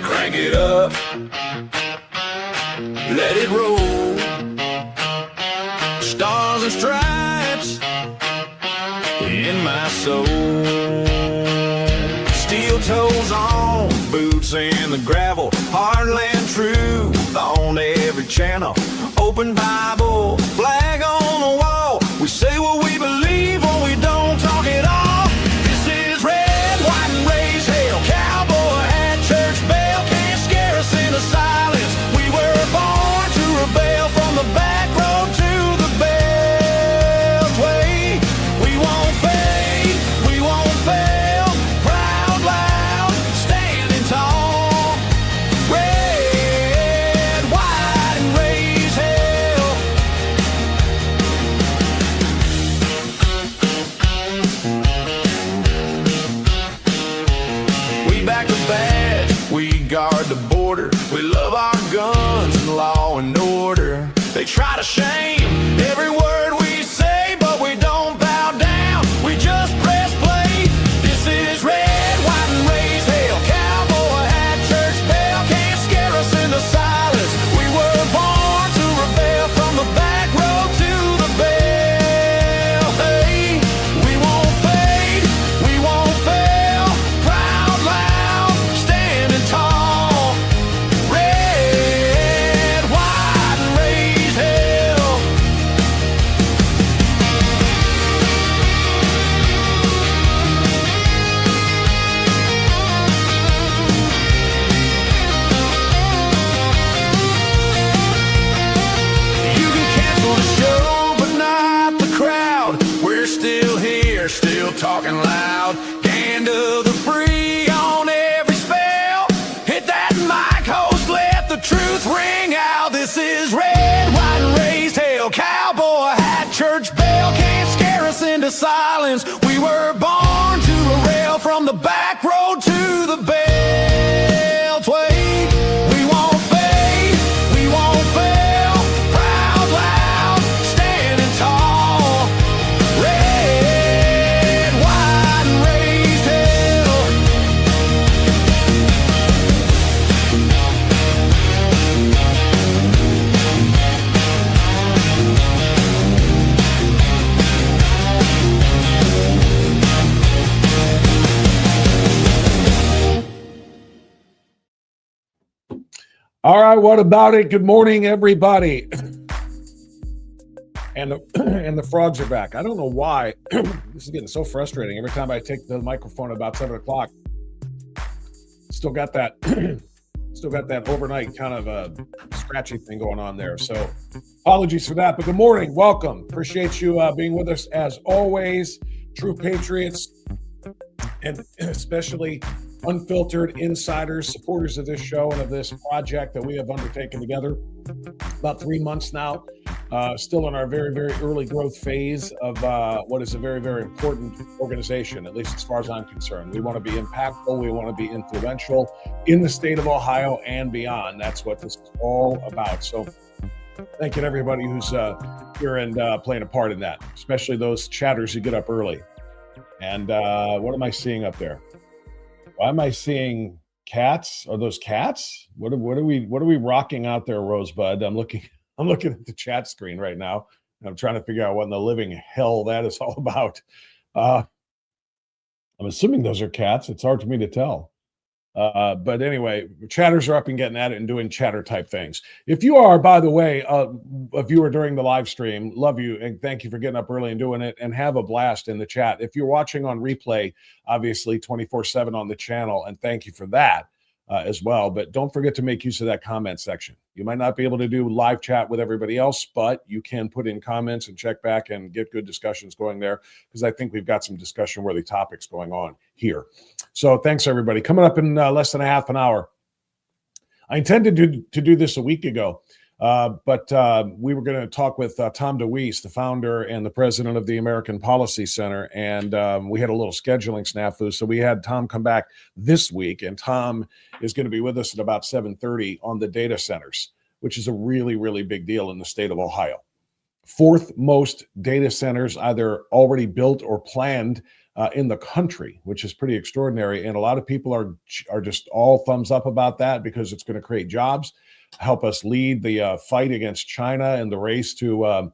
Crank it up, let it roll. Stars and stripes in my soul. Steel toes on, boots in the gravel. Heartland truth on every channel. Open Bible, flag on the wall. We say what we believe or we don't talk at all. This guard the border. We love our guns and law and order. They try to shame every word we say, but we don't bow down. We just press play. This is red, white, and raise hell. Cowboy hat, church bell can't scare us into silence. We were born to rebel from the back road to the bell. Hey, we won't fade, we won't fail. Proud, loud, standing tall. Red, white, and raise hell. You can cancel the show, but not the crowd. We're still here, still talking loud. Gander the free on every spell. Hit that mic, host, let the truth ring out. This is red, white, and raised hell. Cowboy hat, church bell can't scare us into silence. We were born to rail from the back road to the beltway. We won't fade, we won't fail. Proud, loud, standing tall. Red, white, and raised hell. All right, what about it? Good morning, everybody. And the frogs are back. I don't know why. This is getting so frustrating. Every time I take the microphone about 7 o'clock, still got that overnight kind of scratchy thing going on there. So apologies for that. But good morning, welcome. Appreciate you being with us as always. True patriots, and especially unfiltered insiders, supporters of this show and of this project that we have undertaken together about 3 months now. Still in our very, very early growth phase of what is a very, very important organization, at least as far as I'm concerned. We want to be impactful. We want to be influential in the state of Ohio and beyond. That's what this is all about. So thank you to everybody who's here and playing a part in that, especially those chatters who get up early. And what am I seeing up there? Why am I seeing cats? Are those cats? What are we rocking out there, Rosebud? I'm looking at the chat screen right now. I'm trying to figure out what in the living hell that is all about. I'm assuming those are cats. It's hard for me to tell. But anyway, chatters are up and getting at it and doing chatter type things. If you are, by the way, a viewer during the live stream, love you and thank you for getting up early and doing it, and have a blast in the chat. If you're watching on replay, obviously 24/7 on the channel, and thank you for that as well. But don't forget to make use of that comment section. You might not be able to do live chat with everybody else, but you can put in comments and check back and get good discussions going there, because I think we've got some discussion-worthy topics going on here. So thanks, everybody. Coming up in less than a half an hour. I intended to do this a week ago, but we were going to talk with Tom DeWeese, the founder and the president of the American Policy Center, and we had a little scheduling snafu, so we had Tom come back this week, and Tom is going to be with us at about 7:30 on the data centers, which is a really, really big deal in the state of Ohio. Fourth most data centers either already built or planned in the country, which is pretty extraordinary. And a lot of people are just all thumbs up about that, because it's going to create jobs, help us lead the fight against China and the race to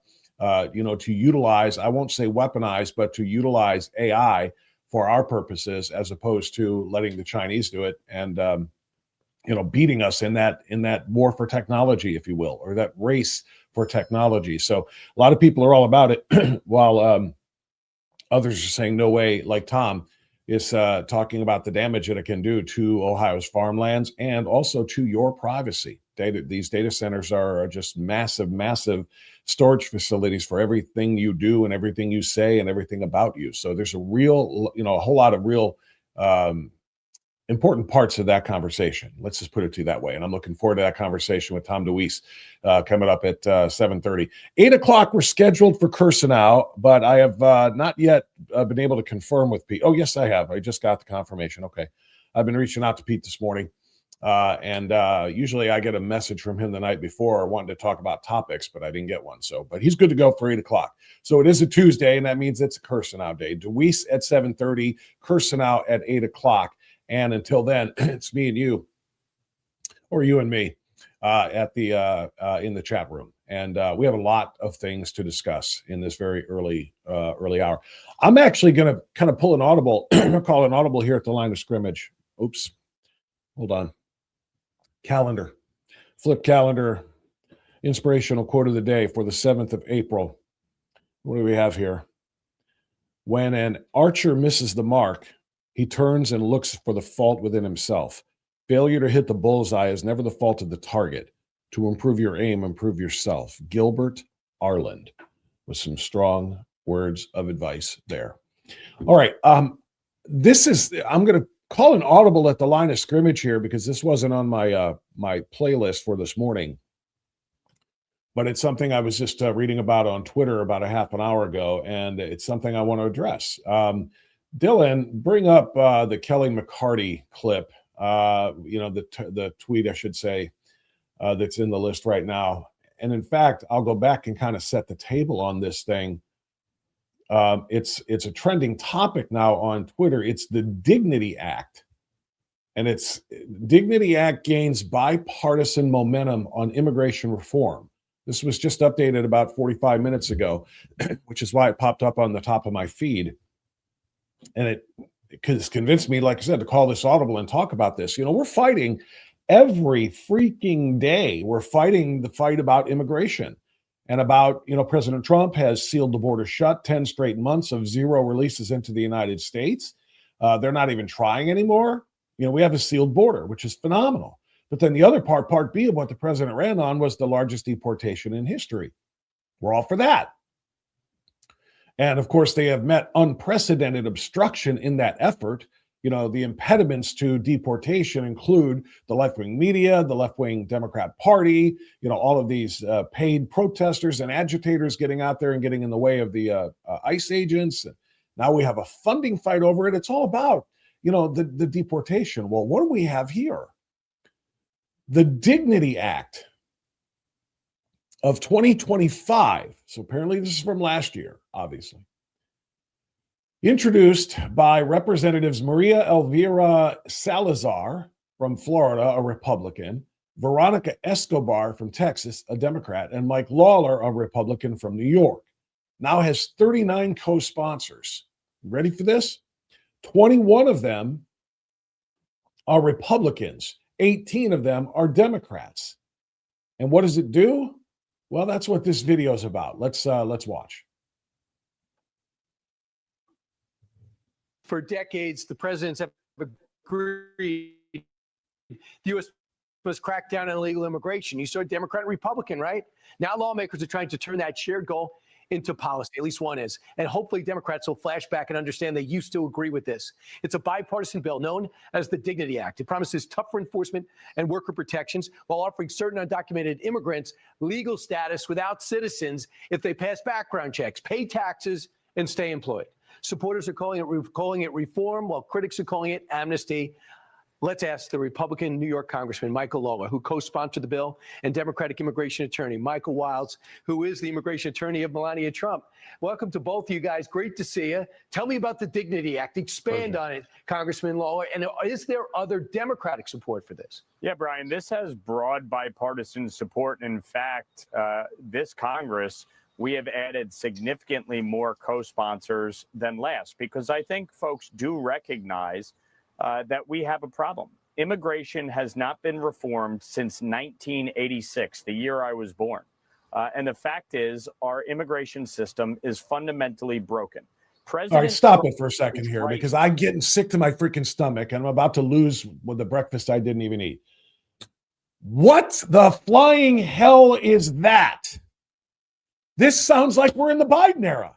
utilize, I won't say weaponize, but to utilize AI for our purposes, as opposed to letting the Chinese do it and beating us in that war for technology, if you will, or that race for technology. So a lot of people are all about it, while others are saying no way, like Tom is talking about the damage that it can do to Ohio's farmlands and also to your privacy. These data centers are just massive, massive storage facilities for everything you do and everything you say and everything about you. So there's a whole lot of real important parts of that conversation. Let's just put it to you that way. And I'm looking forward to that conversation with Tom DeWeese coming up at 7:30. 8 o'clock, we're scheduled for Curacao, but I have not yet been able to confirm with Pete. Oh, yes, I have. I just got the confirmation. Okay. I've been reaching out to Pete this morning. And usually I get a message from him the night before wanting to talk about topics, but I didn't get one. So, but he's good to go for 8 o'clock. So it is a Tuesday, and that means it's a cursing out day. DeWeese at 7:30, cursing out at 8 o'clock. And until then, it's me and you, or you and me, at the in the chat room. And we have a lot of things to discuss in this very early hour. I'm actually going to kind of pull an audible, call an audible here at the line of scrimmage. Oops, hold on. Calendar, flip calendar, inspirational quote of the day for the 7th of April. What do we have here? When an archer misses the mark, he turns and looks for the fault within himself. Failure to hit the bullseye is never the fault of the target. To improve your aim, improve yourself. Gilbert Arland, with some strong words of advice there. All right. I'm going to call an audible at the line of scrimmage here because this wasn't on my my playlist for this morning, but it's something I was just reading about on Twitter about a half an hour ago, and it's something I want to address. Dylan, bring up the Kelly McCarty clip. The tweet, I should say, that's in the list right now. And in fact, I'll go back and kind of set the table on this thing. It's a trending topic now on Twitter. It's the Dignity Act. And it's Dignity Act gains bipartisan momentum on immigration reform. This was just updated about 45 minutes ago, which is why it popped up on the top of my feed. And it convinced me, like I said, to call this audible and talk about this. We're fighting every freaking day. We're fighting the fight about immigration. And about, President Trump has sealed the border shut, 10 straight months of zero releases into the United States. They're not even trying anymore. We have a sealed border, which is phenomenal. But then the other part B of what the president ran on was the largest deportation in history. We're all for that. And of course, they have met unprecedented obstruction in that effort. The impediments to deportation include the left-wing media, the left-wing Democrat Party, all of these paid protesters and agitators getting out there and getting in the way of the ICE agents. Now we have a funding fight over it. It's all about, the deportation. Well, what do we have here? The Dignity Act of 2025. So apparently this is from last year, obviously. Introduced by Representatives Maria Elvira Salazar from Florida, a Republican, Veronica Escobar from Texas, a Democrat, and Mike Lawler, a Republican from New York. Now has 39 co-sponsors. Ready for this? 21 of them are Republicans. 18 of them are Democrats. And what does it do? Well, that's what this video is about. Let's watch. For decades, the presidents have agreed the U.S. must crack down on illegal immigration. You saw Democrat and Republican, right? Now lawmakers are trying to turn that shared goal into policy. At least one is. And hopefully Democrats will flash back and understand they used to agree with this. It's a bipartisan bill known as the Dignity Act. It promises tougher enforcement and worker protections while offering certain undocumented immigrants legal status without citizens if they pass background checks, pay taxes, and stay employed. Supporters are calling it reform, while critics are calling it amnesty. Let's ask the Republican New York Congressman Michael Lawler, who co-sponsored the bill, and Democratic immigration attorney Michael Wilds, who is the immigration attorney of Melania Trump. Welcome to both of you guys. Great to see you. Tell me about the Dignity Act. Expand on it, Congressman Lawler. And is there other Democratic support for this? Yeah, Brian, this has broad bipartisan support. In fact, this Congress, we have added significantly more co-sponsors than last, because I think folks do recognize that we have a problem. Immigration has not been reformed since 1986, the year I was born. And the fact is, our immigration system is fundamentally broken. All right, stop it for a second here, because I'm getting sick to my freaking stomach and I'm about to lose with the breakfast I didn't even eat. What the flying hell is that? This sounds like we're in the Biden era.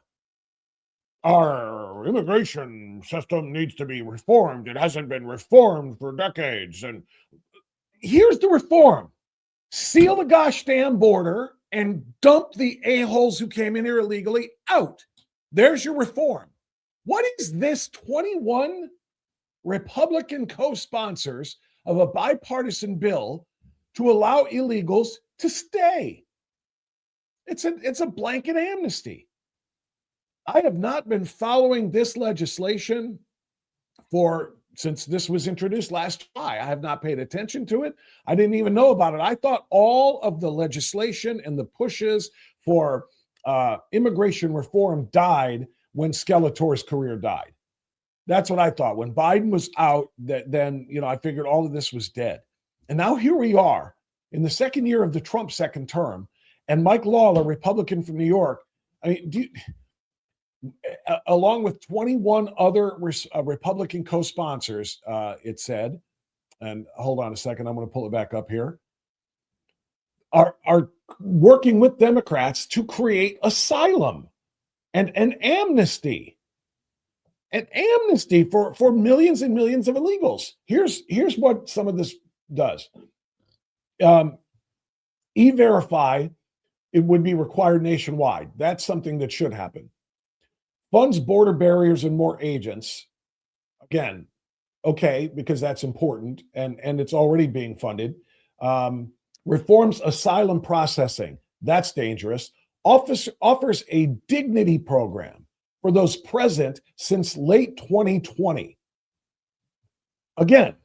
Our immigration system needs to be reformed. It hasn't been reformed for decades. And here's the reform. Seal the gosh damn border and dump the a-holes who came in here illegally out. There's your reform. What is this? 21 Republican co-sponsors of a bipartisan bill to allow illegals to stay. It's a blanket amnesty. I have not been following this legislation since this was introduced last July. I have not paid attention to it. I didn't even know about it. I thought all of the legislation and the pushes for immigration reform died when Skeletor's career died. That's what I thought. When Biden was out, then I figured all of this was dead. And now here we are in the second year of the Trump second term, and Mike Lawler, Republican from New York, along with 21 other Republican co-sponsors, it said, and hold on a second, I'm going to pull it back up here, are working with Democrats to create asylum and an amnesty. An amnesty for millions and millions of illegals. Here's what some of this does. E-Verify, it would be required nationwide. That's something that should happen. Funds border barriers and more agents. Again, okay, because that's important and it's already being funded. Reforms asylum processing. That's dangerous. Offers a dignity program for those present since late 2020. Again,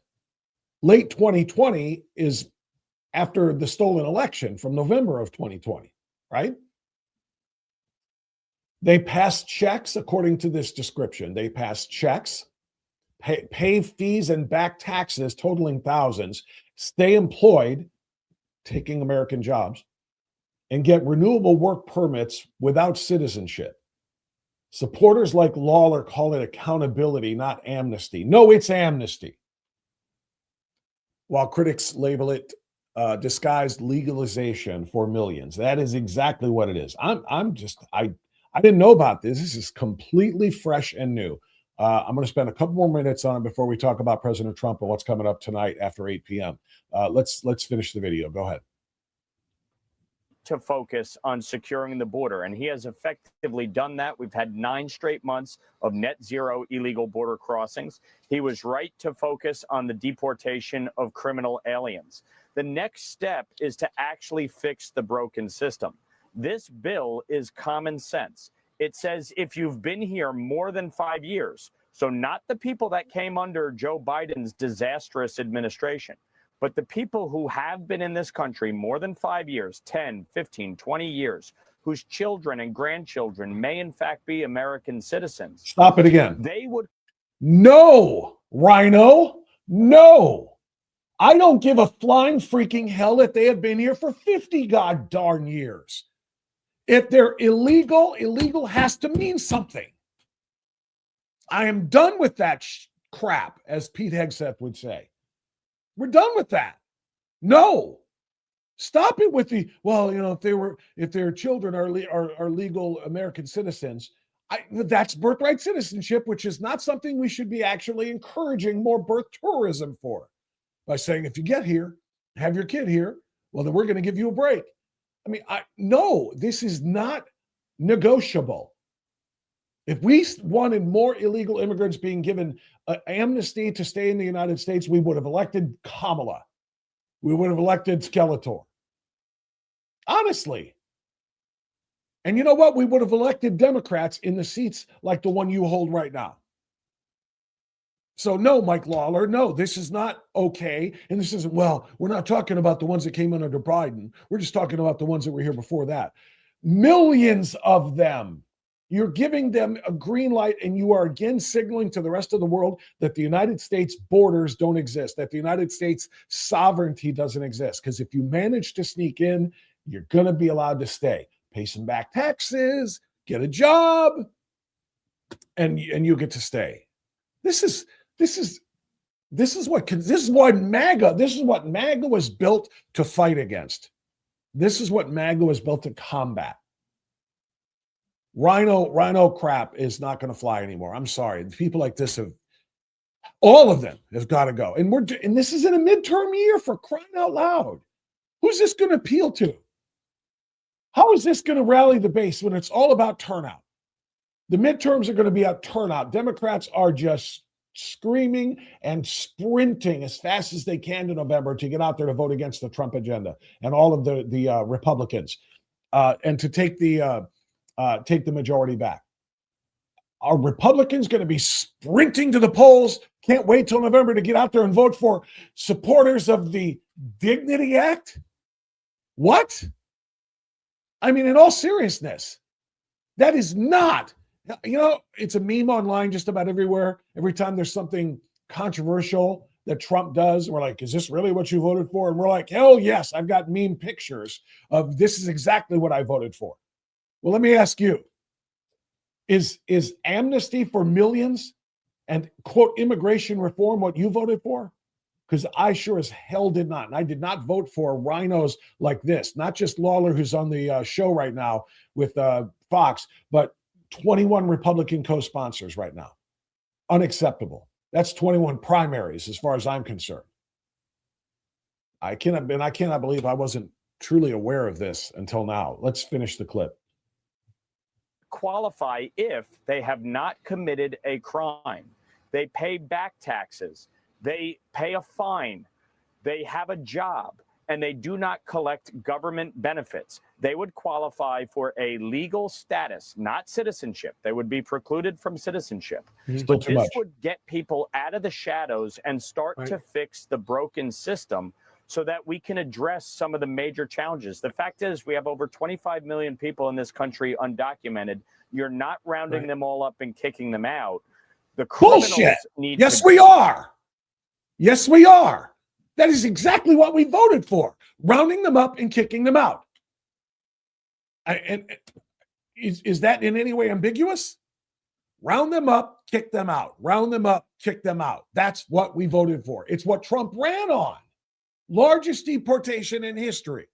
late 2020 is after the stolen election from November of 2020, right? They pass checks, according to this description. They pass checks, pay fees and back taxes totaling thousands, stay employed, taking American jobs, and get renewable work permits without citizenship. Supporters like Lawler call it accountability, not amnesty. No, it's amnesty. While critics label it disguised legalization for millions. That is exactly what it is. I didn't know about this. This is completely fresh and new. I'm going to spend a couple more minutes on it before we talk about President Trump and what's coming up tonight after 8 p.m. Let's finish the video. Go ahead. To focus on securing the border, and he has effectively done that. We've had 9 straight months of net zero illegal border crossings. He was right to focus on the deportation of criminal aliens. The next step is to actually fix the broken system. This bill is common sense. It says if you've been here more than 5 years, so not the people that came under Joe Biden's disastrous administration, but the people who have been in this country more than 5 years, 10, 15, 20 years, whose children and grandchildren may in fact be American citizens. Stop it again. They would. No, Rhino, no. I don't give a flying freaking hell if they have been here for 50 god darn years. If they're illegal, illegal has to mean something. I am done with that crap, as Pete Hegseth would say. We're done with that. No. Stop it with the, if their children are legal American citizens, that's birthright citizenship, which is not something we should be actually encouraging more birth tourism for. By saying, if you get here, have your kid here, well, then we're going to give you a break. No, this is not negotiable. If we wanted more illegal immigrants being given amnesty to stay in the United States, we would have elected Kamala. We would have elected Skeletor. Honestly. And you know what? We would have elected Democrats in the seats like the one you hold right now. So no, Mike Lawler, no, this is not okay. And this isn't, we're not talking about the ones that came under Biden. We're just talking about the ones that were here before that. Millions of them. You're giving them a green light, and you are again signaling to the rest of the world that the United States borders don't exist, that the United States sovereignty doesn't exist. Because if you manage to sneak in, you're going to be allowed to stay. Pay some back taxes, get a job, and you get to stay. This is what MAGA was built to fight against. This is what MAGA was built to combat. Rhino crap is not going to fly anymore. I'm sorry. People like this all of them have got to go. And this is in a midterm year, for crying out loud. Who's this going to appeal to? How is this going to rally the base when it's all about turnout? The midterms are going to be about turnout. Democrats are just screaming and sprinting as fast as they can to November to get out there to vote against the Trump agenda and all of the Republicans, and to take the majority back. Are Republicans going to be sprinting to the polls? Can't wait till November to get out there and vote for supporters of the Dignity Act? What? I mean, in all seriousness, that is not, it's a meme online just about everywhere. Every time there's something controversial that Trump does, we're like, is this really what you voted for? And we're like, hell yes, I've got meme pictures of this is exactly what I voted for. Well, let me ask you, is amnesty for millions and, quote, immigration reform what you voted for? Because I sure as hell did not. And I did not vote for rhinos like this. Not just Lawler, who's on the show right now with Fox, but 21 Republican co-sponsors right now. Unacceptable. That's 21 primaries as far as I'm concerned. I cannot believe I wasn't truly aware of this until now. Let's finish the clip. Qualify if they have not committed a crime. They pay back taxes. They pay a fine. They have a job, and they do not collect government benefits. They would qualify for a legal status, not citizenship. They would be precluded from citizenship. But this would get people out of the shadows and start to fix the broken system so that we can address some of the major challenges. The fact is, we have over 25 million people in this country undocumented. You're not rounding them all up and kicking them out. The criminals need Yes, we are. Yes, we are. That is exactly what we voted for. Rounding them up and kicking them out. Is that in any way ambiguous? Round them up, kick them out. Round them up, kick them out. That's what we voted for. It's what Trump ran on. Largest deportation in history,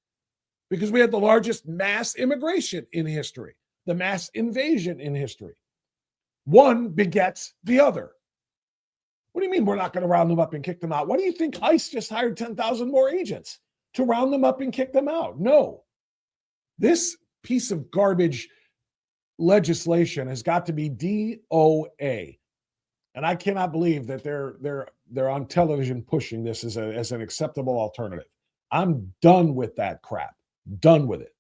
because we had the largest mass immigration in history, the mass invasion in history. One begets the other. What do you mean we're not going to round them up and kick them out? What do you think? ICE just hired 10,000 more agents to round them up and kick them out. No. This piece of garbage legislation has got to be DOA. And I cannot believe that they're on television pushing this as an acceptable alternative. I'm done with that crap. Done with it.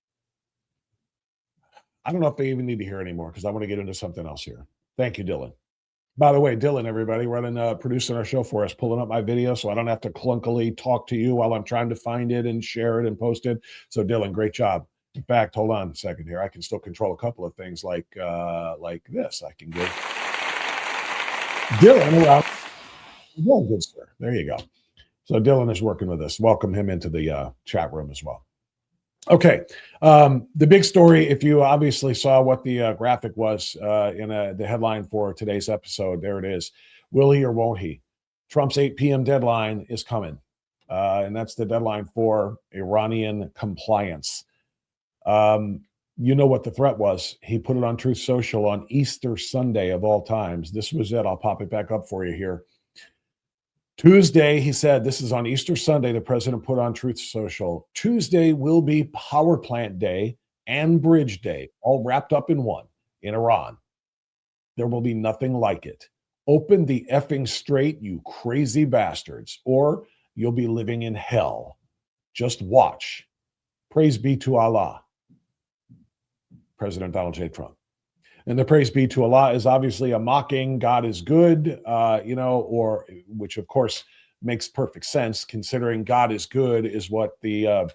I don't know if they even need to hear anymore because I want to get into something else here. Thank you, Dylan. By the way, Dylan, everybody, producing our show for us, pulling up my video so I don't have to clunkily talk to you while I'm trying to find it and share it and post it. So, Dylan, great job. In fact, hold on a second here. I can still control a couple of things like this. I can give Dylan around. Well, good, sir. There you go. So Dylan is working with us. Welcome him into the chat room as well. Okay. The big story, if you obviously saw what the graphic was in the headline for today's episode, there it is. Will he or won't he? Trump's 8 p.m. deadline is coming. And that's the deadline for Iranian compliance. You know what the threat was. He put it on Truth Social on Easter Sunday of all times. This was it. I'll pop it back up for you here. Tuesday, he said, this is on Easter Sunday, the president put on Truth Social. Tuesday will be Power Plant Day and Bridge Day, all wrapped up in one in Iran. There will be nothing like it. Open the effing strait, you crazy bastards, or you'll be living in hell. Just watch. Praise be to Allah. President Donald J. Trump. And the praise be to Allah is obviously a mocking, God is good, or which of course makes perfect sense considering God is good is what the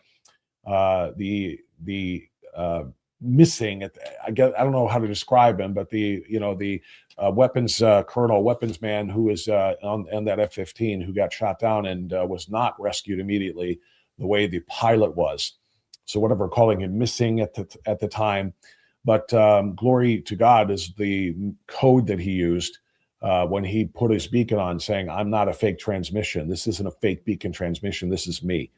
missing. I don't know how to describe him, but the weapons colonel, weapons man who was on that F-15 who got shot down and was not rescued immediately the way the pilot was. So whatever, calling him missing at the time. But glory to God is the code that he used when he put his beacon on, saying, I'm not a fake transmission. This isn't a fake beacon transmission. This is me.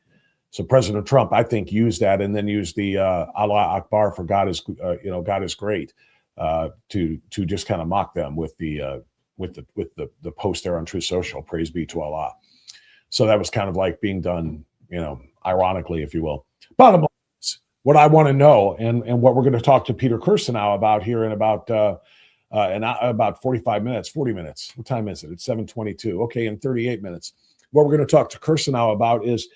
So President Trump, I think, used that and then used the Allah Akbar for God is, God is great to just kind of mock them with the post there on Truth Social. Praise be to Allah. So that was kind of like being done, ironically, if you will. Bottom line is, what I want to know, and what we're going to talk to Peter Kirsten now about here in about about 45 minutes, 40 minutes. What time is it? It's 7:22. Okay, in 38 minutes. What we're going to talk to Kirstenau about is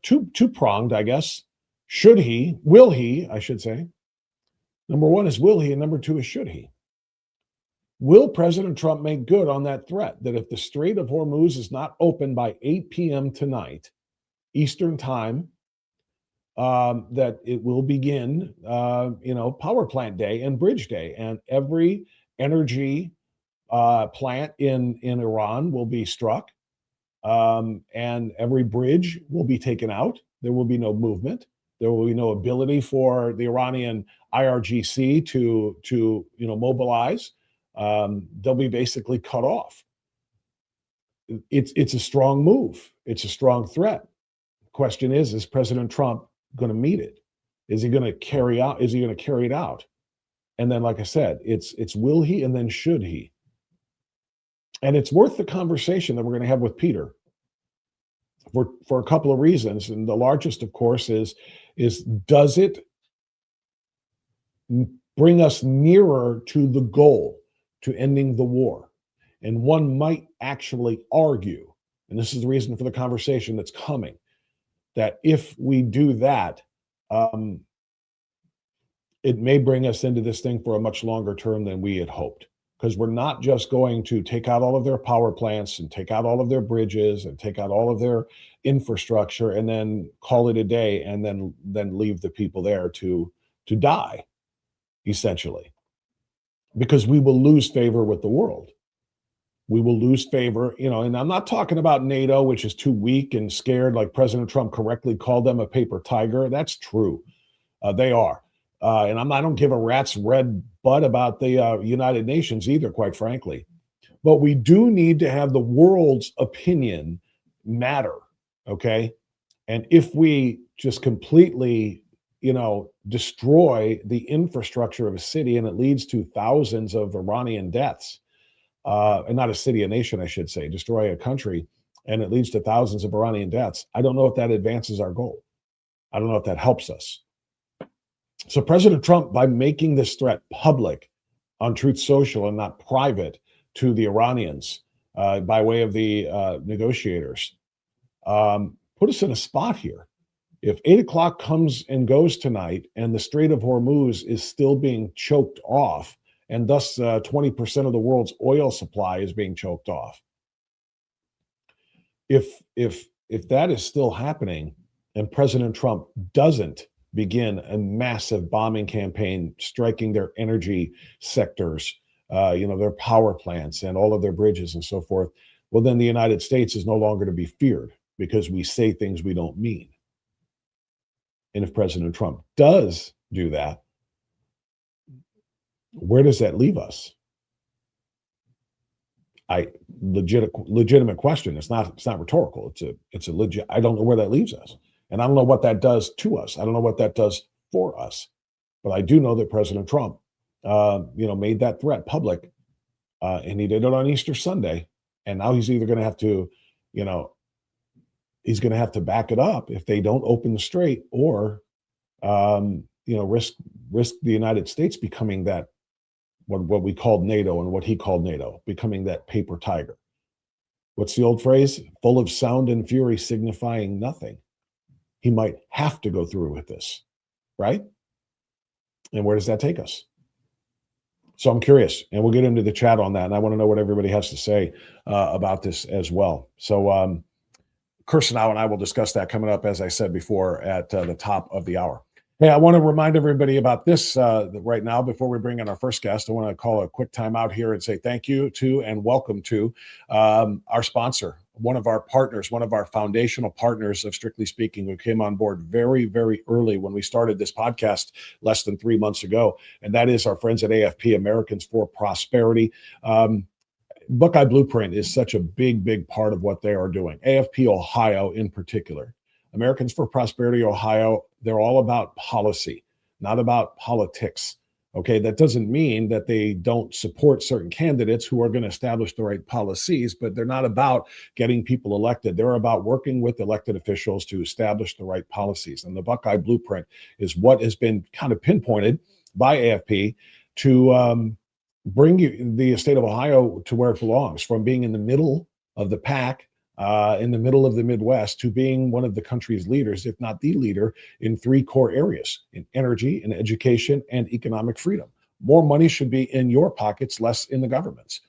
two-pronged, I guess. Will he, I should say. Number one is will he, and number two is should he. Will President Trump make good on that threat that if the Strait of Hormuz is not open by 8 p.m. tonight, Eastern time, that it will begin, power plant day and bridge day, and every energy plant in Iran will be struck, and every bridge will be taken out. There will be no movement. There will be no ability for the Iranian IRGC to mobilize. They'll be basically cut off. It's a strong move. It's a strong threat. Question is President Trump going to meet it? Is he going to carry it out? And then, like I said, it's will he and then should he? And it's worth the conversation that we're going to have with Peter for a couple of reasons. And the largest, of course, is does it bring us nearer to the goal, to ending the war? And one might actually argue, and this is the reason for the conversation that's coming, that if we do that, it may bring us into this thing for a much longer term than we had hoped. Because we're not just going to take out all of their power plants and take out all of their bridges and take out all of their infrastructure and then call it a day and then leave the people there to die, essentially. Because we will lose favor with the world. We will lose favor, and I'm not talking about NATO, which is too weak and scared, like President Trump correctly called them a paper tiger. That's true. They are. And I don't give a rat's red butt about the United Nations either, quite frankly. But we do need to have the world's opinion matter, okay? And if we just completely, destroy the infrastructure of a city and it leads to thousands of Iranian deaths, and not a city, a nation, I should say, destroy a country, and it leads to thousands of Iranian deaths, I don't know if that advances our goal. I don't know if that helps us. So President Trump, by making this threat public on Truth Social and not private to the Iranians by way of the negotiators, put us in a spot here. If 8 o'clock comes and goes tonight and the Strait of Hormuz is still being choked off, and thus 20% of the world's oil supply is being choked off, if that is still happening and President Trump doesn't begin a massive bombing campaign, striking their energy sectors, their power plants and all of their bridges and so forth, well, then the United States is no longer to be feared because we say things we don't mean. And if President Trump does do that, where does that leave us? Legitimate question. It's not rhetorical. It's a legit. I don't know where that leaves us. And I don't know what that does to us. I don't know what that does for us. But I do know that President Trump, made that threat public, and he did it on Easter Sunday. And now he's either going to have to, he's going to have to back it up if they don't open the strait, or, risk the United States becoming that, what we called NATO and what he called NATO, becoming that paper tiger. What's the old phrase? Full of sound and fury, signifying nothing. He might have to go through with this, right? And where does that take us? So I'm curious, and we'll get into the chat on that. And I want to know what everybody has to say about this as well. So Kirstenau and I will discuss that coming up, as I said before, at the top of the hour. Hey, I want to remind everybody about this right now before we bring in our first guest. I want to call a quick time out here and say thank you to and welcome to our sponsor, one of our partners, one of our foundational partners of Strictly Speaking, who came on board very, very early when we started this podcast less than 3 months ago. And that is our friends at AFP, Americans for Prosperity. Buckeye Blueprint is such a big, big part of what they are doing. AFP Ohio in particular. Americans for Prosperity Ohio, they're all about policy, not about politics. Okay, that doesn't mean that they don't support certain candidates who are going to establish the right policies, but they're not about getting people elected. They're about working with elected officials to establish the right policies. And the Buckeye Blueprint is what has been kind of pinpointed by AFP to the state of Ohio to where it belongs, from being in the middle of the pack, in the middle of the Midwest, to being one of the country's leaders, if not the leader, in three core areas: in energy, in education, and economic freedom. More money should be in your pockets, less in the government's.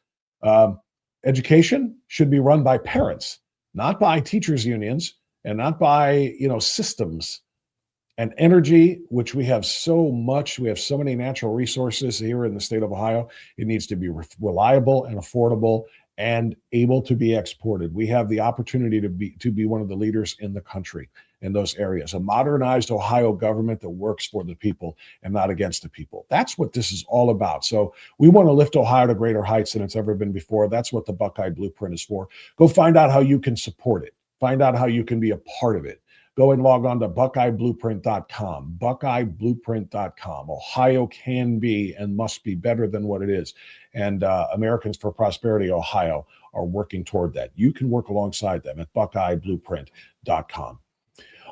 Education should be run by parents, not by teachers' unions, and not by systems. And energy, which we have so much, we have so many natural resources here in the state of Ohio. It needs to be reliable and affordable and able to be exported. We have the opportunity to be one of the leaders in the country in those areas. A modernized Ohio government that works for the people and not against the people. That's what this is all about. So we want to lift Ohio to greater heights than it's ever been before. That's what the Buckeye Blueprint is for. Go find out how you can support it. Find out how you can be a part of it. Go and log on to BuckeyeBlueprint.com, BuckeyeBlueprint.com. Ohio can be and must be better than what it is. And Americans for Prosperity Ohio are working toward that. You can work alongside them at BuckeyeBlueprint.com.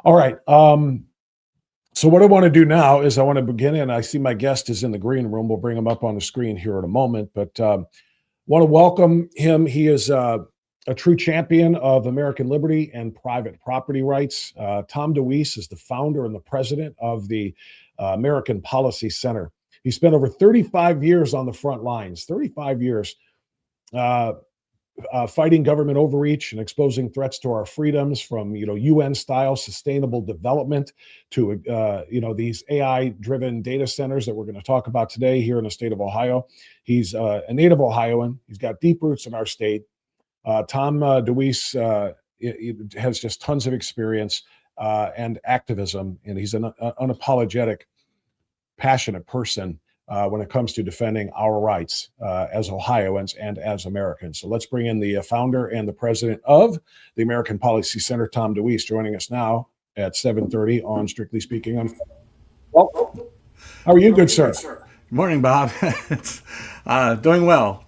All right. So what I want to do now is I want to begin, and I see my guest is in the green room. We'll bring him up on the screen here in a moment, but want to welcome him. He is a true champion of American liberty and private property rights. Tom DeWeese is the founder and the president of the American Policy Center. He spent over 35 years on the front lines, 35 years fighting government overreach and exposing threats to our freedoms, from UN-style sustainable development to these AI-driven data centers that we're going to talk about today here in the state of Ohio. He's a native Ohioan. He's got deep roots in our state. Tom DeWeese has just tons of experience and activism, and he's an unapologetic, passionate person when it comes to defending our rights as Ohioans and as Americans. So let's bring in the founder and the president of the American Policy Center, Tom DeWeese, joining us now at 7:30 on Strictly Speaking Unfiltered. Well, how are you, good sir? Good morning, Bob. Doing well.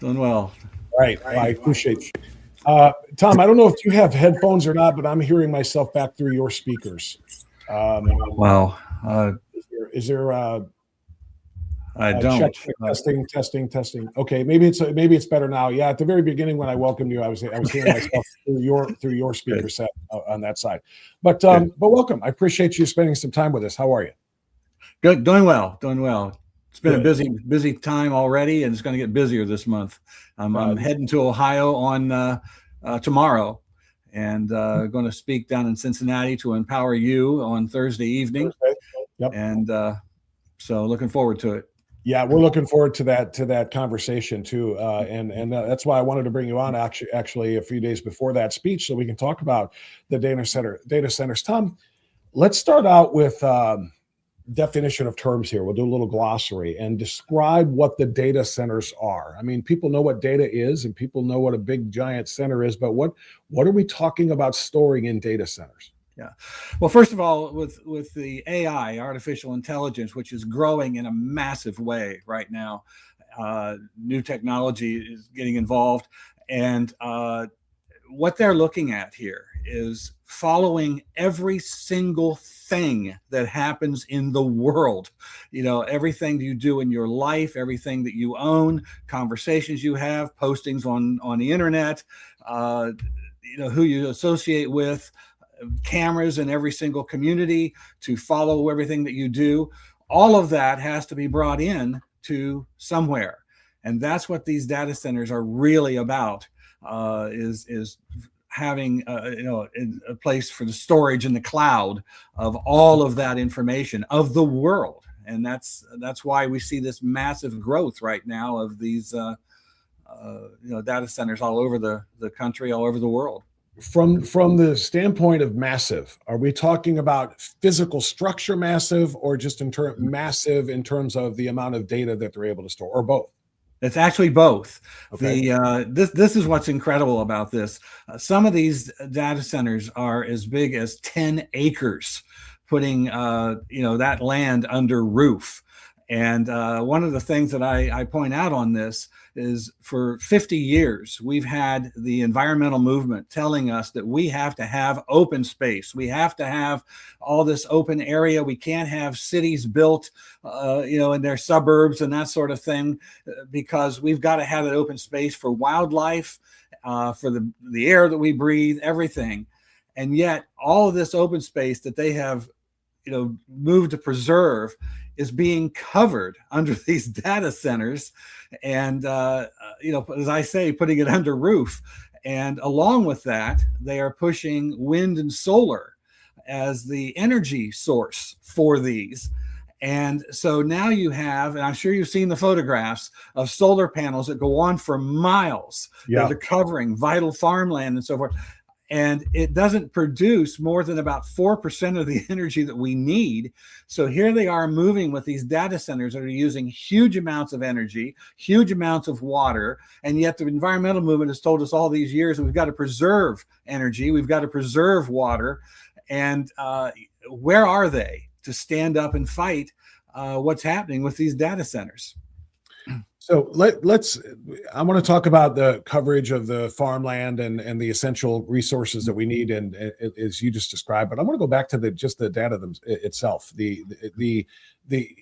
Right. Well, I appreciate you. Tom, I don't know if you have headphones or not, but I'm hearing myself back through your speakers. Wow. Is there I don't. Testing. Okay, maybe it's better now. Yeah, at the very beginning when I welcomed you, I was hearing myself through your speaker set on that side. But welcome. I appreciate you spending some time with us. How are you? Good. Doing well. It's been a busy time already, and it's going to get busier this month. I'm heading to Ohio on tomorrow, and going to speak down in Cincinnati to Empower You on Thursday evening. Yep. And so looking forward to it. Yeah, we're looking forward to that conversation too, and that's why I wanted to bring you on actually a few days before that speech, so we can talk about the data centers. Tom, let's start out with definition of terms here. We'll do a little glossary and describe what the data centers are. I mean, people know what data is, and people know what a big giant center is, but what are we talking about storing in data centers? Yeah. Well, first of all, with the AI, artificial intelligence, which is growing in a massive way right now, new technology is getting involved. And what they're looking at here is following every single thing that happens in the world. Everything you do in your life, everything that you own, conversations you have, postings on the internet, who you associate with, cameras in every single community to follow everything that you do. All of that has to be brought in to somewhere. And that's what these data centers are really about, is having a place for the storage in the cloud of all of that information of the world. And that's why we see this massive growth right now of these data centers all over the country, all over the world. From the standpoint of massive, are we talking about physical structure massive, or just massive in terms of the amount of data that they're able to store, or both? It's actually both. Okay. This is what's incredible about this. Some of these data centers are as big as 10 acres, putting that land under roof. And one of the things that I point out on this is for 50 years, we've had the environmental movement telling us that we have to have open space. We have to have all this open area. We can't have cities built, in their suburbs and that sort of thing, because we've got to have that open space for wildlife, for the air that we breathe, everything. And yet all of this open space that they have, moved to preserve is being covered under these data centers and, as I say, putting it under roof. And along with that, they are pushing wind and solar as the energy source for these. And so now you have, and I'm sure you've seen the photographs of solar panels that go on for miles, that are covering vital farmland and so forth. And it doesn't produce more than about 4% of the energy that we need. So here they are moving with these data centers that are using huge amounts of energy, huge amounts of water. And yet the environmental movement has told us all these years that we've got to preserve energy, we've got to preserve water. And where are they to stand up and fight what's happening with these data centers? So I want to talk about the coverage of the farmland and the essential resources that we need, and as you just described. But I want to go back to just the data itself, the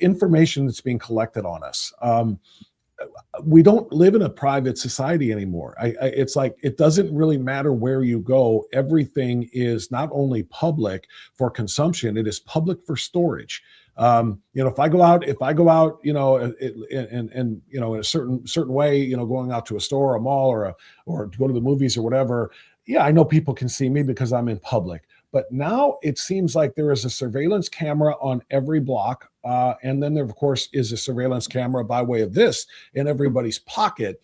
information that's being collected on us. We don't live in a private society anymore. It's like, it doesn't really matter where you go. Everything is not only public for consumption, it is public for storage. If I go out, in a certain way, going out to a store, or a mall, or to go to the movies or whatever. Yeah, I know people can see me because I'm in public. But now it seems like there is a surveillance camera on every block. And then there, of course, is a surveillance camera by way of this in everybody's pocket.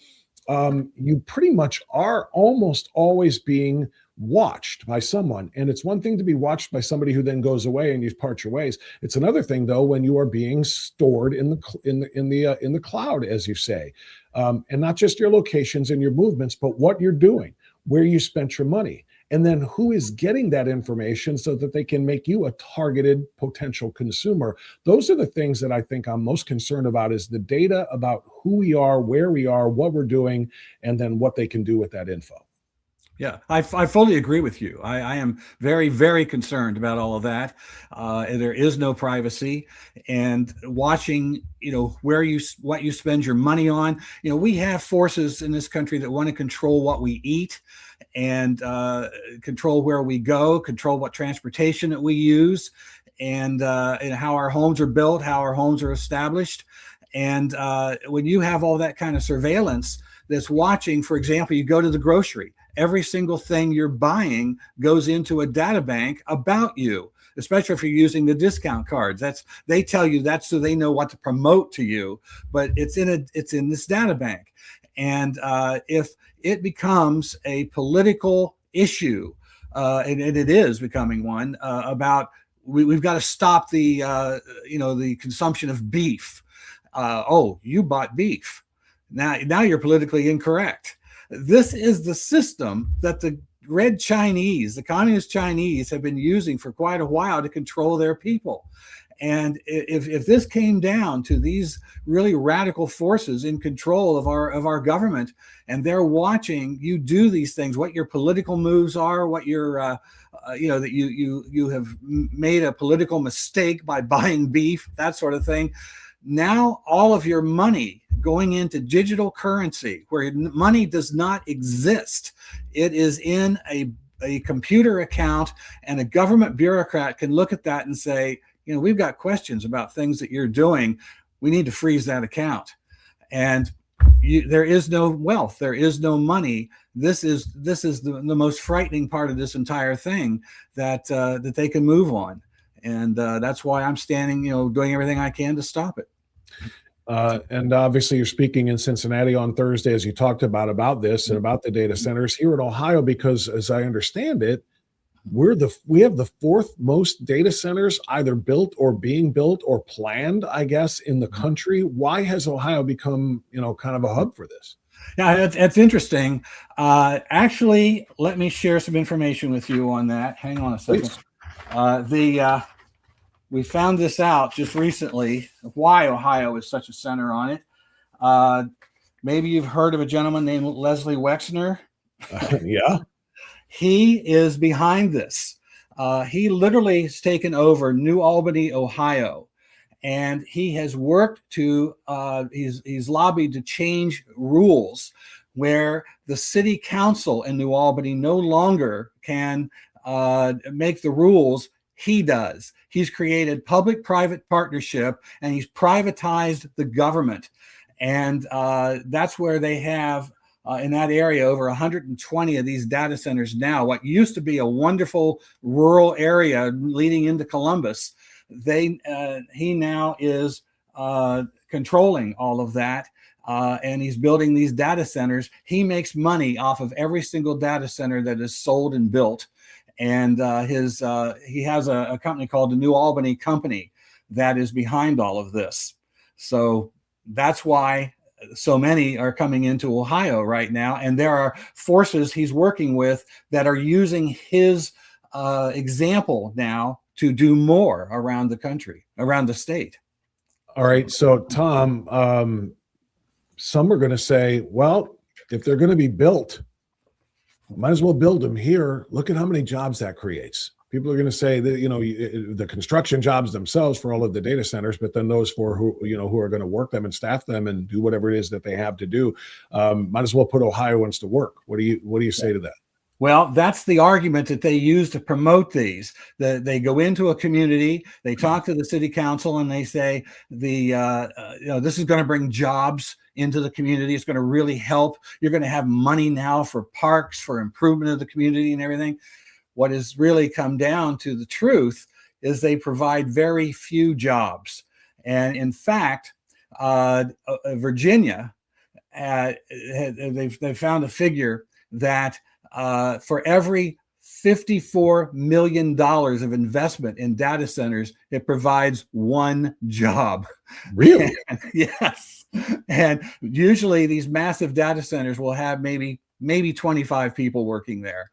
You pretty much are almost always being watched by someone. And it's one thing to be watched by somebody who then goes away and you part your ways. It's another thing, though, when you are being stored in the cloud, as you say, and not just your locations and your movements, but what you're doing, where you spent your money. And then who is getting that information so that they can make you a targeted potential consumer. Those are the things that I think I'm most concerned about, is the data about who we are, where we are, what we're doing, and then what they can do with that info. Yeah, I fully agree with you. I am very, very concerned about all of that. There is no privacy, and watching, what you spend your money on. We have forces in this country that want to control what we eat, and control where we go, control what transportation that we use, and how our homes are built, how our homes are established. And when you have all that kind of surveillance that's watching, for example, you go to the grocery, every single thing you're buying goes into a data bank about you, especially if you're using the discount cards. They tell you that so they know what to promote to you, but it's in this data bank. And if it becomes a political issue, and it is becoming one, about we've got to stop the consumption of beef. You bought beef. Now you're politically incorrect. This is the system that the Red Chinese, the communist Chinese, have been using for quite a while to control their people. And if this came down to these really radical forces in control of our government, and they're watching you do these things, what your political moves are, what your that you have made a political mistake by buying beef, that sort of thing. Now all of your money going into digital currency, where money does not exist, it is in a computer account, and a government bureaucrat can look at that and say, we've got questions about things that you're doing. We need to freeze that account. And there is no wealth. There is no money. This is the most frightening part of this entire thing that they can move on. And that's why I'm standing, doing everything I can to stop it. And obviously you're speaking in Cincinnati on Thursday, as you talked about this and about the data centers here in Ohio, because as I understand it, we have the fourth most data centers either built or being built or planned, I guess, in the country. Why has Ohio become, kind of a hub for this? Yeah, that's interesting. Actually, let me share some information with you on that. Hang on a second. We found this out just recently, why Ohio is such a center on it. maybe you've heard of a gentleman named Leslie Wexner. Yeah. He is behind this. He literally has taken over New Albany, Ohio, and he has worked to, he's lobbied to change rules where the city council in New Albany no longer can make the rules. He does. He's created public-private partnership, and he's privatized the government. And that's where they have, in that area, over 120 of these data centers now. What used to be a wonderful rural area leading into Columbus, he now is controlling all of that. And he's building these data centers. He makes money off of every single data center that is sold and built. And he has a company called the New Albany Company that is behind all of this. So that's why so many are coming into Ohio right now. And there are forces he's working with that are using his example now to do more around the country, around the state. All right. So, Tom, some are going to say, well, if they're going to be built, might as well build them here. Look at how many jobs that creates. People are going to say that, the construction jobs themselves for all of the data centers, but then those for who are going to work them and staff them and do whatever it is that they have to do, might as well put Ohioans to work. What do you say to that? Well, that's the argument that they use to promote these. They go into a community, they talk to the city council, and they say this is going to bring jobs into the community. It's going to really help. You're going to have money now for parks, for improvement of the community and everything. What has really come down to the truth is they provide very few jobs. And in fact, Virginia, they've found a figure that for every $54 million of investment in data centers, it provides one job. Really? Yes. And usually these massive data centers will have maybe 25 people working there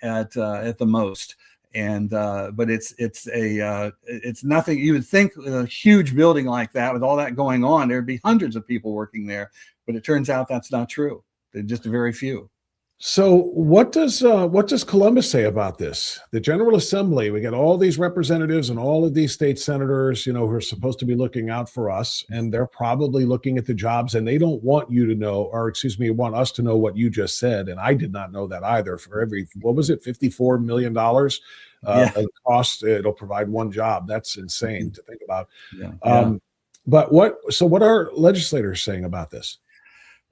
at the most. And but it's nothing. You would think a huge building like that with all that going on, there'd be hundreds of people working there, but it turns out that's not true. They're just very few. So what does Columbus say about this? The General Assembly, we got all these representatives and all of these state senators, who are supposed to be looking out for us, and they're probably looking at the jobs, and they don't want you to know, want us to know what you just said. And I did not know that either. For every, what was it, $54 million of cost, it'll provide one job. That's insane to think about. Yeah. But what are legislators saying about this?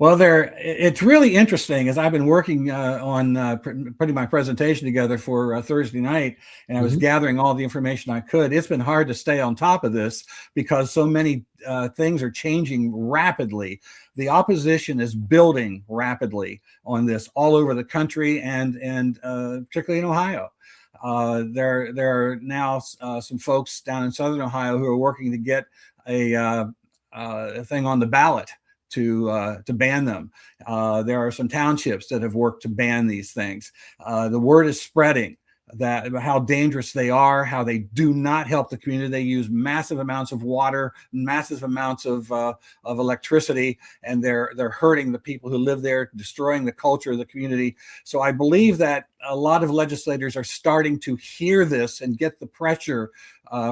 Well, it's really interesting, as I've been working on putting my presentation together for Thursday night, and I was gathering all the information I could. It's been hard to stay on top of this because so many things are changing rapidly. The opposition is building rapidly on this all over the country, and particularly in Ohio. There are now some folks down in Southern Ohio who are working to get a thing on the ballot to ban them. There are some townships that have worked to ban these things. The word is spreading that how dangerous they are, how they do not help the community. They use massive amounts of water, massive amounts of electricity, and they're hurting the people who live there, destroying the culture of the community. So I believe that a lot of legislators are starting to hear this and get the pressure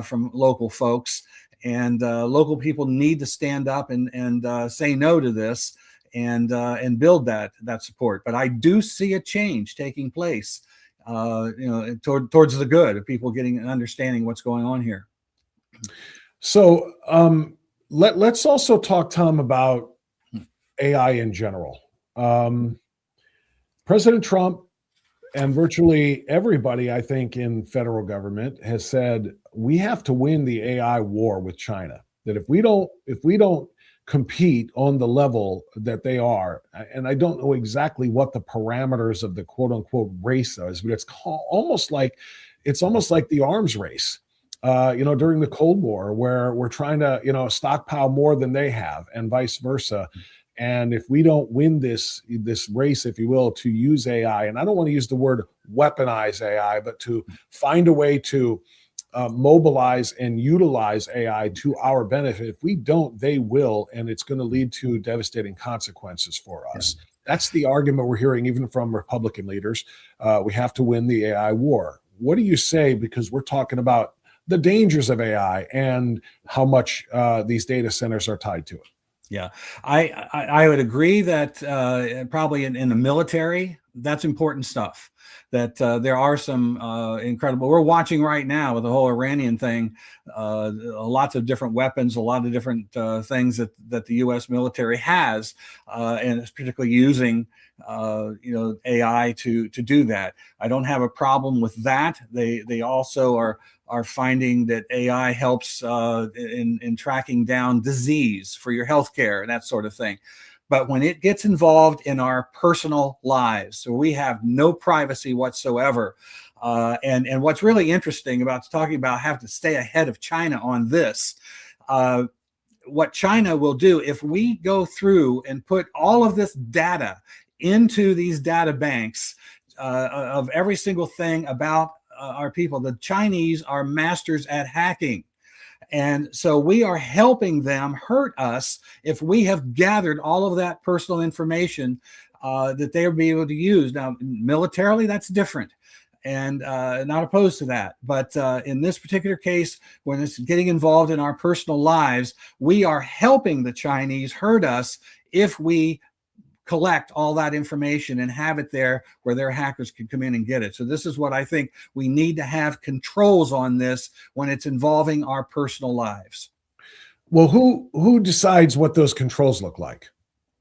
from local folks. And local people need to stand up and say no to this and build that support. But I do see a change taking place, towards the good of people getting and understanding what's going on here. So let's also talk, Tom, about AI in general. President Trump and virtually everybody, I think, in federal government has said we have to win the AI war with China. That if we don't compete on the level that they are, and I don't know exactly what the parameters of the quote unquote race is, but it's almost like the arms race. During the Cold War, where we're trying to stockpile more than they have, and vice versa. And if we don't win this race, if you will, to use AI, and I don't want to use the word weaponize AI, but to find a way to mobilize and utilize AI to our benefit. If we don't, they will, and it's going to lead to devastating consequences for us. That's the argument we're hearing even from Republican leaders. We have to win the AI war. What do you say? Because we're talking about the dangers of AI and how much these data centers are tied to it. Yeah, I would agree that probably in the military, that's important stuff. That there are some incredible. We're watching right now with the whole Iranian thing, lots of different weapons, a lot of different things that the U.S. military has, and it's particularly using AI to do that. I don't have a problem with that. They also are finding that AI helps in tracking down disease for your healthcare and that sort of thing. But when it gets involved in our personal lives, so we have no privacy whatsoever. And what's really interesting about talking about having to stay ahead of China on this, what China will do if we go through and put all of this data into these data banks of every single thing about our people. The Chinese are masters at hacking. And so we are helping them hurt us if we have gathered all of that personal information that they'll be able to use. Now, militarily, that's different and not opposed to that. But in this particular case, when it's getting involved in our personal lives, we are helping the Chinese hurt us if we collect all that information and have it there where their hackers can come in and get it. So this is what I think we need to have controls on this when it's involving our personal lives. Well, who decides what those controls look like?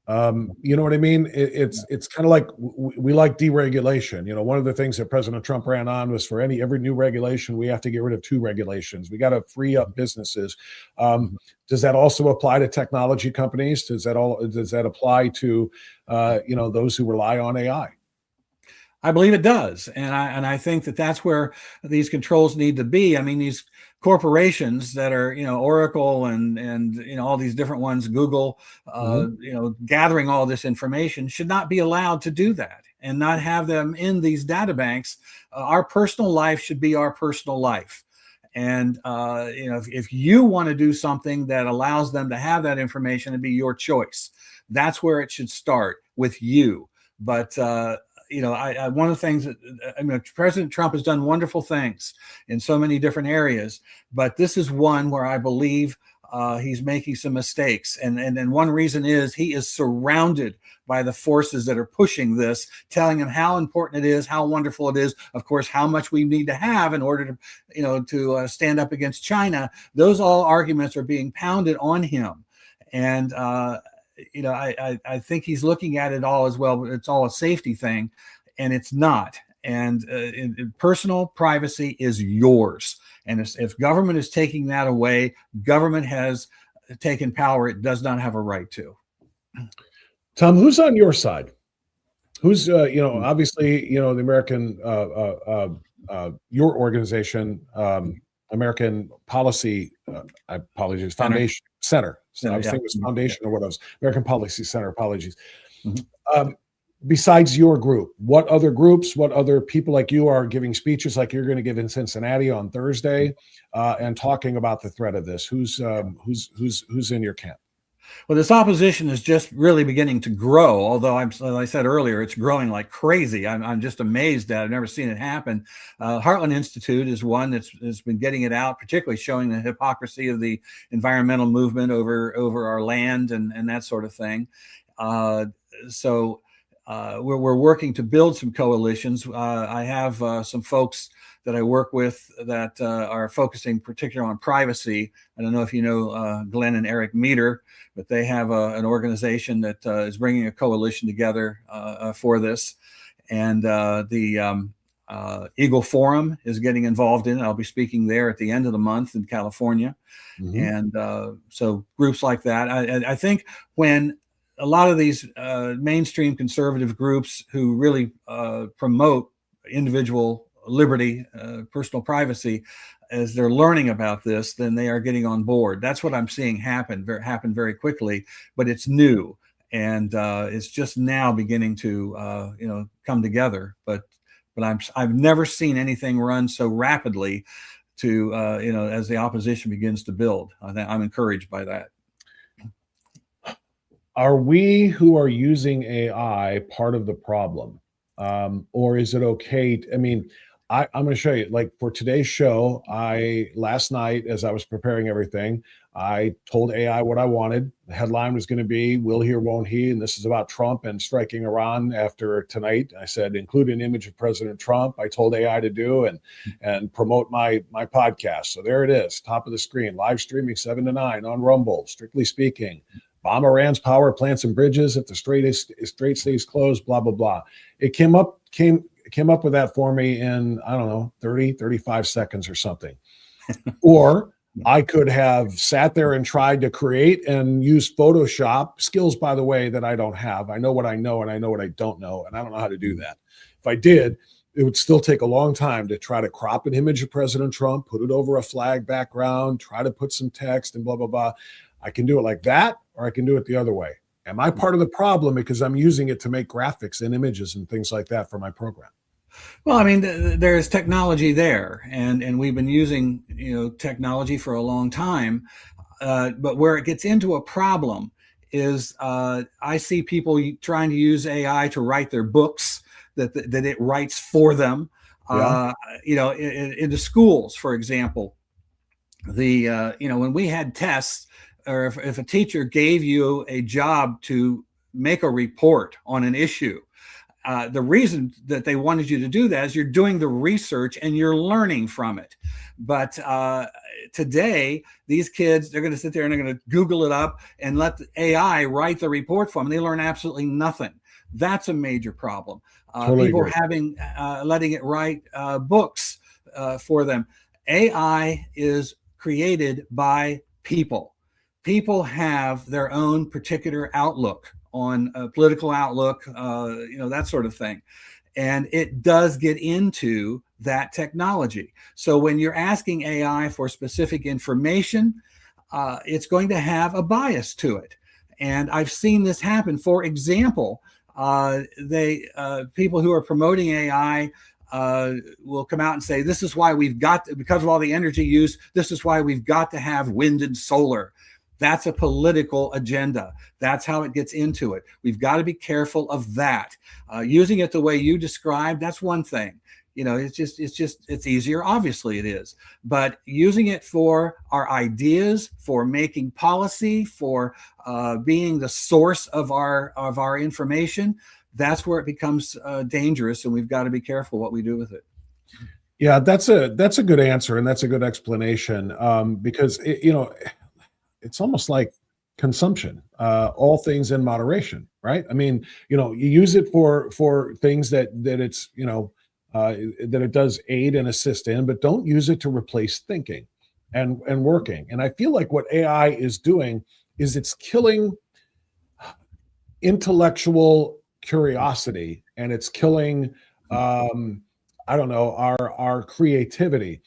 You know what I mean? It's kind of like we like deregulation. You know, one of the things that President Trump ran on was for every new regulation, we have to get rid of 2 regulations. We got to free up businesses. Does that also apply to technology companies? Does that apply to those who rely on AI? I believe it does, and I think that's where these controls need to be. I mean, these corporations that are Oracle and all these different ones, Google, gathering all this information should not be allowed to do that and not have them in these data banks. Our personal life should be our personal life. And if you want to do something that allows them to have that information, it'd be your choice. That's where it should start, with you. But one of the things that President Trump has done wonderful things in so many different areas, but this is one where I believe he's making some mistakes. And one reason is he is surrounded by the forces that are pushing this, telling him how important it is, how wonderful it is, of course, how much we need to have in order to stand up against China. Those all arguments are being pounded on him. And I think he's looking at it all as well. It's all a safety thing, and it's not. And personal privacy is yours. And if government is taking that away, government has taken power it does not have a right to. Tom, who's on your side? Who's obviously the American your organization, American Policy Foundation Center. I was thinking it was Foundation or what else? American Policy Center. Apologies. Mm-hmm. Besides your group, what other groups, what other people like you are giving speeches like you're going to give in Cincinnati on Thursday, and talking about the threat of this? Who's in your camp? Well, this opposition is just really beginning to grow, although as I said earlier, it's growing like crazy. I'm just amazed at it. I've never seen it happen. Heartland Institute is one that's been getting it out, particularly showing the hypocrisy of the environmental movement over our land and that sort of thing. So we're working to build some coalitions. I have some folks that I work with that are focusing particularly on privacy. I don't know if you know Glenn and Eric Meter, but they have an organization that is bringing a coalition together for this. And the Eagle Forum is getting involved in it. I'll be speaking there at the end of the month in California. Mm-hmm. And so groups like that. I think when a lot of these mainstream conservative groups who really promote individual liberty, personal privacy, as they're learning about this, then they are getting on board. That's what I'm seeing happen very quickly, but it's new. And it's just now beginning to, come together. But I've never seen anything run so rapidly as the opposition begins to build. I'm encouraged by that. Are we who are using AI part of the problem? Or is it okay? I mean, I'm going to show you, like for today's show, last night, as I was preparing everything, I told AI what I wanted. The headline was going to be, will he or won't he? And this is about Trump and striking Iran after tonight. I said, include an image of President Trump. I told AI to do and promote my podcast. So there it is, top of the screen, live streaming 7 to 9 on Rumble, strictly speaking. Bomb Iran's power plants and bridges if the strait stays closed, blah, blah, blah. It came up with that for me in, I don't know, 30, 35 seconds or something. Or I could have sat there and tried to create and use Photoshop, skills, by the way, that I don't have. I know what I know and I know what I don't know, and I don't know how to do that. If I did, it would still take a long time to try to crop an image of President Trump, put it over a flag background, try to put some text and blah, blah, blah. I can do it like that, or I can do it the other way. Am I part of the problem because I'm using it to make graphics and images and things like that for my program? Well, I mean, there's technology there, and we've been using technology for a long time. But where it gets into a problem is I see people trying to use AI to write their books that it writes for them. Yeah. In the schools, for example, when we had tests, or if a teacher gave you a job to make a report on an issue, the reason that they wanted you to do that is you're doing the research and you're learning from it. But today, these kids, they're going to sit there and they're going to Google it up and let the AI write the report for them. They learn absolutely nothing. That's a major problem. Totally people agree. letting it write books for them. AI is created by people. People have their own particular outlook on a political outlook, that sort of thing. And it does get into that technology. So when you're asking AI for specific information, it's going to have a bias to it. And I've seen this happen. For example, people who are promoting AI will come out and say, this is why because of all the energy use, this is why we've got to have wind and solar. That's a political agenda. That's how it gets into it. We've got to be careful of that. Using it the way you described, that's one thing. It's easier. Obviously it is. But using it for our ideas, for making policy, for being the source of our information, that's where it becomes dangerous, and we've got to be careful what we do with it. Yeah, that's a good answer, and that's a good explanation, because it's almost like consumption, all things in moderation, right? I mean, you use it for things that it's, that it does aid and assist in, but don't use it to replace thinking and working. And I feel like what AI is doing is it's killing intellectual curiosity, and it's killing, our creativity.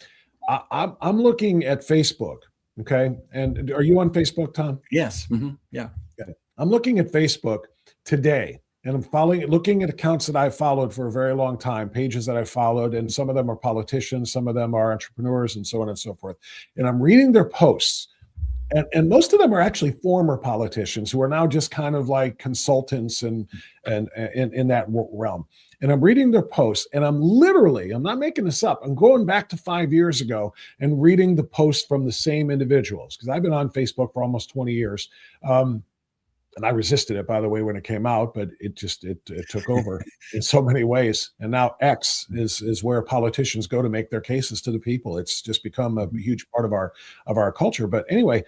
I'm looking at Facebook. Okay. And are you on Facebook, Tom? Yes. Mm-hmm. Yeah. Okay. I'm looking at Facebook today, and I'm looking at accounts that I've followed for a very long time, pages that I've followed, and some of them are politicians, some of them are entrepreneurs, and so on and so forth. And I'm reading their posts, and most of them are actually former politicians who are now just kind of like consultants and in that realm. And I'm reading their posts, and I'm not making this up. I'm going back to 5 years ago and reading the posts from the same individuals, because I've been on Facebook for almost 20 years. And I resisted it, by the way, when it came out, but it took over in so many ways. And now X is where politicians go to make their cases to the people. It's just become a huge part of our culture. But anyway,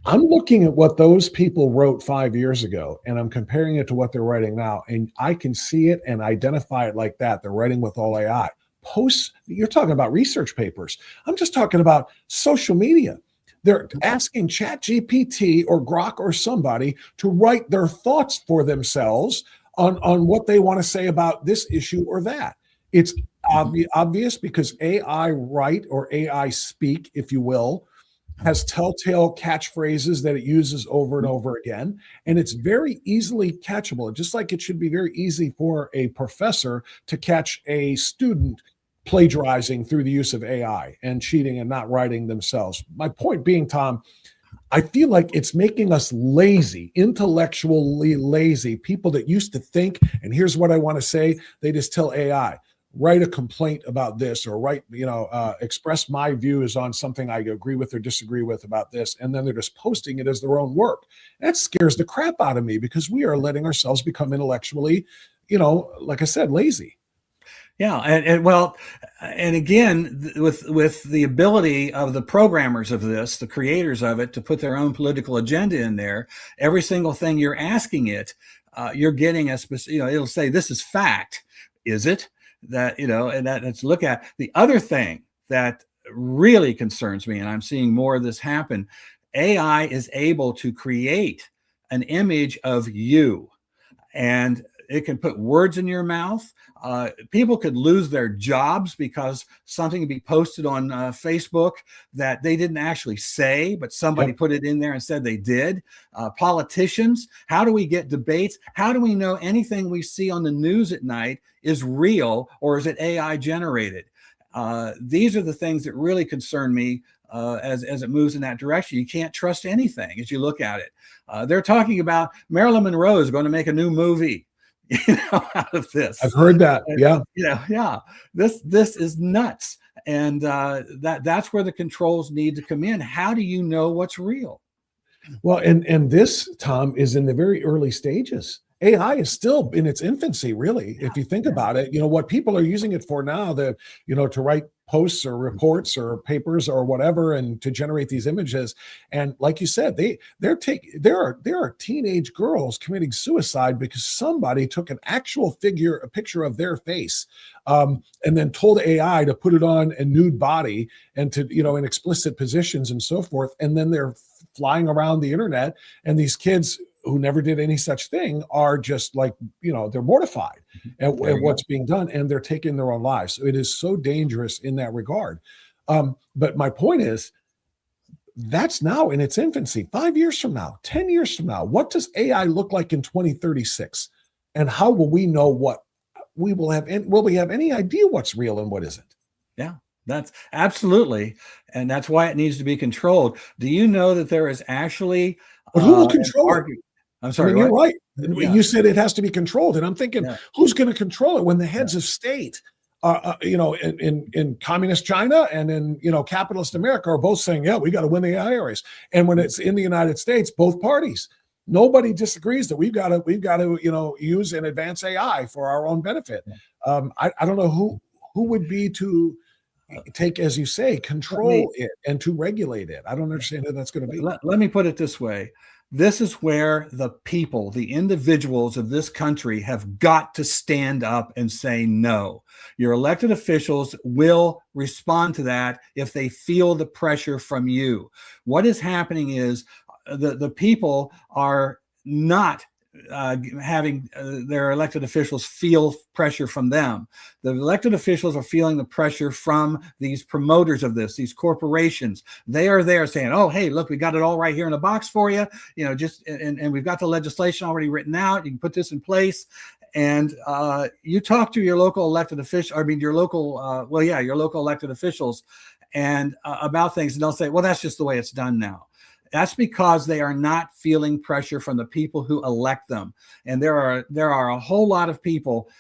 I'm looking at what those people wrote 5 years ago, and I'm comparing it to what they're writing now. And I can see it and identify it like that. They're writing with all AI. Posts, you're talking about research papers. I'm just talking about social media. They're asking ChatGPT or Grok or somebody to write their thoughts for themselves on what they want to say about this issue or that. It's obvious because AI write, or AI speak, if you will, has telltale catchphrases that it uses over and over again. And it's very easily catchable, just like it should be very easy for a professor to catch a student plagiarizing through the use of AI and cheating and not writing themselves. My point being, Tom, I feel like it's making us lazy, intellectually lazy, people that used to think, and here's what I want to say, they just tell AI, write a complaint about this, or write, express my views on something I agree with or disagree with about this, and then they're just posting it as their own work. That scares the crap out of me, because we are letting ourselves become intellectually, like I said, lazy. Yeah, and again, with the ability of the programmers of this, the creators of it, to put their own political agenda in there, every single thing you're asking it, you're getting a specific. It'll say this is fact. Is it? That and let's look at the other thing that really concerns me, and I'm seeing more of this happen. AI is able to create an image of you, and it can put words in your mouth. People could lose their jobs because something could be posted on Facebook that they didn't actually say, but somebody put it in there and said they did. Politicians, how do we get debates? How do we know anything we see on the news at night is real, or is it AI generated? These are the things that really concern me as it moves in that direction. You can't trust anything as you look at it. They're talking about Marilyn Monroe is going to make a new movie out of this. I've heard that. Yeah. This is nuts. And that's where the controls need to come in. How do you know what's real? Well, and this, Tom, is in the very early stages. AI is still in its infancy, really. If you think about it, what people are using it for now, to write posts or reports or papers or whatever, and to generate these images. And like you said, there are teenage girls committing suicide because somebody took an actual figure, a picture of their face, and then told AI to put it on a nude body and to, in explicit positions and so forth. And then they're flying around the internet, and these kids who never did any such thing are just like, they're mortified at what's being done, and they're taking their own lives. So it is so dangerous in that regard. But my point is, that's now in its infancy. 5 years from now, 10 years from now, what does AI look like in 2036? And how will we know what we will have? Will we have any idea what's real and what isn't? Yeah. That's absolutely. And that's why it needs to be controlled. Do you know that there is actually but who will control it? I'm sorry. You're right. You said it has to be controlled, and I'm thinking, who's going to control it when the heads of state, in communist China and in capitalist America are both saying, yeah, we got to win the AI race, and when it's in the United States, both parties, nobody disagrees that we've got to use and advance AI for our own benefit. I don't know who would be to take, as you say, control it and to regulate it. I don't understand how that's going to be. Let me put it this way. This is where the people, the individuals of this country have got to stand up and say no. Your elected officials will respond to that if they feel the pressure from you. What is happening is the people are not having their elected officials feel pressure from them. The elected officials are feeling the pressure from these promoters of this, these corporations. They are there saying, oh, hey, look, we got it all right here in a box for you. And we've got the legislation already written out. You can put this in place. And you talk to your local elected official, your local elected officials and about things, and they'll say, well, that's just the way it's done now. That's because they are not feeling pressure from the people who elect them. And there are a whole lot of people.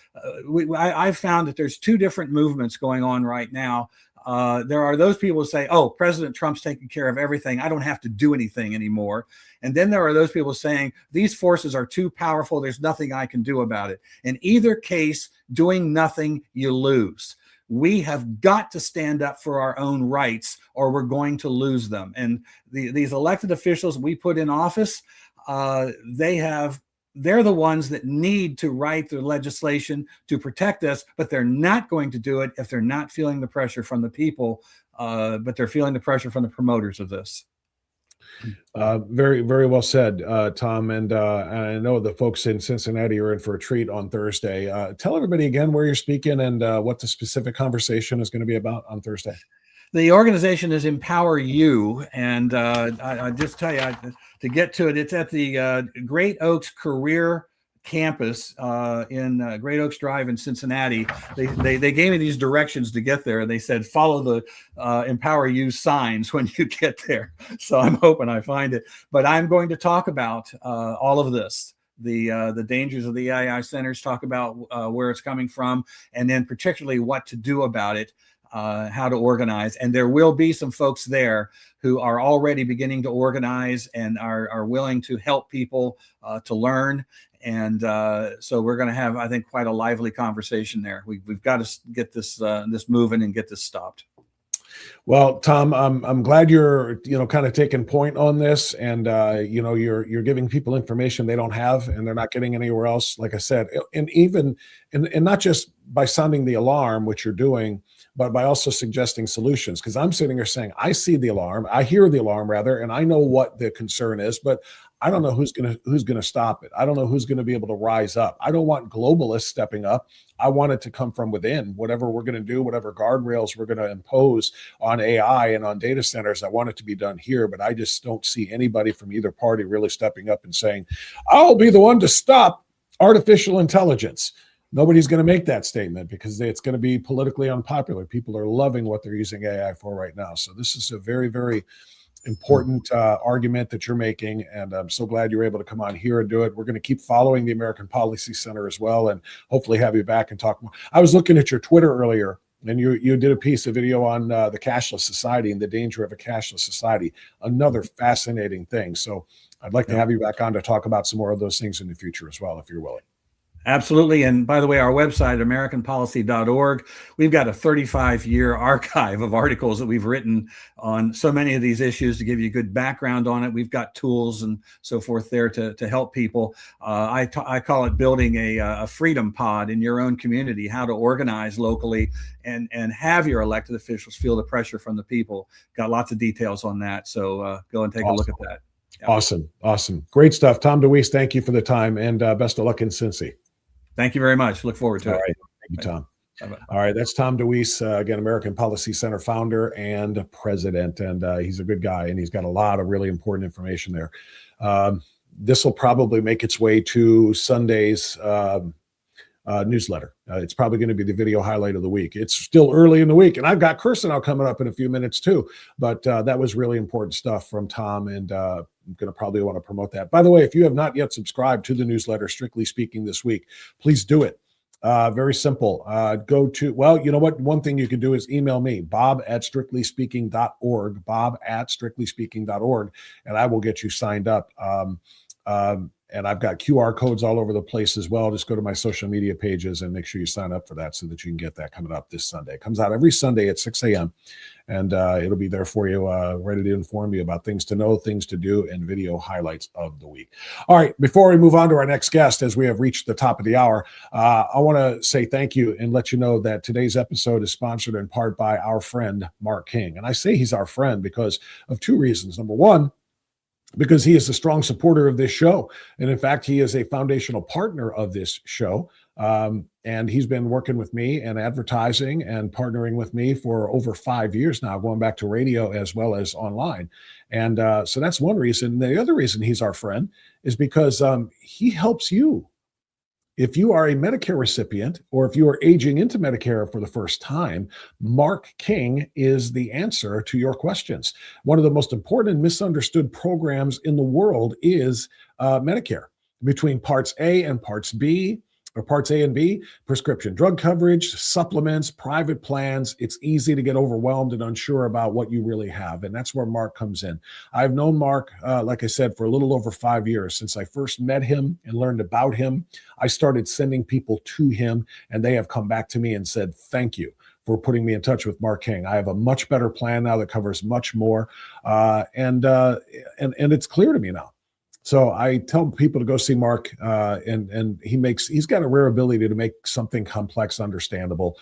I've found that there's two different movements going on right now. There are those people who say, oh, President Trump's taking care of everything. I don't have to do anything anymore. And then there are those people saying these forces are too powerful. There's nothing I can do about it. In either case, doing nothing, you lose. We have got to stand up for our own rights, or we're going to lose them. And these elected officials we put in office, they're the ones that need to write the legislation to protect us, but they're not going to do it if they're not feeling the pressure from the people, but they're feeling the pressure from the promoters of this. Very, very well said, Tom. And I know the folks in Cincinnati are in for a treat on Thursday. Tell everybody again where you're speaking and what the specific conversation is going to be about on Thursday. The organization is Empower You. And I just tell you, to get to it, it's at the Great Oaks Career campus in Great Oaks Drive in Cincinnati. They gave me these directions to get there, and they said follow the Empower You signs when you get there. So I'm hoping I find it. But I'm going to talk about all of this. The dangers of the AI centers, talk about where it's coming from, and then particularly what to do about it, how to organize. And there will be some folks there who are already beginning to organize and are willing to help people to learn. And so we're going to have, I think, quite a lively conversation there. We've got to get this moving and get this stopped. Well, Tom, I'm glad you're, kind of taking point on this, and you're giving people information they don't have and they're not getting anywhere else. Like I said, and even and not just by sounding the alarm, which you're doing, but by also suggesting solutions. Because I'm sitting here saying, I see the alarm, I hear the alarm rather, and I know what the concern is, but I don't know who's gonna stop it. I don't know who's gonna be able to rise up. I don't want globalists stepping up. I want it to come from within. Whatever we're gonna do, whatever guardrails we're gonna impose on AI and on data centers, I want it to be done here. But I just don't see anybody from either party really stepping up and saying, I'll be the one to stop artificial intelligence. Nobody's going to make that statement because it's going to be politically unpopular. People are loving what they're using AI for right now. So this is a very, very important argument that you're making, and I'm so glad you're able to come on here and do it. We're going to keep following the American Policy Center as well, and hopefully have you back and talk more. I was looking at your Twitter earlier, and you did a video on the cashless society and the danger of a cashless society. Another fascinating thing. So I'd like to have you back on to talk about some more of those things in the future as well, if you're willing. Absolutely. And by the way, our website, americanpolicy.org, we've got a 35-year archive of articles that we've written on so many of these issues to give you good background on it. We've got tools and so forth there to help people. I call it building a freedom pod in your own community, how to organize locally and have your elected officials feel the pressure from the people. Got lots of details on that. So go and take a look at that. Yeah. Awesome. Great stuff. Tom DeWeese, thank you for the time, and best of luck in Cincy. Thank you very much. Look forward to it. All right. Thank you, Tom. Bye-bye. All right. That's Tom DeWeese, again, American Policy Center founder and president. And he's a good guy, and he's got a lot of really important information there. This will probably make its way to Sunday's newsletter. It's probably going to be the video highlight of the week. It's still early in the week, and I've got Kirsten coming up in a few minutes too. But that was really important stuff from Tom, and I'm going to probably want to promote that. By the way, if you have not yet subscribed to the newsletter, Strictly Speaking This Week, please do it. Very simple. Go to, well, you know what? One thing you can do is email me, bob@strictlyspeaking.org, bob@strictlyspeaking.org, and I will get you signed up. And I've got QR codes all over the place as well. Just go to my social media pages and make sure you sign up for that so that you can get that coming up this Sunday. It comes out every Sunday at 6 a.m. and it'll be there for you, ready to inform you about things to know, things to do, and video highlights of the week. All right, before we move on to our next guest, as we have reached the top of the hour, I want to say thank you and let you know that today's episode is sponsored in part by our friend, Mark King. And I say he's our friend because of two reasons. Number one, because he is a strong supporter of this show. And in fact, he is a foundational partner of this show. And he's been working with me and advertising and partnering with me for over 5 years now, going back to radio as well as online. And so that's one reason. The other reason he's our friend is because he helps you. If you are a Medicare recipient, or if you are aging into Medicare for the first time, Mark King is the answer to your questions. One of the most important and misunderstood programs in the world is Medicare. Between Parts A and Parts B, or Parts A and B, prescription drug coverage, supplements, private plans. It's easy to get overwhelmed and unsure about what you really have. And that's where Mark comes in. I've known Mark, like I said, for a little over 5 years. Since I first met him and learned about him, I started sending people to him, and they have come back to me and said, thank you for putting me in touch with Mark King. I have a much better plan now that covers much more. And it's clear to me now. So I tell people to go see Mark, and he's got a rare ability to make something complex understandable.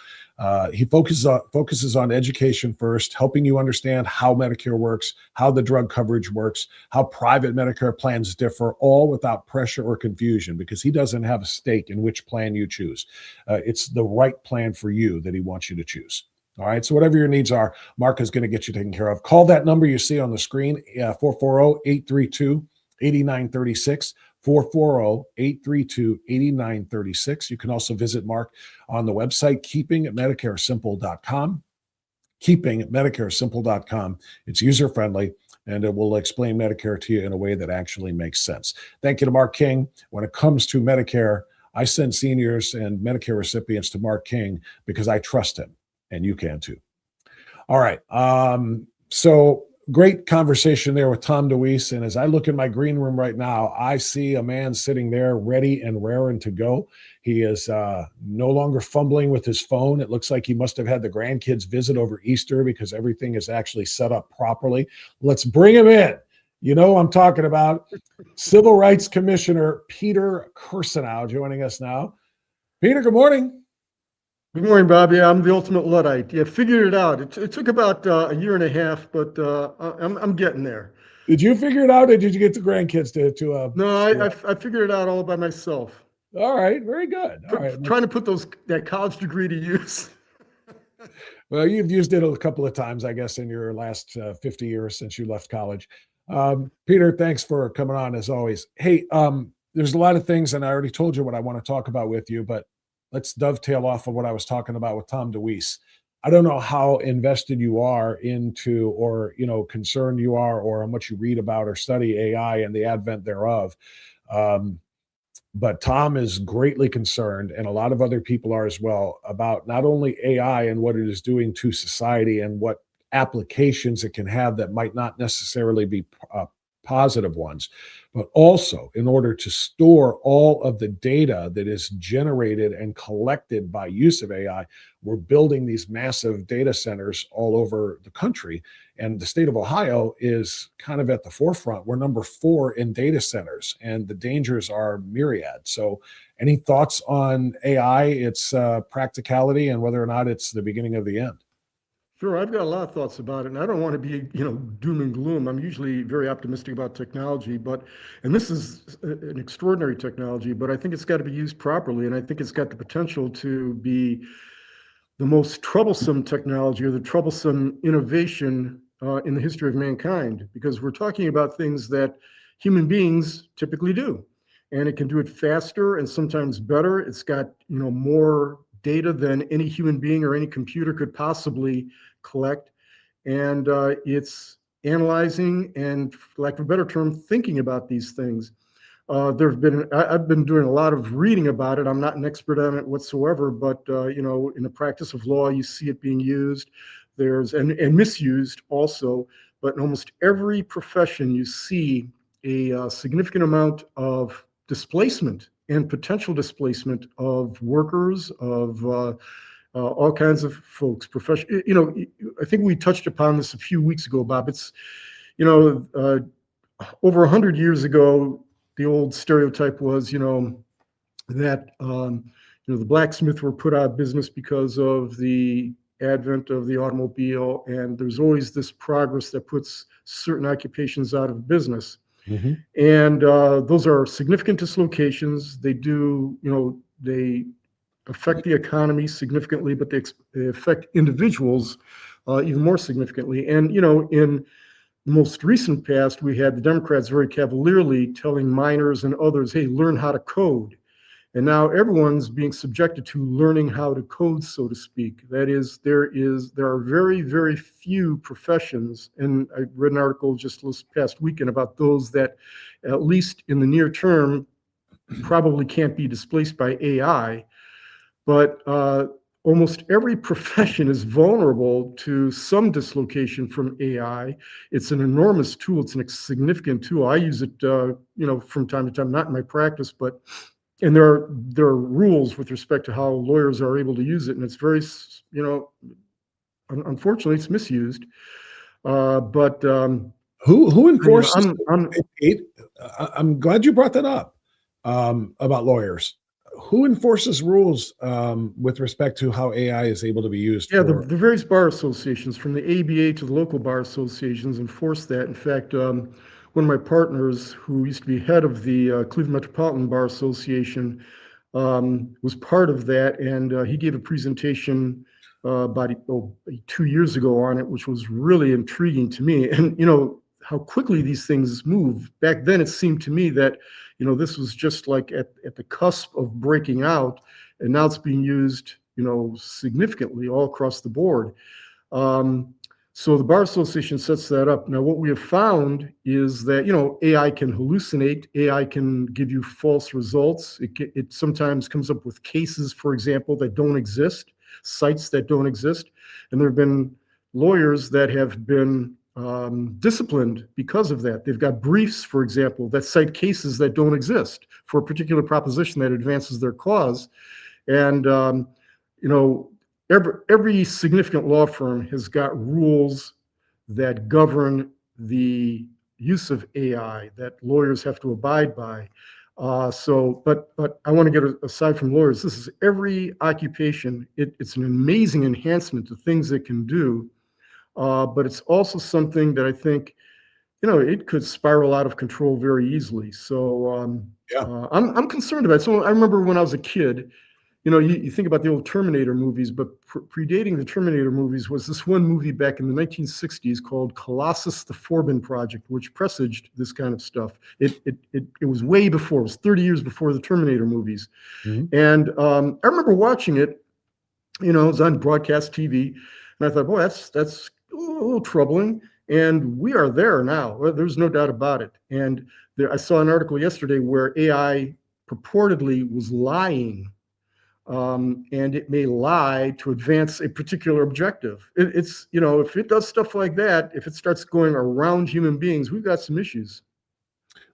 He focuses on education first, helping you understand how Medicare works, how the drug coverage works, how private Medicare plans differ, all without pressure or confusion, because he doesn't have a stake in which plan you choose. It's the right plan for you that he wants you to choose. All right. So whatever your needs are, Mark is going to get you taken care of. Call that number you see on the screen, 440-832-8936, 440-832-8936. You can also visit Mark on the website, keepingmedicaresimple.com. keepingmedicaresimple.com. It's user-friendly, and it will explain Medicare to you in a way that actually makes sense. Thank you to Mark King. When it comes to Medicare, I send seniors and Medicare recipients to Mark King because I trust him, and you can too. All right. So great conversation there with Tom DeWeese. And as I look in my green room right now, I see a man sitting there ready and raring to go. He is no longer fumbling with his phone. It looks like he must have had the grandkids visit over Easter because everything is actually set up properly. Let's bring him in. You know who I'm talking about. Civil Rights Commissioner Peter Kirsanow joining us now. Peter, good morning. Good morning, Bob. Yeah, I'm the ultimate Luddite. Yeah, figured it out. It took about a year and a half, but I'm getting there. Did you figure it out, or did you get the grandkids to No, I figured it out all by myself. All right, very good. All right. Trying to put that college degree to use. Well, you've used it a couple of times, I guess, in your last 50 years since you left college. Peter, thanks for coming on as always. Hey, there's a lot of things, and I already told you what I want to talk about with you, but let's dovetail off of what I was talking about with Tom DeWeese. I don't know how invested you are into, or concerned you are, or how much you read about or study AI and the advent thereof. But Tom is greatly concerned, and a lot of other people are as well, about not only AI and what it is doing to society and what applications it can have that might not necessarily be positive ones, but also in order to store all of the data that is generated and collected by use of AI, we're building these massive data centers all over the country. And the state of Ohio is kind of at the forefront. We're number 4 in data centers, and the dangers are myriad. So any thoughts on AI, its practicality, and whether or not it's the beginning of the end? Sure, I've got a lot of thoughts about it, and I don't want to be, doom and gloom. I'm usually very optimistic about technology, and this is an extraordinary technology, but I think it's got to be used properly, and I think it's got the potential to be the most troublesome technology, or the troublesome innovation in the history of mankind, because we're talking about things that human beings typically do, and it can do it faster and sometimes better. It's got, more data than any human being or any computer could possibly collect, and it's analyzing and, for lack of a better term, thinking about these things. I've been doing a lot of reading about it. I'm not an expert on it whatsoever, but in the practice of law, you see it being used. And misused also, but in almost every profession, you see a significant amount of displacement and potential displacement of workers, of all kinds of folks. I think we touched upon this a few weeks ago, Bob. It's, over 100 years ago, the old stereotype was, that the blacksmith were put out of business because of the advent of the automobile, and there's always this progress that puts certain occupations out of business. Mm-hmm. And those are significant dislocations. They do, they affect the economy significantly, but they affect individuals even more significantly. And, in the most recent past, we had the Democrats very cavalierly telling minors and others, hey, learn how to code. And now everyone's being subjected to learning how to code, so to speak. That is, there are very, very few professions, and I read an article just this past weekend about those that, at least in the near term, probably can't be displaced by AI. But almost every profession is vulnerable to some dislocation from AI. It's an enormous tool. It's a significant tool. I use it, from time to time, not in my practice, and there are rules with respect to how lawyers are able to use it, and it's very, unfortunately, it's misused. But who enforces? I'm glad you brought that up about lawyers. Who enforces rules with respect to how AI is able to be used? Yeah, the various bar associations, from the ABA to the local bar associations, enforce that. In fact, one of my partners, who used to be head of the Cleveland Metropolitan Bar Association, was part of that, and he gave a presentation about 2 years ago on it, which was really intriguing to me. And how quickly these things move. Back then, it seemed to me that this was just like at the cusp of breaking out, and now it's being used, significantly all across the board. So the Bar Association sets that up. Now, what we have found is that, AI can hallucinate. AI can give you false results. It sometimes comes up with cases, for example, that don't exist, sites that don't exist. And there have been lawyers that have been disciplined because of that. They've got briefs, for example, that cite cases that don't exist for a particular proposition that advances their cause. And, every significant law firm has got rules that govern the use of AI that lawyers have to abide by. But I want to get aside from lawyers. This is every occupation. It's an amazing enhancement to things it can do, but it's also something that I think, it could spiral out of control very easily. So I'm concerned about it. So I remember when I was a kid. You think about the old Terminator movies, but predating the Terminator movies was this one movie back in the 1960s called Colossus: The Forbin Project, which presaged this kind of stuff. It was way before. It was 30 years before the Terminator movies. Mm-hmm. And I remember watching it. It was on broadcast TV, and I thought, boy, that's a little troubling. And we are there now. There's no doubt about it. And I saw an article yesterday where AI purportedly was lying. And it may lie to advance a particular objective. It's if it does stuff like that, if it starts going around human beings, we've got some issues.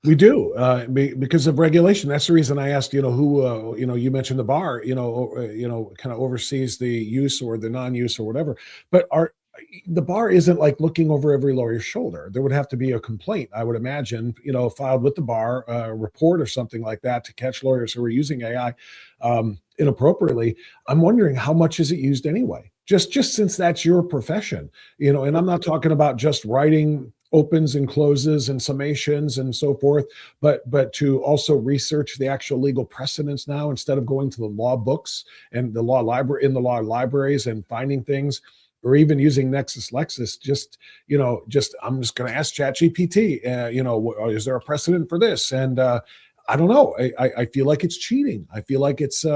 We do, because of regulation. That's the reason I asked, who, you mentioned the bar, kind of oversees the use or the non-use or whatever. But the bar isn't like looking over every lawyer's shoulder. There would have to be a complaint, I would imagine, filed with the bar, a report or something like that to catch lawyers who are using AI inappropriately. I'm wondering, how much is it used anyway? Just since that's your profession, and I'm not talking about just writing opens and closes and summations and so forth, but to also research the actual legal precedents now, instead of going to the law books and the law libraries and finding things, or even using LexisNexis. I'm just going to ask ChatGPT, is there a precedent for this? And I don't know. I feel like it's cheating. I feel like it's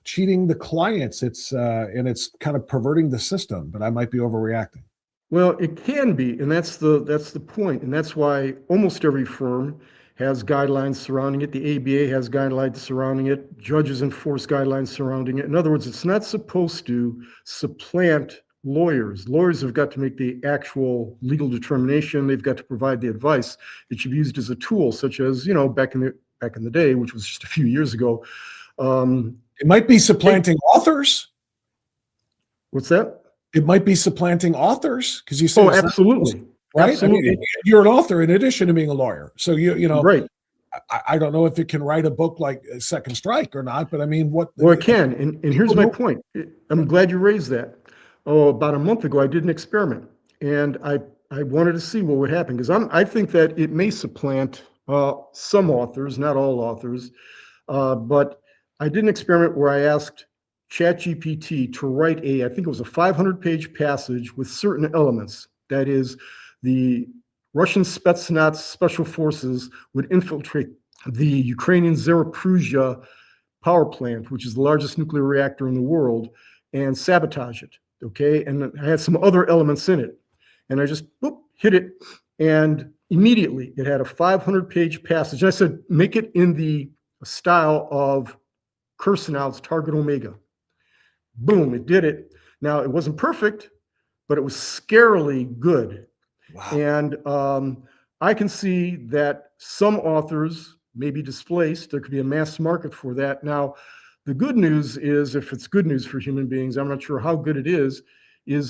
cheating the clients. And it's kind of perverting the system, but I might be overreacting. Well, it can be, and that's the point. And that's why almost every firm has guidelines surrounding it. The ABA has guidelines surrounding it. Judges enforce guidelines surrounding it. In other words, it's not supposed to supplant lawyers. Lawyers have got to make the actual legal determination. They've got to provide the advice. It should be used as a tool, such as, back in the day, which was just a few years ago. It might be supplanting authors. What's that? It might be supplanting authors, because you said, absolutely, right? Absolutely. I mean, you're an author in addition to being a lawyer, so right. I don't know if it can write a book like Second Strike or not, but I mean, Well, it can, and here's my point. I'm glad you raised that. About a month ago, I did an experiment, and I wanted to see what would happen, because I think that it may supplant some authors, not all authors, but I did an experiment where I asked ChatGPT to write I think it was a 500-page passage with certain elements. That is, the Russian Spetsnaz special forces would infiltrate the Ukrainian Zaporizhzhia power plant, which is the largest nuclear reactor in the world, and sabotage it. Okay, and I had some other elements in it, and I just hit it, and immediately it had a 500-page passage. And I said, make it in the style of Kirsanout's Target Omega. Boom, it did it. Now, it wasn't perfect, but it was scarily good. Wow. And I can see that some authors may be displaced. There could be a mass market for that. Now, the good news is, if it's good news for human beings, I'm not sure how good it is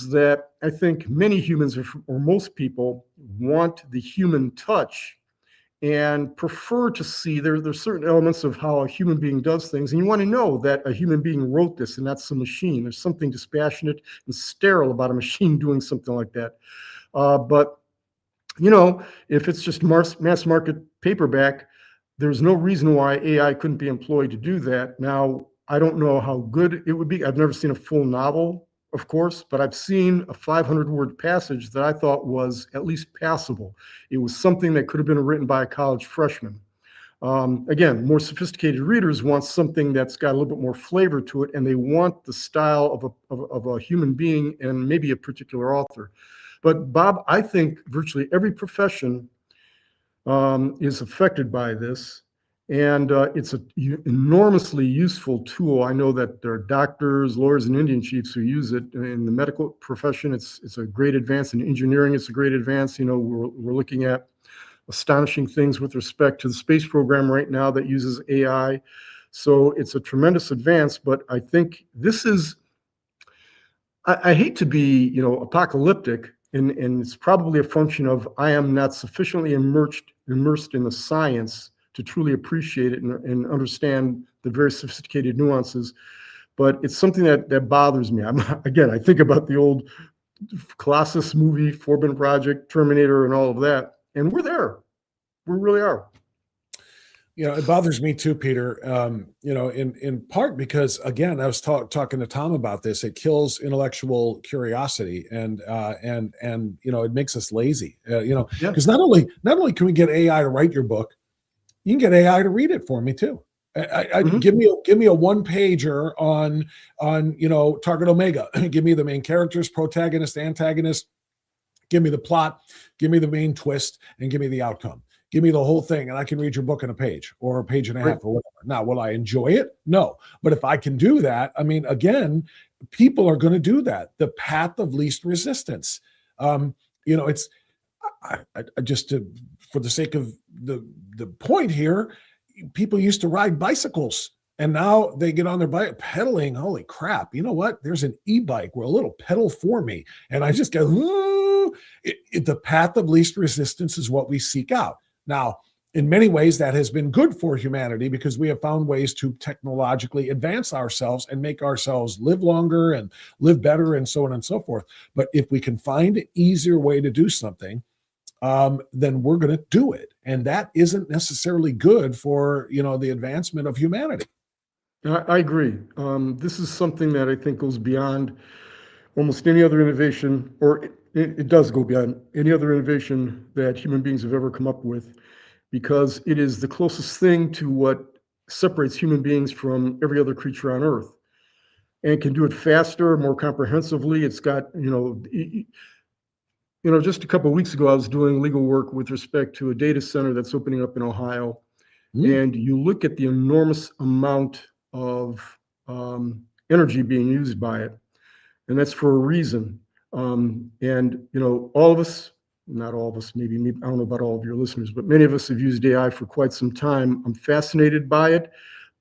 that I think many humans, or most people, want the human touch and prefer to see there's certain elements of how a human being does things. And you want to know that a human being wrote this and not some machine. There's something dispassionate and sterile about a machine doing something like that. But, if it's just mass market paperback, there's no reason why AI couldn't be employed to do that. Now, I don't know how good it would be. I've never seen a full novel, of course, but I've seen a 500-word passage that I thought was at least passable. It was something that could have been written by a college freshman. Again, more sophisticated readers want something that's got a little bit more flavor to it, and they want the style of a human being and maybe a particular author. But Bob, I think virtually every profession is affected by this, and it's an enormously useful tool. I know that there are doctors, lawyers, and Indian chiefs who use it. In the medical profession, it's a great advance. In engineering, it's a great advance. You know, we're looking at astonishing things with respect to the space program right now that uses AI. So it's a tremendous advance, but I think this is, I hate to be, you know, apocalyptic, and it's probably a function of I am not sufficiently immersed in the science to truly appreciate it and understand the very sophisticated nuances. But it's something that bothers me. Again, I think about the old Colossus movie, Forbidden Project, Terminator, and all of that. And we're there. We really are. You know, it bothers me too, Peter. You know, in part because, again, I was talking to Tom about this. It kills intellectual curiosity, and you know, it makes us lazy. You know, because not only can we get AI to write your book, you can get AI to read it for me too. Give me a one pager on you know, Target Omega. Give me the main characters, protagonist, antagonist. Give me the plot. Give me the main twist, and give me the outcome. Give me the whole thing, and I can read your book in a page or a page and a half or whatever. Now, will I enjoy it? No. But if I can do that, I mean, again, people are going to do that. The path of least resistance. You know, it's I just for the sake of the point here, people used to ride bicycles, and now they get on their bike pedaling. Holy crap. You know what? There's an e-bike with a little pedal for me. And I just go, the path of least resistance is what we seek out. Now, in many ways, that has been good for humanity because we have found ways to technologically advance ourselves and make ourselves live longer and live better and so on and so forth. But if we can find an easier way to do something, then we're going to do it. And that isn't necessarily good for, you know, the advancement of humanity. I agree. This is something that I think goes beyond almost any other innovation, or it does go beyond any other innovation that human beings have ever come up with, because it is the closest thing to what separates human beings from every other creature on Earth, and can do it faster, more comprehensively. It's got, you know, just a couple of weeks ago, I was doing legal work with respect to a data center that's opening up in Ohio, and you look at the enormous amount of energy being used by it, and that's for a reason. And, you know, all of us, not all of us, maybe, I don't know about all of your listeners, but many of us have used AI for quite some time. I'm fascinated by it,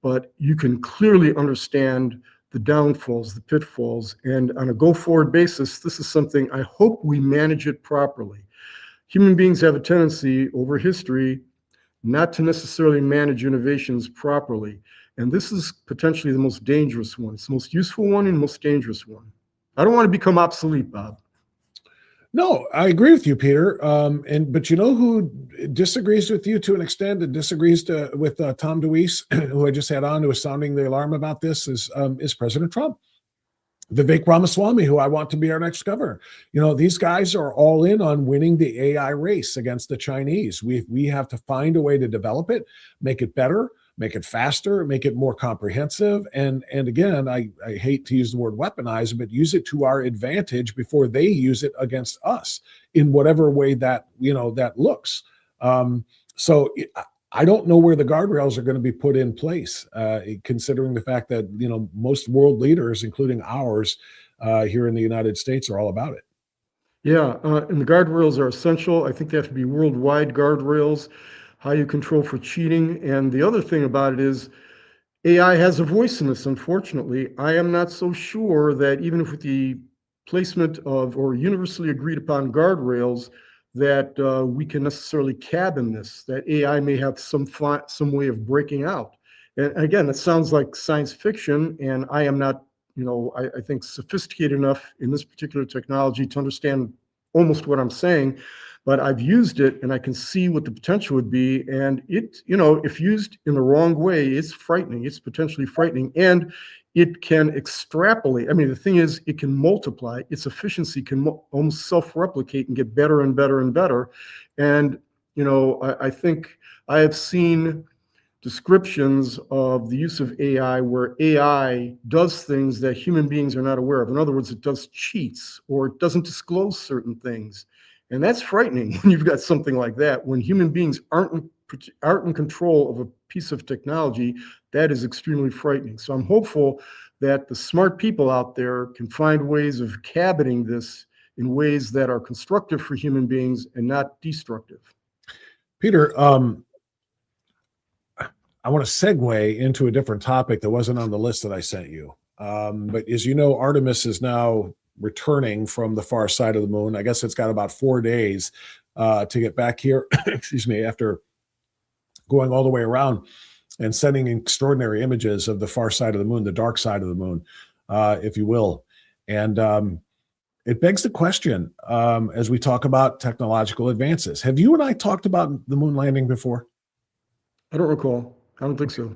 but you can clearly understand the downfalls, the pitfalls, and on a go-forward basis, this is something I hope we manage it properly. Human beings have a tendency over history not to necessarily manage innovations properly, and this is potentially the most dangerous one. It's the most useful one and most dangerous one. I don't want to become obsolete, Bob. No, I agree with you, Peter. But you know who disagrees with you to an extent and disagrees with Tom DeWeese, who I just had on, who was sounding the alarm about this, is President Trump. Vivek Ramaswamy, who I want to be our next governor. You know, these guys are all in on winning the AI race against the Chinese. We have to find a way to develop it, make it better, make it faster, make it more comprehensive. And again, I hate to use the word weaponize, but use it to our advantage before they use it against us in whatever way that, you know, that looks. So I don't know where the guardrails are going to be put in place, considering the fact that, you know, most world leaders, including ours here in the United States, are all about it. Yeah, and the guardrails are essential. I think they have to be worldwide guardrails, how you control for cheating. And the other thing about it is AI has a voice in this, unfortunately. I am not so sure that even with the placement of or universally agreed upon guardrails, that we can necessarily cabin this, that AI may have some way of breaking out. And again, it sounds like science fiction, and I am not, you know, I think sophisticated enough in this particular technology to understand almost what I'm saying, but I've used it and I can see what the potential would be. And it, you know, if used in the wrong way, it's frightening. It's potentially frightening, and it can extrapolate. I mean, the thing is, it can multiply. Its efficiency can almost self-replicate and get better and better and better. And, you know, I think I have seen descriptions of the use of AI where AI does things that human beings are not aware of. In other words, it does cheats or it doesn't disclose certain things. And that's frightening when you've got something like that. When human beings aren't in control of a piece of technology, that is extremely frightening. So I'm hopeful that the smart people out there can find ways of cabining this in ways that are constructive for human beings and not destructive. Peter, I want to segue into a different topic that wasn't on the list that I sent you. But as you know, Artemis is now returning from the far side of the moon. I guess it's got about 4 days to get back here, excuse me, after going all the way around and sending extraordinary images of the far side of the moon, the dark side of the moon, if you will. And it begs the question, as we talk about technological advances. Have you and I talked about the moon landing before? I don't recall. I don't think so.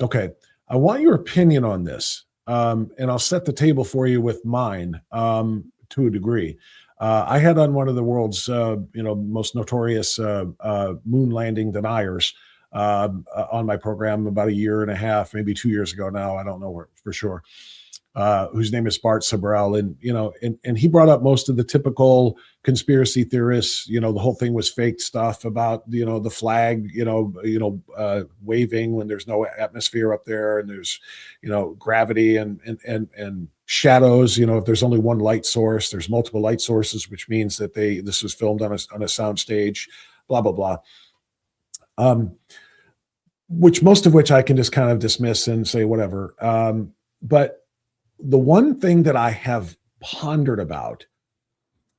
Okay. I want your opinion on this, and I'll set the table for you with mine to a degree. I had on one of the world's most notorious moon landing deniers on my program about 1.5 years, maybe 2 years ago now. I don't know for sure. Whose name is Bart Sobral, and he brought up most of the typical conspiracy theorists. The whole thing was fake stuff about the flag, waving when there's no atmosphere up there, and there's gravity and shadows. If there's only one light source, there's multiple light sources, which means that this was filmed on a sound stage. Blah blah blah. Which most of which I can just kind of dismiss and say whatever. But the one thing that I have pondered about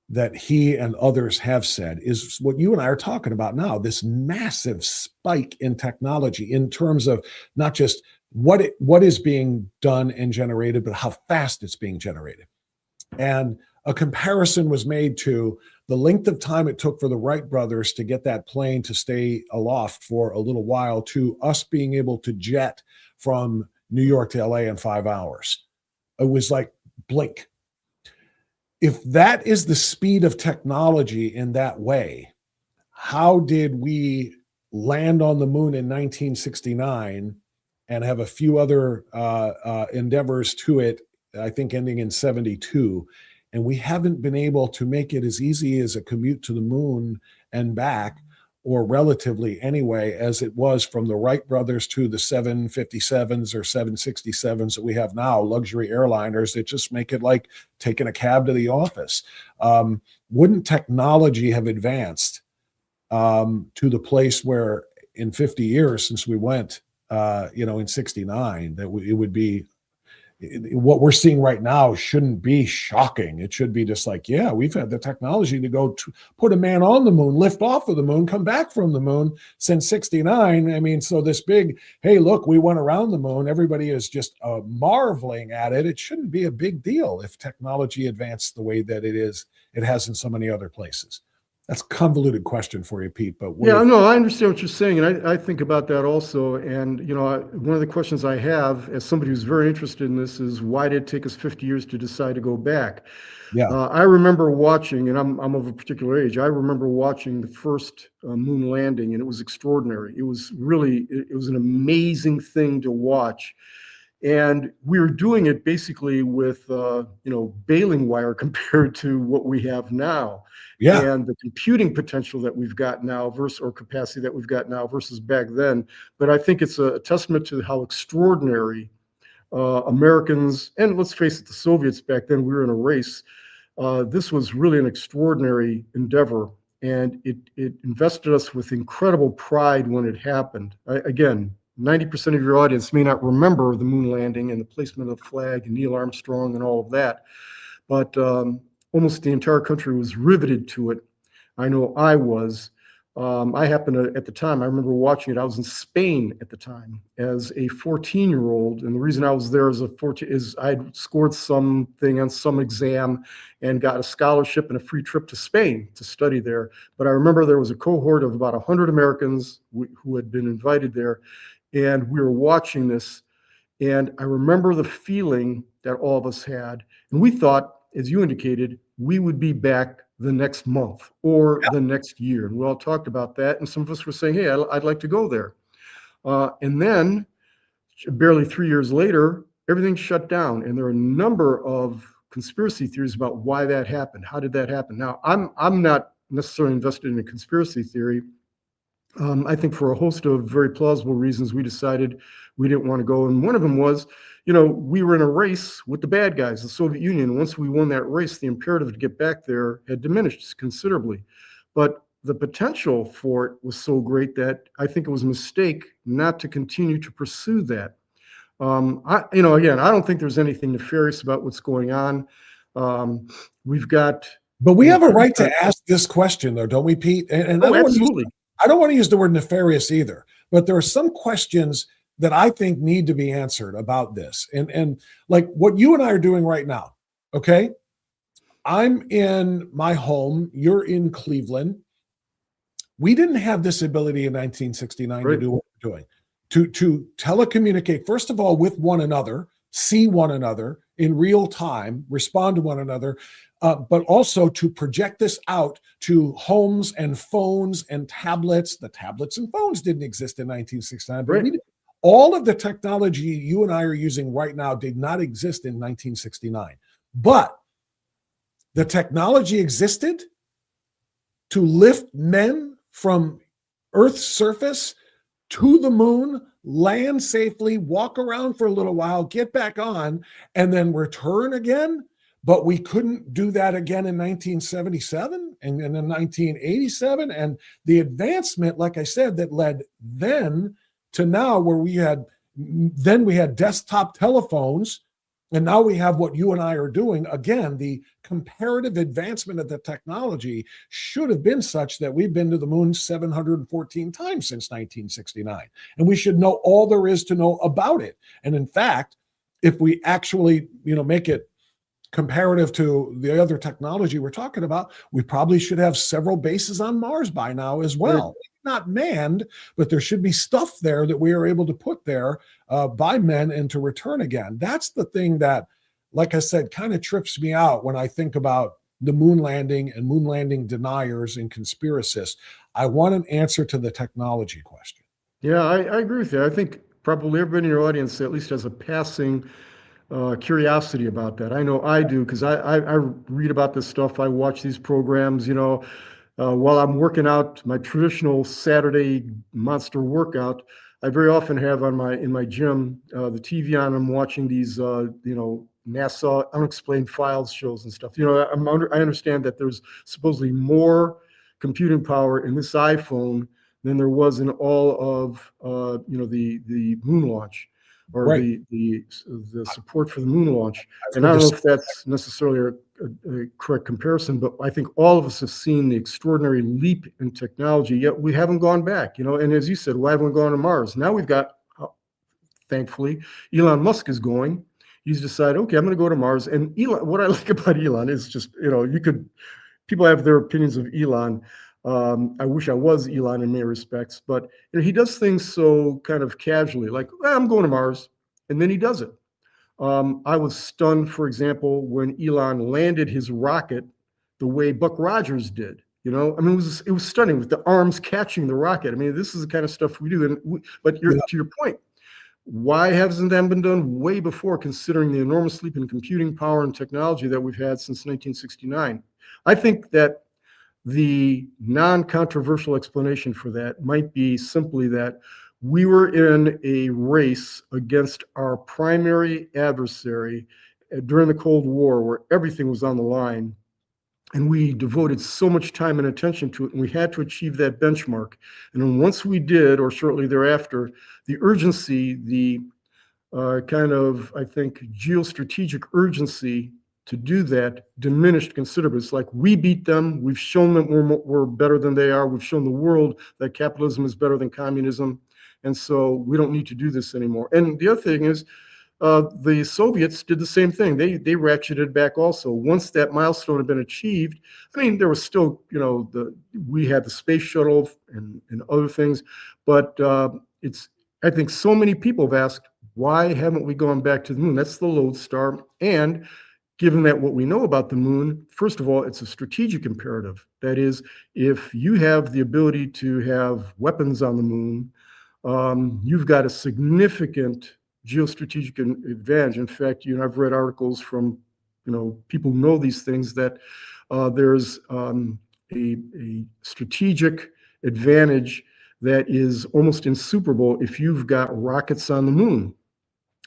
that he and others have said is what you and I are talking about now, this massive spike in technology in terms of not just what is being done and generated, but how fast it's being generated. And a comparison was made to the length of time it took for the Wright brothers to get that plane to stay aloft for a little while to us being able to jet from New York to LA in 5 hours. It was like blink. If that is the speed of technology in that way, how did we land on the moon in 1969 and have a few other endeavors to it, I think ending in 72, and we haven't been able to make it as easy as a commute to the moon and back, or relatively anyway, as it was from the Wright brothers to the 757s or 767s that we have now, luxury airliners that just make it like taking a cab to the office. Wouldn't technology have advanced to the place where in 50 years since we went, in 69, that it would be, what we're seeing right now shouldn't be shocking. It should be just like, yeah, we've had the technology to go to put a man on the moon, lift off of the moon, come back from the moon since 69. I mean, so this big, hey, look, we went around the moon. Everybody is just marveling at it. It shouldn't be a big deal if technology advanced the way that it has in so many other places. That's a convoluted question for you, Pete. But yeah, no, I understand what you're saying, and I think about that also. And one of the questions I have, as somebody who's very interested in this, is why did it take us 50 years to decide to go back? Yeah, I remember watching, and I'm of a particular age. I remember watching the first moon landing, and it was extraordinary. It was really, it was an amazing thing to watch. And we were doing it basically with, baling wire compared to what we have now. yeah, And the computing potential that we've got now or capacity that we've got now versus back then. But I think it's a testament to how extraordinary Americans, and let's face it, the Soviets back then, we were in a race. This was really an extraordinary endeavor. And it invested us with incredible pride when it happened. Again, 90% of your audience may not remember the moon landing and the placement of the flag and Neil Armstrong and all of that, but almost the entire country was riveted to it. I know I was. I happened to, at the time, I remember watching it. I was in Spain at the time as a 14-year-old, and the reason I was there as a 14 is I'd scored something on some exam and got a scholarship and a free trip to Spain to study there. But I remember there was a cohort of about 100 Americans who had been invited there, and we were watching this, and I remember the feeling that all of us had, and we thought, as you indicated, we would be back the next month or the next year. And we all talked about that, and some of us were saying, hey, I'd like to go there. And then barely 3 years later, everything shut down. And there are a number of conspiracy theories about why that happened. How did that happen? Now, I'm not necessarily invested in a conspiracy theory. I think for a host of very plausible reasons, we decided we didn't want to go. And one of them was, we were in a race with the bad guys, the Soviet Union. Once we won that race, the imperative to get back there had diminished considerably. But the potential for it was so great that I think it was a mistake not to continue to pursue that. Again, I don't think there's anything nefarious about what's going on. We've got. But we have a right to ask this question, though, don't we, Pete? And absolutely. I don't want to use the word nefarious either, but there are some questions that I think need to be answered about this. And like what you and I are doing right now, okay? I'm in my home, you're in Cleveland. We didn't have this ability in 1969 to do what we're doing, to telecommunicate, first of all, with one another, see one another in real time, respond to one another, but also to project this out to homes and phones and tablets. The tablets and phones didn't exist in 1969, but all of the technology you and I are using right now did not exist in 1969. But the technology existed to lift men from Earth's surface to the moon, land safely, walk around for a little while, get back on, and then return again. But we couldn't do that again in 1977 and in 1987. And the advancement, like I said, that led then to now, where we had desktop telephones, and now we have what you and I are doing. Again, the comparative advancement of the technology should have been such that we've been to the moon 714 times since 1969. And we should know all there is to know about it. And in fact, if we actually, make it comparative to the other technology we're talking about, we probably should have several bases on Mars by now as well. Not manned, but there should be stuff there that we are able to put there by men and to return again. That's the thing that, like I said, kind of trips me out when I think about the moon landing and moon landing deniers and conspiracists. I want an answer to the technology question. Yeah, I agree with you. I think probably everybody in your audience at least has a passing curiosity about that. I know I do, because I read about this stuff. I watch these programs, while I'm working out my traditional Saturday monster workout. I very often have in my gym the TV on. I'm watching these NASA unexplained files shows and stuff. I understand that there's supposedly more computing power in this iPhone than there was in all of the moon launch, or the support for the moon launch. And I don't know if that's necessarily a correct comparison, but I think all of us have seen the extraordinary leap in technology, yet we haven't gone back, and as you said, why haven't we gone to Mars? Now we've got, thankfully, Elon Musk is going. He's decided, okay, I'm going to go to Mars. And Elon, what I like about Elon is just, people have their opinions of Elon. I wish I was Elon in many respects, but he does things so kind of casually, like, I'm going to Mars, and then he does it. I was stunned, for example, when Elon landed his rocket the way Buck Rogers did. It was stunning, with the arms catching the rocket. This is the kind of stuff we do. But to your point, why hasn't that been done way before, considering the enormous leap in computing power and technology that we've had since 1969? I think that the non-controversial explanation for that might be simply that we were in a race against our primary adversary during the Cold War, where everything was on the line, and we devoted so much time and attention to it, and we had to achieve that benchmark. And then once we did, or shortly thereafter, the urgency, the kind of, I think, geostrategic urgency to do that diminished considerably. It's like, we beat them. We've shown them we're better than they are. We've shown the world that capitalism is better than communism. And so we don't need to do this anymore. And the other thing is, the Soviets did the same thing. They ratcheted back also. Once that milestone had been achieved, there was still, we had the space shuttle and other things, but I think so many people have asked, why haven't we gone back to the moon? That's the lodestar. And given that what we know about the moon, first of all, it's a strategic imperative. That is, if you have the ability to have weapons on the moon, you've got a significant geostrategic advantage. In fact, I've read articles from, people who know these things that there's a strategic advantage that is almost insuperable if you've got rockets on the moon,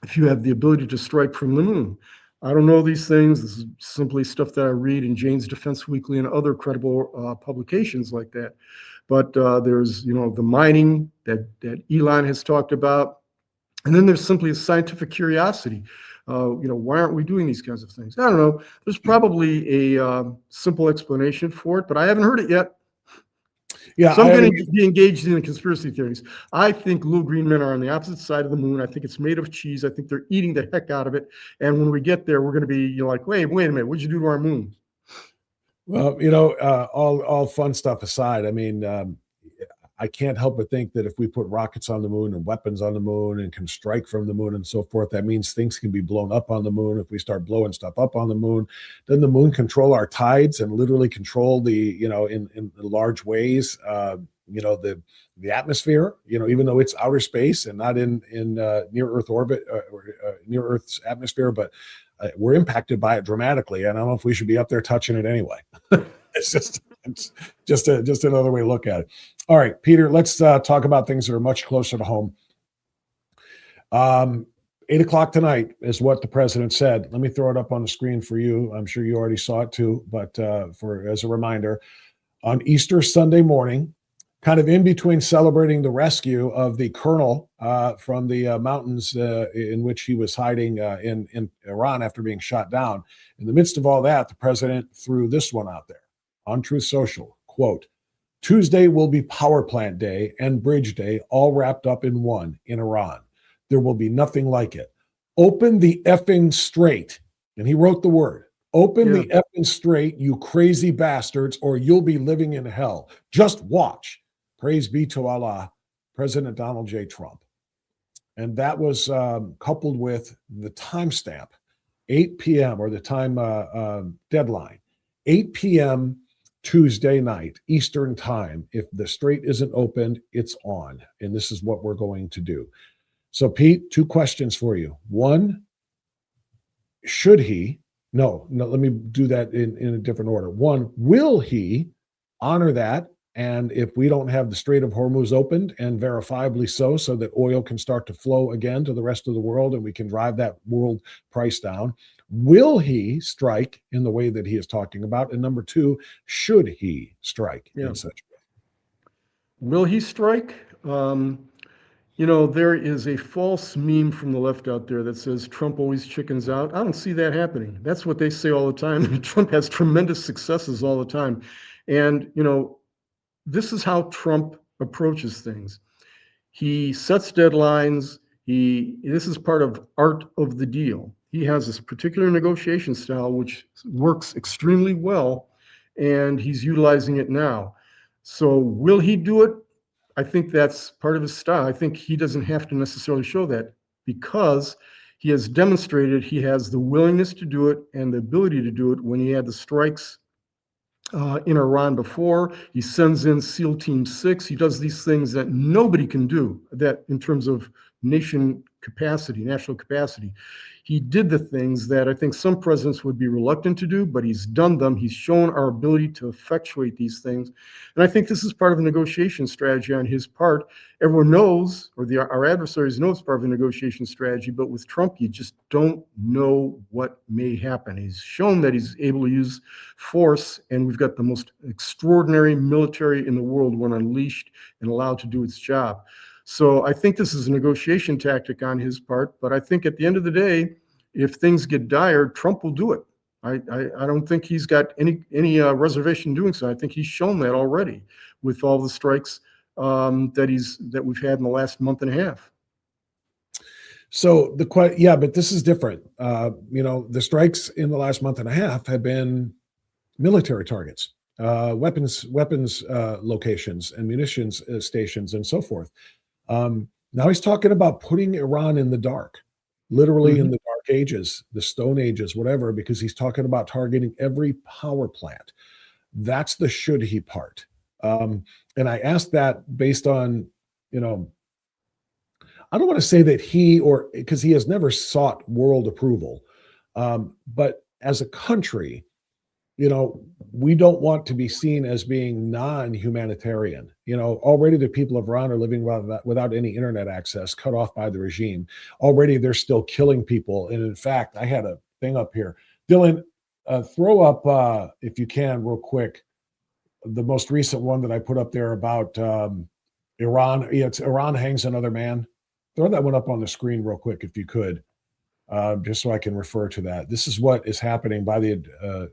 if you have the ability to strike from the moon. I don't know these things. This is simply stuff that I read in Jane's Defense Weekly and other credible publications like that. But there's, the mining that Elon has talked about. And then there's simply a scientific curiosity. Why aren't we doing these kinds of things? I don't know. There's probably a simple explanation for it, but I haven't heard it yet. Yeah, so I'm going to be engaged in the conspiracy theories. I think little green men are on the opposite side of the moon. I think it's made of cheese. I think they're eating the heck out of it. And when we get there, we're going to be like, wait a minute, what'd you do to our moon? Well, all fun stuff aside, I mean, I can't help but think that if we put rockets on the moon and weapons on the moon and can strike from the moon and so forth, that means things can be blown up on the moon. If we start blowing stuff up on the moon, then the moon control our tides and literally control the, in large ways, the atmosphere, even though it's outer space and not in near Earth orbit or near Earth's atmosphere, but we're impacted by it dramatically. And I don't know if we should be up there touching it anyway. It's just another way to look at it. All right, Peter, let's talk about things that are much closer to home. 8 o'clock tonight is what the president said. Let me throw it up on the screen for you. I'm sure you already saw it too, but as a reminder, on Easter Sunday morning, kind of in between celebrating the rescue of the colonel from the mountains in which he was hiding in Iran after being shot down. In the midst of all that, the president threw this one out there on Truth Social, quote, "Tuesday will be Power Plant Day and Bridge Day all wrapped up in one in Iran. There will be nothing like it. Open the effing strait." And he wrote the word. Open the effing strait, you crazy bastards, or you'll be living in hell. Just watch. Praise be to Allah, President Donald J. Trump. And that was coupled with the timestamp, 8 p.m. or the time deadline, 8 p.m. Tuesday night, Eastern time. If the strait isn't opened, it's on. And this is what we're going to do. So, Pete, two questions for you. One, should he? No, let me do that in a different order. One, will he honor that? And if we don't have the Strait of Hormuz opened, and verifiably so that oil can start to flow again to the rest of the world and we can drive that world price down, will he strike in the way that he is talking about? And number two, should he strike in such a way? Will he strike? There is a false meme from the left out there that says Trump always chickens out. I don't see that happening. That's what they say all the time. Trump has tremendous successes all the time. And, this is how Trump approaches things. He sets deadlines. This is part of art of the deal. He has this particular negotiation style, which works extremely well, and he's utilizing it now. So will he do it? I think that's part of his style. I think he doesn't have to necessarily show that because he has demonstrated he has the willingness to do it and the ability to do it when he had the strikes in Iran before. He sends in SEAL Team 6. He does these things that nobody can do, that in terms of national capacity. He did the things that I think some presidents would be reluctant to do, but he's done them. He's shown our ability to effectuate these things. And I think this is part of a negotiation strategy on his part. Everyone knows, or our adversaries know it's part of a negotiation strategy, but with Trump, you just don't know what may happen. He's shown that he's able to use force, and we've got the most extraordinary military in the world when unleashed and allowed to do its job. So I think this is a negotiation tactic on his part, but I think at the end of the day, if things get dire, Trump will do it. I don't think he's got any reservation doing so. I think he's shown that already with all the strikes that we've had in the last month and a half. So but this is different. The strikes in the last month and a half have been military targets, weapons locations and munitions stations and so forth. Now he's talking about putting Iran in the dark, literally in the dark ages, the Stone Ages, whatever, because he's talking about targeting every power plant. That's the should he part. And I asked that based on, I don't want to say that he, or because he has never sought world approval, but as a country, we don't want to be seen as being non-humanitarian. Already the people of Iran are living without any internet access, cut off by the regime. Already they're still killing people. And in fact, I had a thing up here. Dylan, throw up, if you can, real quick, the most recent one that I put up there about Iran. Yeah, it's Iran hangs another man. Throw that one up on the screen real quick, if you could, just so I can refer to that. This is what is happening by the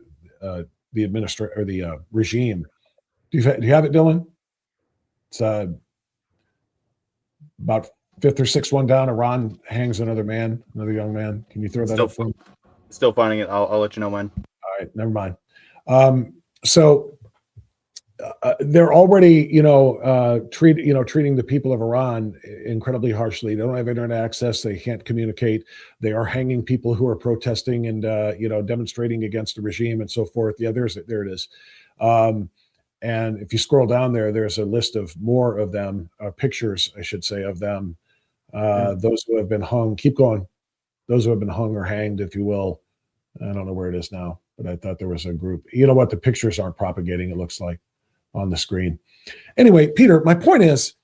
administrator or the regime. Do you have it, Dylan? It's about fifth or sixth one down. Iran hangs another man, another young man. Can you throw that up for me? Still finding it. I'll let you know when. All right, never mind. So they're already, treating the people of Iran incredibly harshly. They don't have internet access. They can't communicate. They are hanging people who are protesting and, demonstrating against the regime and so forth. Yeah, there it is. And if you scroll down there, there's a list of more of them, pictures, I should say, of them. Those who have been hung. Keep going. Those who have been hung or hanged, if you will. I don't know where it is now, but I thought there was a group. You know what? The pictures aren't propagating, it looks like, on the screen. Anyway, Peter, my point is,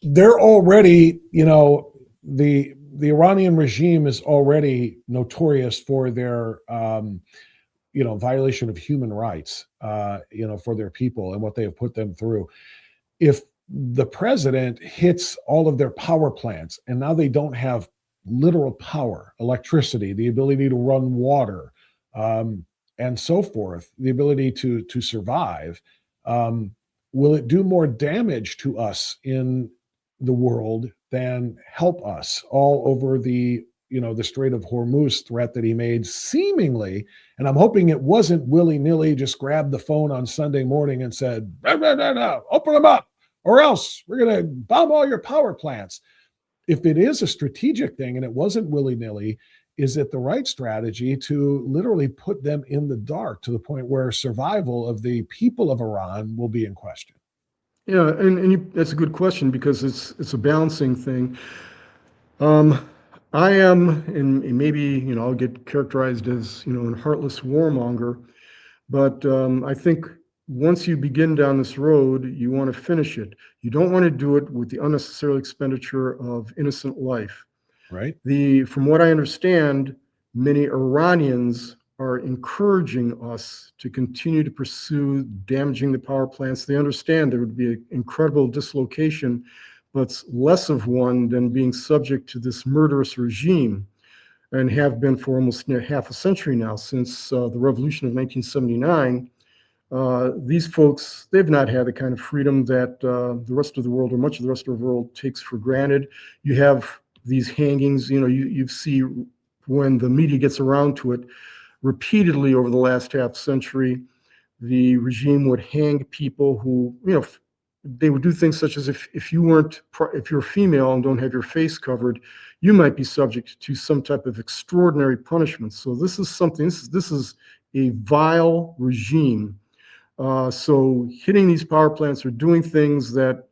they're already, the Iranian regime is already notorious for their, violation of human rights, for their people and what they have put them through. If the president hits all of their power plants and now they don't have literal power, electricity, the ability to run water, and so forth, the ability to survive, will it do more damage to us in the world than help us all over the Strait of Hormuz threat that he made seemingly? And I'm hoping it wasn't willy-nilly, just grabbed the phone on Sunday morning and said, no, open them up, or else we're going to bomb all your power plants. If it is a strategic thing and it wasn't willy-nilly, is it the right strategy to literally put them in the dark to the point where survival of the people of Iran will be in question? Yeah, that's a good question, because it's a balancing thing. I am, and maybe I'll get characterized as a heartless warmonger, but I think once you begin down this road, you want to finish it. You don't want to do it with the unnecessary expenditure of innocent life. Right. From what I understand, many Iranians are encouraging us to continue to pursue damaging the power plants. They understand there would be an incredible dislocation, but it's less of one than being subject to this murderous regime, and have been for almost half a century now, since the revolution of 1979. These folks, they've not had the kind of freedom that the rest of the world, or much of the rest of the world, takes for granted. You have these hangings, you see when the media gets around to it, repeatedly over the last half century, the regime would hang people who, they would do things such as if you're female and don't have your face covered, you might be subject to some type of extraordinary punishment. So this is something, this is a vile regime. So hitting these power plants or doing things that,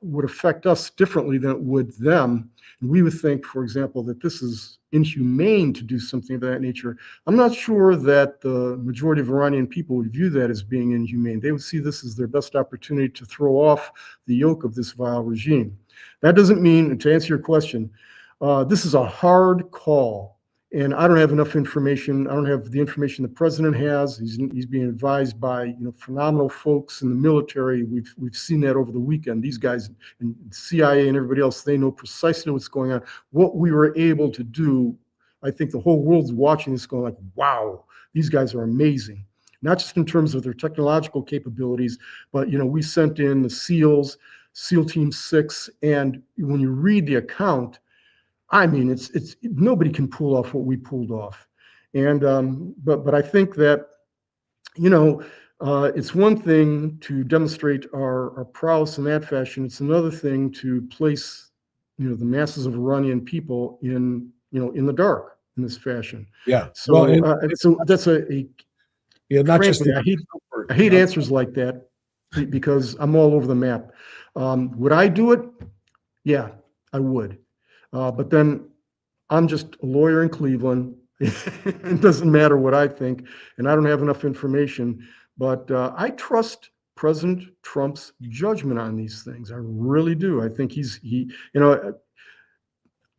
would affect us differently than it would them. And we would think, for example, that this is inhumane to do something of that nature. I'm not sure that the majority of Iranian people would view that as being inhumane. They would see this as their best opportunity to throw off the yoke of this vile regime. That doesn't mean, to answer your question, this is a hard call. And I don't have enough information. I don't have the information the president has. He's being advised by phenomenal folks in the military. We've seen that over the weekend. These guys and CIA and everybody else, they know precisely what's going on. What we were able to do, I think the whole world's watching this going like, wow, these guys are amazing. Not just in terms of their technological capabilities, but we sent in the SEALs, SEAL Team 6, and when you read the account, I mean, it's nobody can pull off what we pulled off. And but I think that it's one thing to demonstrate our prowess in that fashion. It's another thing to place the masses of Iranian people in the dark in this fashion. Yeah. So so that's not just I hate answers like that, because I'm all over the map. Would I do it? Yeah. I would. But then I'm just a lawyer in Cleveland. It doesn't matter what I think, and I don't have enough information. But I trust President Trump's judgment on these things. I really do. I think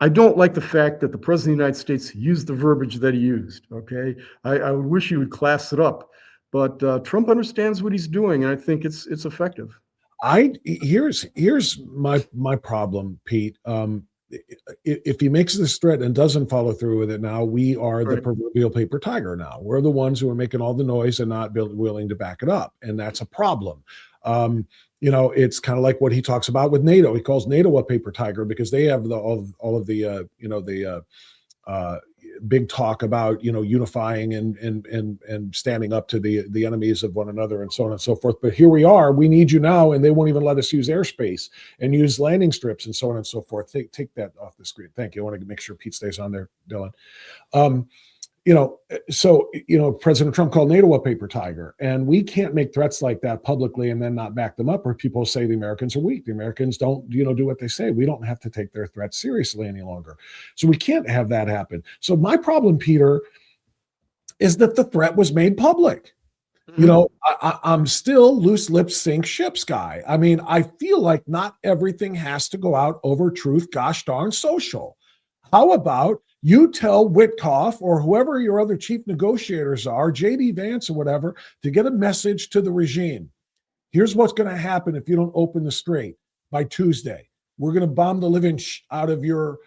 I don't like the fact that the President of the United States used the verbiage that he used, okay? I wish he would class it up. But Trump understands what he's doing, and I think it's effective. Here's my problem, Pete. If he makes this threat and doesn't follow through with it, now we are the proverbial paper tiger. Now we're the ones who are making all the noise and not willing to back it up, and that's a problem. It's kind of like what he talks about with NATO. He calls NATO a paper tiger because they have all of the big talk about unifying and standing up to the enemies of one another and so on and so forth. But here we are, we need you now, and they won't even let us use airspace and use landing strips and so on and so forth. Take that off the screen. Thank you. I want to make sure Pete stays on there, Dylan. President Trump called NATO a paper tiger, and we can't make threats like that publicly and then not back them up, or people say the Americans are weak. The Americans don't, do what they say. We don't have to take their threats seriously any longer. So we can't have that happen. So my problem, Peter, is that the threat was made public. I'm still loose lips sink ships guy. I mean, I feel like not everything has to go out over truth, gosh darn social. How about you tell Witkoff or whoever your other chief negotiators are, J.D. Vance or whatever, to get a message to the regime. Here's what's going to happen if you don't open the strait by Tuesday. We're going to bomb the living out of your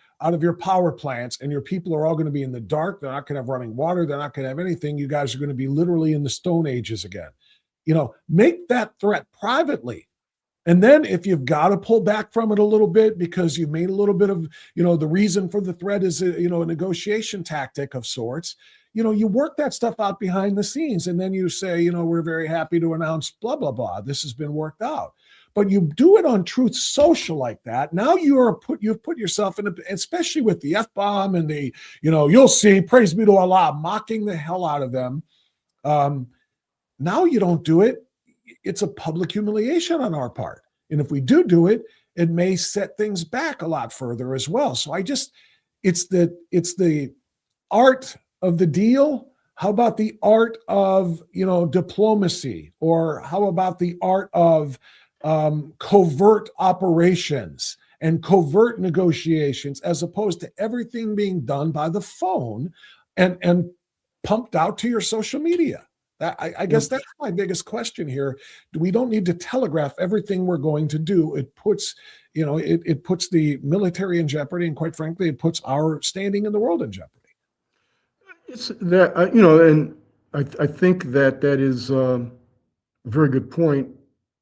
power plants, and your people are all going to be in the dark. They're not going to have running water. They're not going to have anything. You guys are going to be literally in the Stone Ages again. Make that threat privately. And then if you've got to pull back from it a little bit because you've made a little bit of, the reason for the threat is, a negotiation tactic of sorts, you work that stuff out behind the scenes. And then you say, we're very happy to announce blah, blah, blah. This has been worked out. But you do it on Truth Social like that. Now you've put yourself in, especially with the F-bomb and the, you'll see, praise be to Allah, mocking the hell out of them. Now you don't do it. It's a public humiliation on our part. And if we do it, it may set things back a lot further as well. So it's the art of the deal. How about the art of, diplomacy? Or how about the art of covert operations and covert negotiations, as opposed to everything being done by the phone and pumped out to your social media? I guess that's my biggest question here. We don't need to telegraph everything we're going to do. It puts, it puts the military in jeopardy, and quite frankly, it puts our standing in the world in jeopardy. It's that, and I think that is a very good point,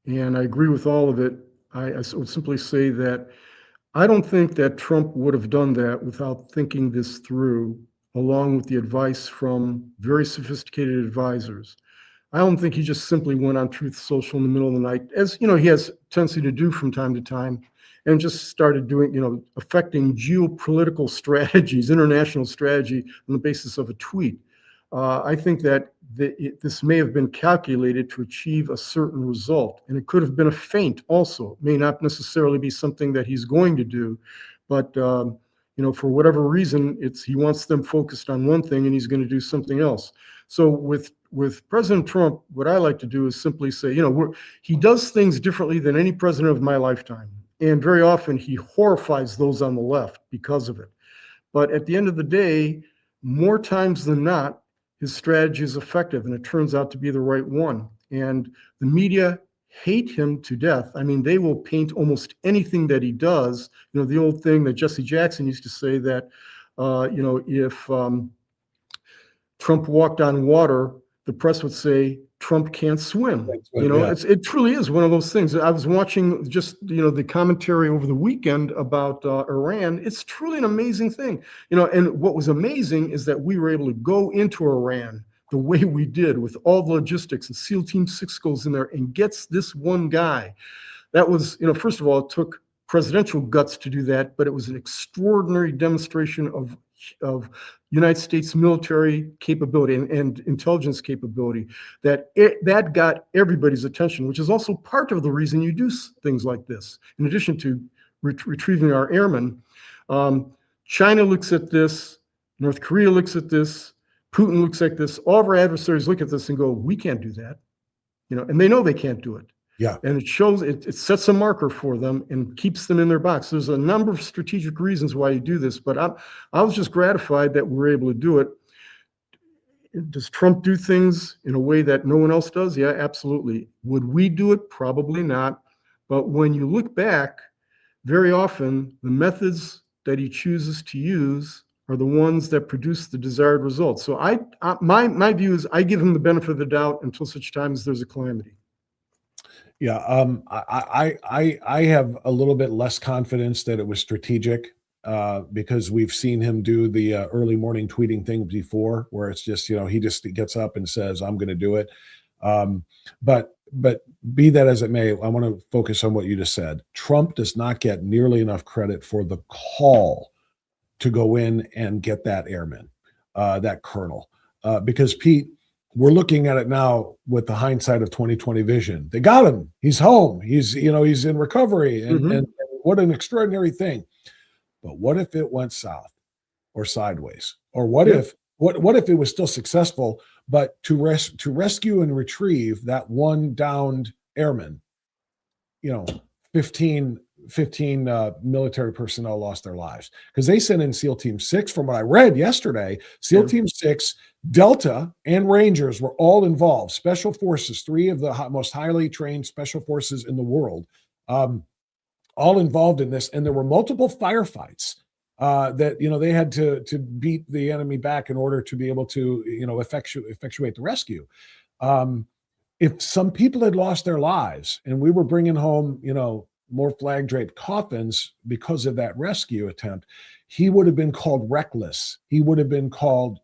and I agree with all of it. I would simply say that I don't think that Trump would have done that without thinking this through, along with the advice from very sophisticated advisors. I don't think he just simply went on Truth Social in the middle of the night, as he has a tendency to do from time to time, and just started doing, affecting geopolitical strategies, international strategy on the basis of a tweet. I think that this may have been calculated to achieve a certain result, and it could have been a feint also. It may not necessarily be something that he's going to do, but for whatever reason, he wants them focused on one thing and he's going to do something else. So with President Trump, what I like to do is simply say, he does things differently than any president of my lifetime. And very often he horrifies those on the left because of it. But at the end of the day, more times than not, his strategy is effective, and it turns out to be the right one. And the media hate him to death. I mean, they will paint almost anything that he does. The old thing that Jesse Jackson used to say that, if Trump walked on water, the press would say Trump can't swim. It truly is one of those things. I was watching just, the commentary over the weekend about Iran. It's truly an amazing thing. And what was amazing is that we were able to go into Iran the way we did, with all the logistics, and SEAL Team 6 goes in there and gets this one guy. That was, first of all, it took presidential guts to do that, but it was an extraordinary demonstration of United States military capability and intelligence capability that got everybody's attention, which is also part of the reason you do things like this. In addition to retrieving our airmen. China looks at this, North Korea looks at this, Putin looks at this, all of our adversaries look at this and go, we can't do that, and they know they can't do it. Yeah. And it shows, it sets a marker for them and keeps them in their box. There's a number of strategic reasons why you do this, but I was just gratified that we're able to do it. Does Trump do things in a way that no one else does? Yeah, absolutely. Would we do it? Probably not. But when you look back, very often the methods that he chooses to use are the ones that produce the desired results. So my view is I give him the benefit of the doubt until such time as there's a calamity. Yeah, I have a little bit less confidence that it was strategic because we've seen him do the early morning tweeting thing before, where it's just he just gets up and says I'm going to do it. But be that as it may, I want to focus on what you just said. Trump does not get nearly enough credit for the call to go in and get that airman, that colonel, because Pete. We're looking at it now with the hindsight of 2020 vision. They got him. He's home. He's in recovery, and what an extraordinary thing. But what if it went south or sideways? Or what if it was still successful, but to rescue and retrieve that one downed airman, 15 military personnel lost their lives because they sent in SEAL Team 6. From what I read yesterday, SEAL Team 6, Delta, and Rangers were all involved. Special Forces, 3 of the most highly trained special forces in the world, all involved in this. And there were multiple firefights that they had to beat the enemy back in order to be able to effectuate the rescue. If some people had lost their lives and we were bringing home more flag draped coffins because of that rescue attempt, he would have been called reckless. He would have been called,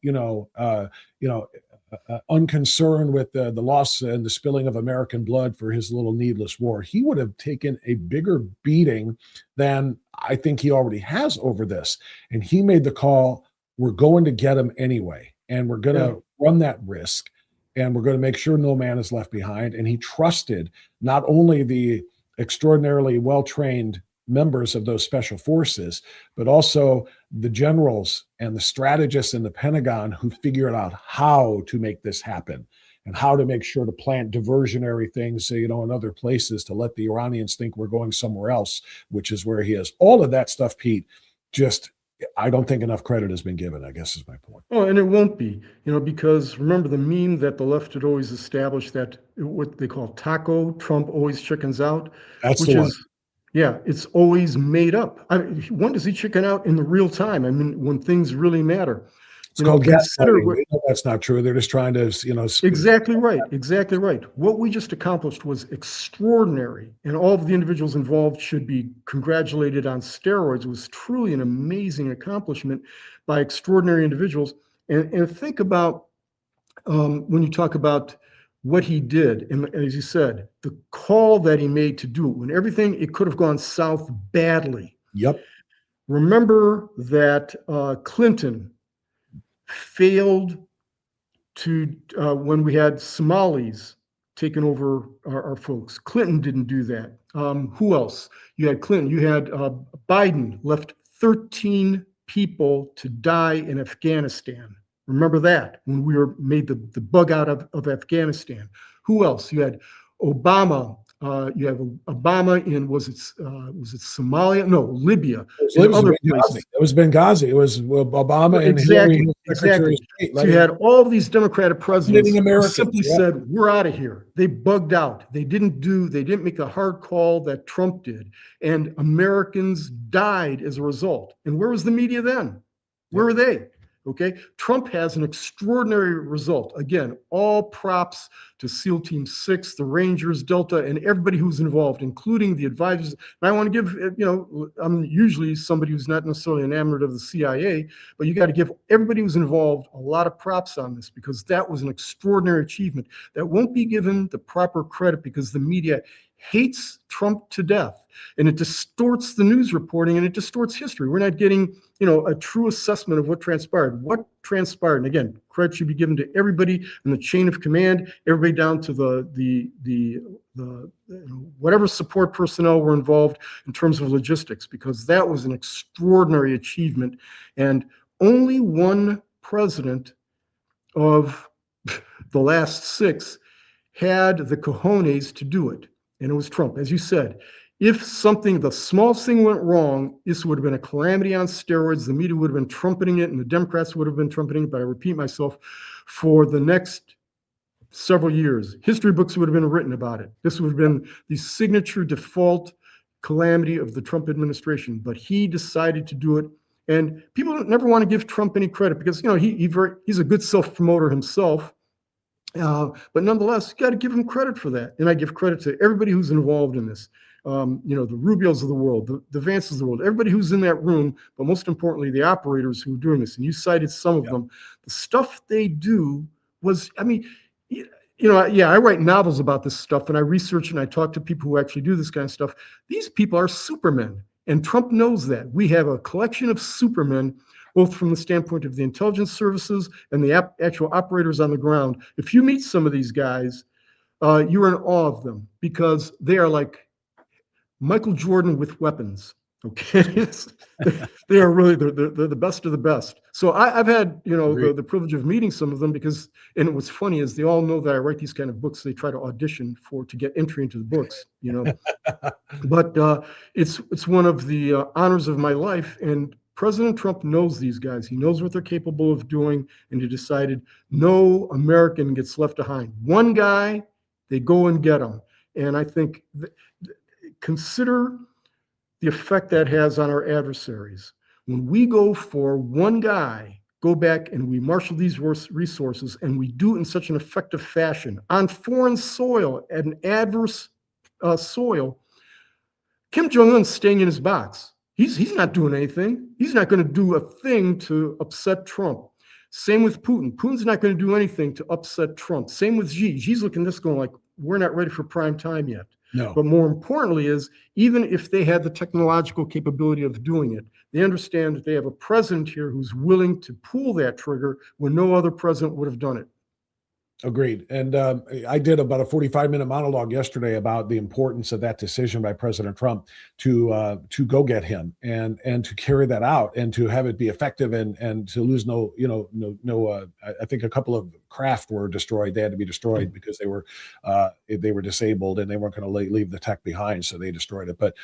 unconcerned with the loss and the spilling of American blood for his little needless war. He would have taken a bigger beating than I think he already has over this. And he made the call, we're going to get him anyway. And we're going to run that risk. And we're going to make sure no man is left behind. And he trusted not only the extraordinarily well-trained members of those special forces, but also the generals and the strategists in the Pentagon who figured out how to make this happen and how to make sure to plant diversionary things, in other places to let the Iranians think we're going somewhere else, which is where he is. All of that stuff, Pete, I don't think enough credit has been given, I guess is my point. Oh, and it won't be, because remember the meme that the left had always established, that what they call taco, Trump always chickens out. That's which the one. Yeah, it's always made up. When does he chicken out? In the real time. I mean, when things really matter. It's called gaslighting. We know that's not true. They're just trying to, Exactly right. Exactly right. What we just accomplished was extraordinary, and all of the individuals involved should be congratulated on steroids. It was truly an amazing accomplishment by extraordinary individuals. And think about when you talk about what he did, and as you said, the call that he made to do it when it could have gone south badly. Yep. Remember that Clinton failed to when we had Somalis taking over our folks. Clinton didn't do that. Who else? You had Clinton. You had Biden left 13 people to die in Afghanistan. Remember that when we were made the bug out of Afghanistan. Who else? You had Obama. You have Obama in was it Somalia? No, Libya. And other places. It was Benghazi. It was Obama and Hillary. Exactly. So you had all these Democratic presidents who simply said, "We're out of here." They bugged out. They didn't make the hard call that Trump did, and Americans died as a result. And where was the media then? Where were they? Okay, Trump has an extraordinary result. Again, all props to SEAL Team 6, the Rangers, Delta, and everybody who's involved, including the advisors. And I want to give, I'm usually somebody who's not necessarily enamored of the CIA, but you got to give everybody who's involved a lot of props on this, because that was an extraordinary achievement that won't be given the proper credit because the media hates Trump to death, and it distorts the news reporting and it distorts history. We're not getting, a true assessment of what transpired. What transpired, and again, credit should be given to everybody in the chain of command, everybody down to the whatever support personnel were involved in terms of logistics, because that was an extraordinary achievement. And only one president of the last 6 had the cojones to do it, and it was Trump. As you said, if the smallest thing went wrong, this would have been a calamity on steroids. The media would have been trumpeting it, and the Democrats would have been trumpeting it, but I repeat myself, for the next several years, history books would have been written about it. This would have been the signature default calamity of the Trump administration, but he decided to do it. And people don't never want to give Trump any credit because, he's a good self-promoter himself. But nonetheless, you got to give him credit for that. And I give credit to everybody who's involved in this. The Rubios of the world, the Vances of the world, everybody who's in that room, but most importantly, the operators who are doing this. And you cited some of them. The stuff they do was, I write novels about this stuff, and I research and I talk to people who actually do this kind of stuff. These people are supermen, and Trump knows that. We have a collection of supermen, both from the standpoint of the intelligence services and the actual operators on the ground. If you meet some of these guys, you're in awe of them because they are like Michael Jordan with weapons. Okay, they are really they're the best of the best. So I've had the privilege of meeting some of them and what's funny is they all know that I write these kind of books. They try to audition to get entry into the books, But it's one of the honors of my life. And President Trump knows these guys. He knows what they're capable of doing, and he decided no American gets left behind. One guy, they go and get him. And I think consider the effect that has on our adversaries. When we go for one guy, go back and we marshal these resources, and we do it in such an effective fashion on foreign soil, at an adverse soil, Kim Jong-un's staying in his box. He's not doing anything. He's not going to do a thing to upset Trump. Same with Putin. Putin's not going to do anything to upset Trump. Same with Xi. Xi's looking at this going like, we're not ready for prime time yet. No. But more importantly is, even if they had the technological capability of doing it, they understand that they have a president here who's willing to pull that trigger when no other president would have done it. Agreed. And I did about a 45-minute monologue yesterday about the importance of that decision by President Trump to go get him and to carry that out and to have it be effective and to lose no. I think a couple of craft were destroyed. They had to be destroyed because they were disabled and they weren't going to leave the tech behind, so they destroyed it. But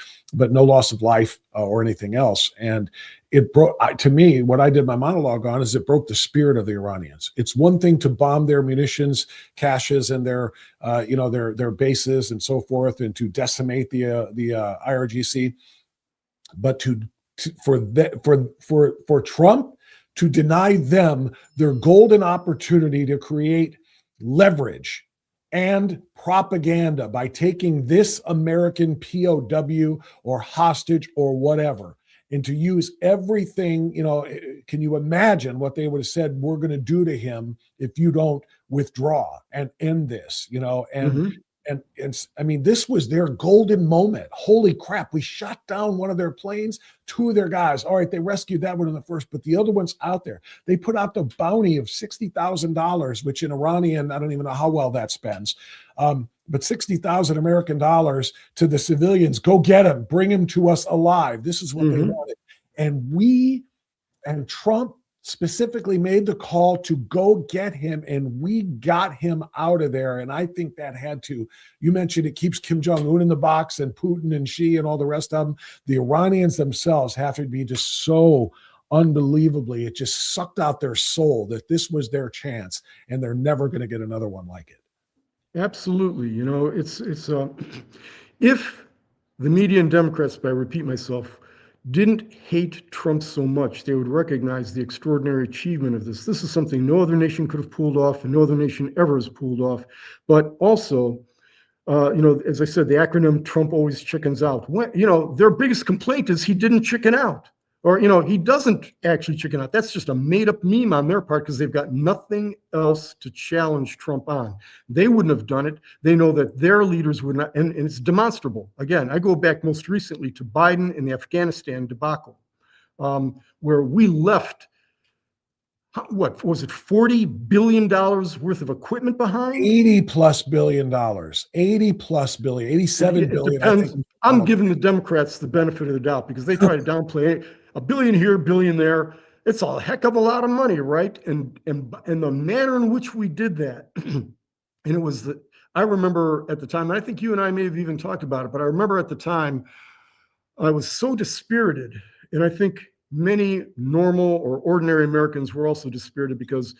no loss of life or anything else. And it broke, to me, what I did my monologue on is it broke the spirit of the Iranians. It's one thing to bomb their munitions caches and their bases and so forth, and to decimate the IRGC, but for Trump to deny them their golden opportunity to create leverage and propaganda by taking this American POW or hostage or whatever, and to use everything, can you imagine what they would have said we're going to do to him if you don't withdraw and end this, and I mean, this was their golden moment. Holy crap, we shot down one of their planes, 2 of their guys. All right, they rescued that one in the first, but the other one's out there. They put out the bounty of $60,000, which in Iranian, I don't even know how well that spends. But 60,000 American dollars to the civilians. Go get him, bring him to us alive. This is what they wanted. And Trump specifically made the call to go get him, and we got him out of there. And I think that had to, you mentioned it keeps Kim Jong-un in the box and Putin and Xi and all the rest of them. The Iranians themselves have to be just so unbelievably, it just sucked out their soul that this was their chance and they're never going to get another one like it. Absolutely. If the media and Democrats, but I repeat myself, didn't hate Trump so much, they would recognize the extraordinary achievement of this. This is something no other nation could have pulled off, and no other nation ever has pulled off. But also, as I said, the acronym Trump always chickens out. Their biggest complaint is he didn't chicken out. Or, he doesn't actually chicken out. That's just a made-up meme on their part because they've got nothing else to challenge Trump on. They wouldn't have done it. They know that their leaders would not, and it's demonstrable. Again, I go back most recently to Biden and the Afghanistan debacle. where we left, what was it, $40 billion worth of equipment behind? $80+ billion, 80+ billion, 87 It billion. depends. I think. I'm giving the Democrats the benefit of the doubt because they try to downplay a billion here, billion there. It's a heck of a lot of money, right? And the manner in which we did that, and it was the, I remember at the time, and I think you and I may have even talked about it, but I remember at the time, I was so dispirited, and I think many normal or ordinary Americans were also dispirited because,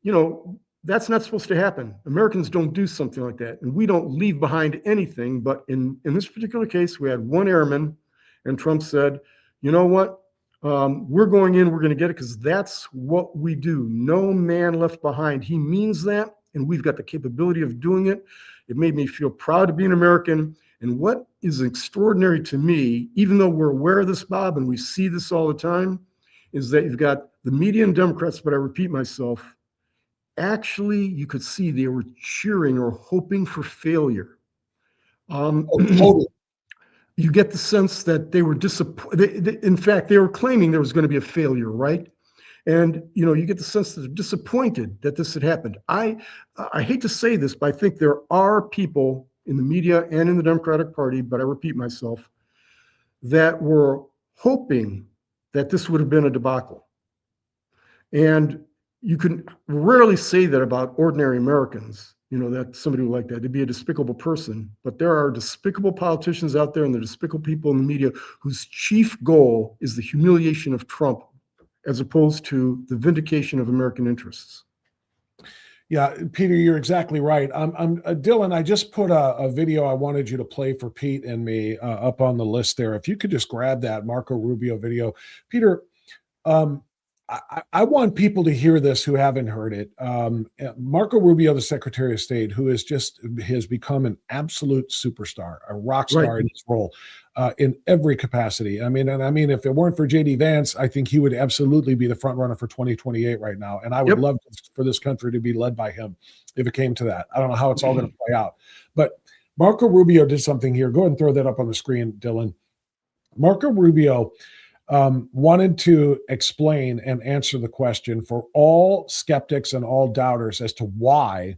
you know, that's not supposed to happen. Americans don't do something like that, and we don't leave behind anything. But in this particular case, we had one airman, and Trump said, you know what? We're going in, we're going to get it because that's what we do. No man left behind. He means that, and we've got the capability of doing it. It made me feel proud to be an American. And what is extraordinary to me, even though we're aware of this, Bob, and we see this all the time, is that you've got the media and Democrats, but I repeat myself, actually, you could see they were cheering or hoping for failure. Totally. You get the sense that they were disappointed. In fact, they were claiming there was going to be a failure, right? And you know, you get the sense that they're disappointed that this had happened. I hate to say this, but I think there are people in the media and in the Democratic Party, but I repeat myself, that were hoping that this would have been a debacle. And you can rarely say that about ordinary Americans, you know, that somebody would like that to be a despicable person. But there are despicable politicians out there and there are despicable people in the media whose chief goal is the humiliation of Trump as opposed to the vindication of American interests. Yeah, Peter, you're exactly right. Dylan, I just put a video I wanted you to play for Pete and me up on the list there. If you could just grab that Marco Rubio video. Peter, I want people to hear this who haven't heard it. Marco Rubio, the Secretary of State, who has become an absolute superstar, a rock star Right. in his role in every capacity. I mean, if it weren't for J.D. Vance, I think he would absolutely be the front runner for 2028 right now. And I would love for this country to be led by him if it came to that. I don't know how it's all going to play out. But Marco Rubio did something here. Go ahead and throw that up on the screen, Dylan. Marco Rubio wanted to explain and answer the question for all skeptics and all doubters as to why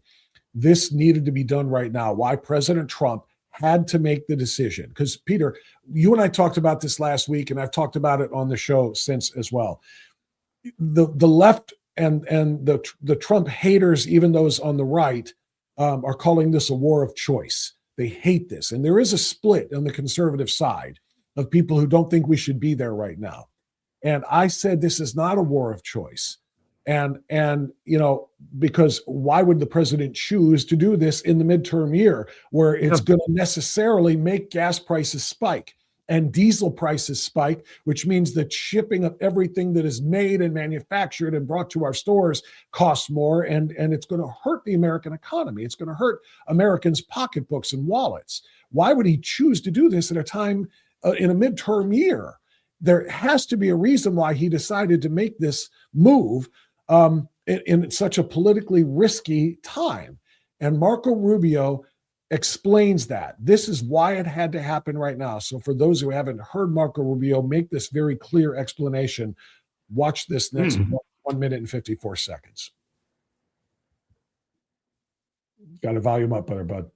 this needed to be done right now, why President Trump had to make the decision. Because, Peter, you and I talked about this last week, and I've talked about it on the show since as well. The left and the Trump haters, even those on the right, are calling this a war of choice. They hate this. And there is a split on the conservative side of people who don't think we should be there right now. And I said, this is not a war of choice. And you know, because why would the president choose to do this in the midterm year where it's going to necessarily make gas prices spike and diesel prices spike, which means that shipping of everything that is made and manufactured and brought to our stores costs more, and it's going to hurt the American economy. It's going to hurt Americans' pocketbooks and wallets. Why would he choose to do this at a time in a midterm year? There has to be a reason why he decided to make this move in such a politically risky time. And Marco Rubio explains that. This is why it had to happen right now. So for those who haven't heard Marco Rubio make this very clear explanation, watch this next 1 minute and 54 seconds. Got to volume up there, bud.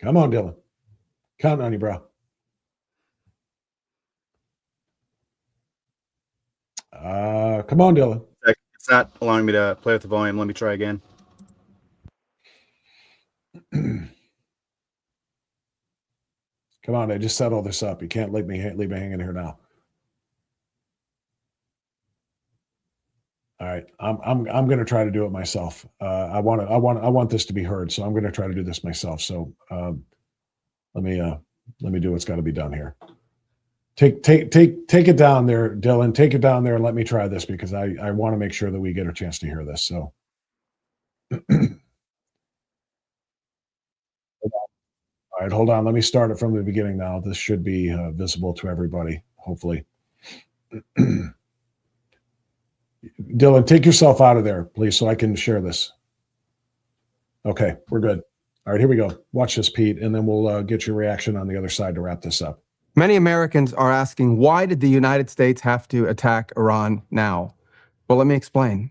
Come on, Dylan. Counting on you, bro. Come on, Dylan. It's not allowing me to play with the volume. Let me try again. Come on, I just set all this up. You can't leave me hanging here now. All right, I'm going to try to do it myself. I want this to be heard, so I'm going to try to do this myself. So let me do what's got to be done here. Take it down there, Dylan. Take it down there and let me try this because I want to make sure that we get a chance to hear this. So. All right, hold on. Let me start it from the beginning now. This should be visible to everybody, hopefully. Dylan, take yourself out of there, please, so I can share this. Okay, we're good. All right, here we go. Watch this, Pete, and then we'll get your reaction on the other side to wrap this up. Many Americans are asking, why did the United States have to attack Iran now? Well, let me explain.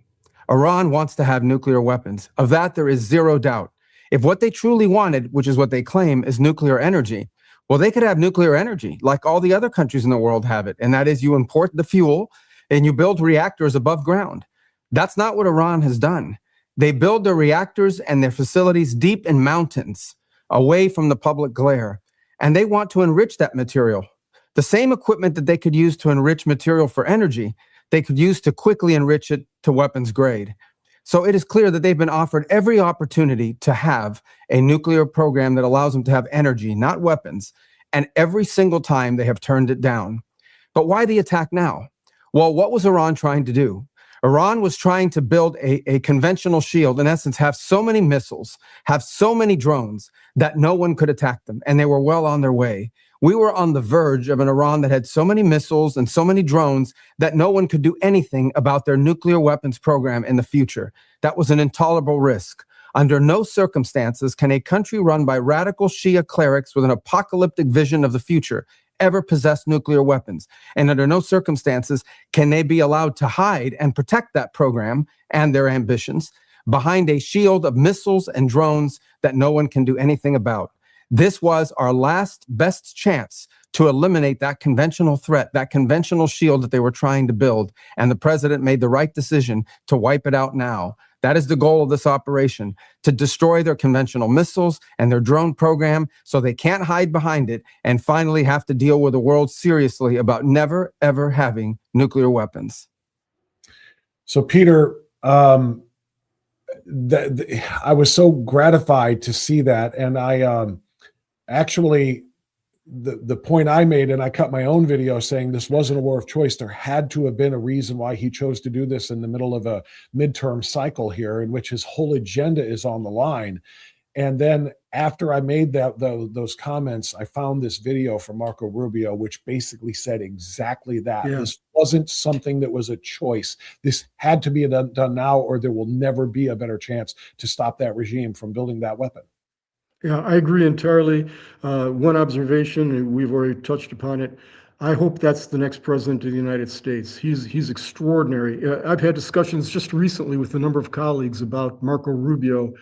Iran wants to have nuclear weapons. Of that, there is zero doubt. If what they truly wanted, which is what they claim, is nuclear energy, well, they could have nuclear energy like all the other countries in the world have it. And that is, you import the fuel and you build reactors above ground. That's not what Iran has done. They build their reactors and their facilities deep in mountains, away from the public glare. And they want to enrich that material. The same equipment that they could use to enrich material for energy, they could use to quickly enrich it to weapons grade. So it is clear that they've been offered every opportunity to have a nuclear program that allows them to have energy, not weapons. And every single time they have turned it down. But why the attack now? Well, what was Iran trying to do? Iran was trying to build a conventional shield, in essence, have so many missiles, have so many drones that no one could attack them. And they were well on their way. We were on the verge of an Iran that had so many missiles and so many drones that no one could do anything about their nuclear weapons program in the future. That was an intolerable risk. Under no circumstances can a country run by radical Shia clerics with an apocalyptic vision of the future ever possess nuclear weapons. And under no circumstances can they be allowed to hide and protect that program and their ambitions behind a shield of missiles and drones that no one can do anything about. This was our last best chance to eliminate that conventional threat, that conventional shield that they were trying to build. And the president made the right decision to wipe it out now. That is the goal of this operation, to destroy their conventional missiles and their drone program so they can't hide behind it and finally have to deal with the world seriously about never, ever having nuclear weapons. So, Peter, I was so gratified to see that. And I actually, the point I made, and I cut my own video saying this wasn't a war of choice. There had to have been a reason why he chose to do this in the middle of a midterm cycle here in which his whole agenda is on the line. And then after I made those comments, I found this video from Marco Rubio, which basically said exactly that. Yeah. This wasn't something that was a choice. This had to be done now, or there will never be a better chance to stop that regime from building that weapon. Yeah, I agree entirely. One observation, and we've already touched upon it. I hope that's the next president of the United States. He's extraordinary. I've had discussions just recently with a number of colleagues about Marco Rubio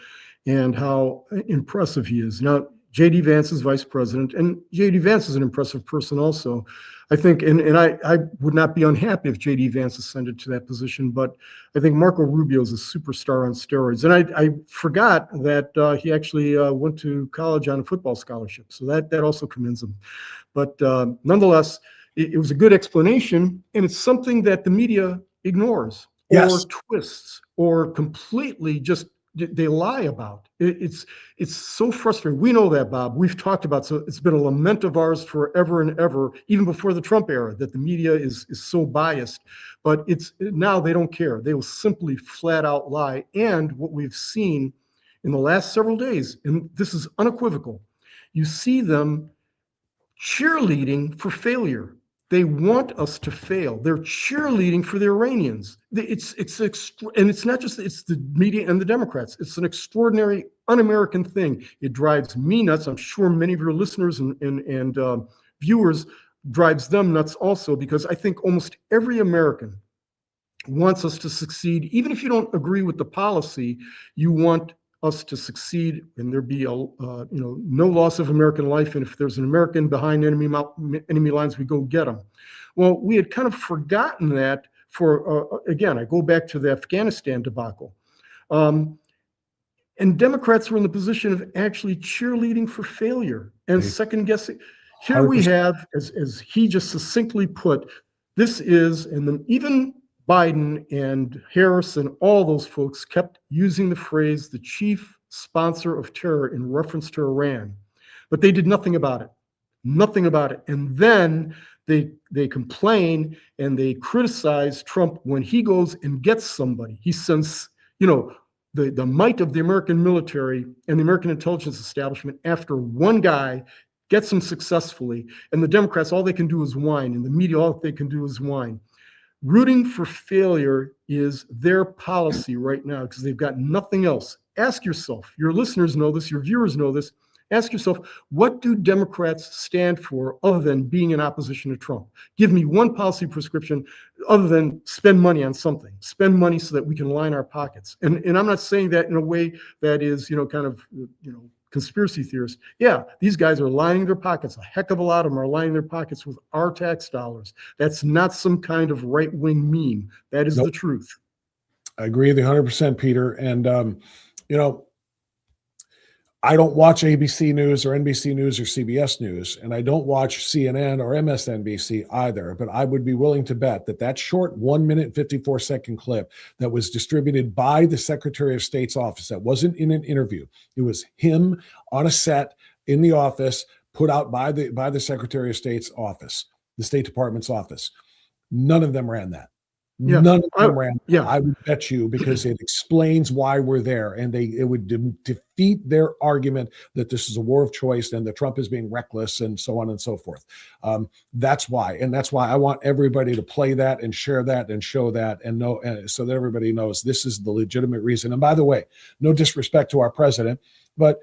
and how impressive he is. Now, J.D. Vance is vice president, and J.D. Vance is an impressive person also. I think, and I would not be unhappy if J.D. Vance ascended to that position, but I think Marco Rubio is a superstar on steroids. And I forgot that he actually went to college on a football scholarship, so that also commends him. But nonetheless, it was a good explanation, and it's something that the media ignores or twists or completely just they lie about. It's so frustrating. We know that, Bob. We've talked about, so it's been a lament of ours forever and ever, even before the Trump era, that the media is so biased. But it's now they don't care. They will simply flat out lie. And what we've seen in the last several days, and this is unequivocal, you see them cheerleading for failure. They want us to fail. They're cheerleading for the Iranians. And it's not just, it's the media and the Democrats. It's an extraordinary, un-American thing. It drives me nuts. I'm sure many of your listeners and viewers drives them nuts also, because I think almost every American wants us to succeed. Even if you don't agree with the policy, you want us to succeed and there be no loss of American life. And if there's an American behind enemy lines, we go get them. Well, we had kind of forgotten that for, again, I go back to the Afghanistan debacle. And Democrats were in the position of actually cheerleading for failure and second guessing. Here we have, as he just succinctly put, this is, and even Biden and Harris and all those folks kept using the phrase, the chief sponsor of terror, in reference to Iran. But they did nothing about it. Nothing about it. And then they complain and they criticize Trump when he goes and gets somebody. He sends, the might of the American military and the American intelligence establishment after one guy, gets him successfully. And the Democrats, all they can do is whine. And the media, all they can do is whine. Rooting for failure is their policy right now because they've got nothing else. ask yourself, your listeners know this, your viewers know this, ask yourself, what do Democrats stand for other than being in opposition to Trump? Give me one policy prescription other than spend money on something. Spend money so that we can line our pockets. And I'm not saying that in a way that is, kind of, conspiracy theorists. Yeah, these guys are lining their pockets. A heck of a lot of them are lining their pockets with our tax dollars. That's not some kind of right-wing meme. That is the truth. I agree with you 100%, Peter. And, I don't watch ABC News or NBC News or CBS News, and I don't watch CNN or MSNBC either, but I would be willing to bet that short 1 minute, 54-second clip that was distributed by the Secretary of State's office, that wasn't in an interview, it was him on a set in the office, put out by the Secretary of State's office, the State Department's office. None of them ran that. Yeah, None of them ran. Yeah, I would bet you, because it explains why we're there, and it would defeat their argument that this is a war of choice and that Trump is being reckless and so on and so forth. That's why, and that's why I want everybody to play that and share that and show that and know, so that everybody knows this is the legitimate reason. And by the way, no disrespect to our president, but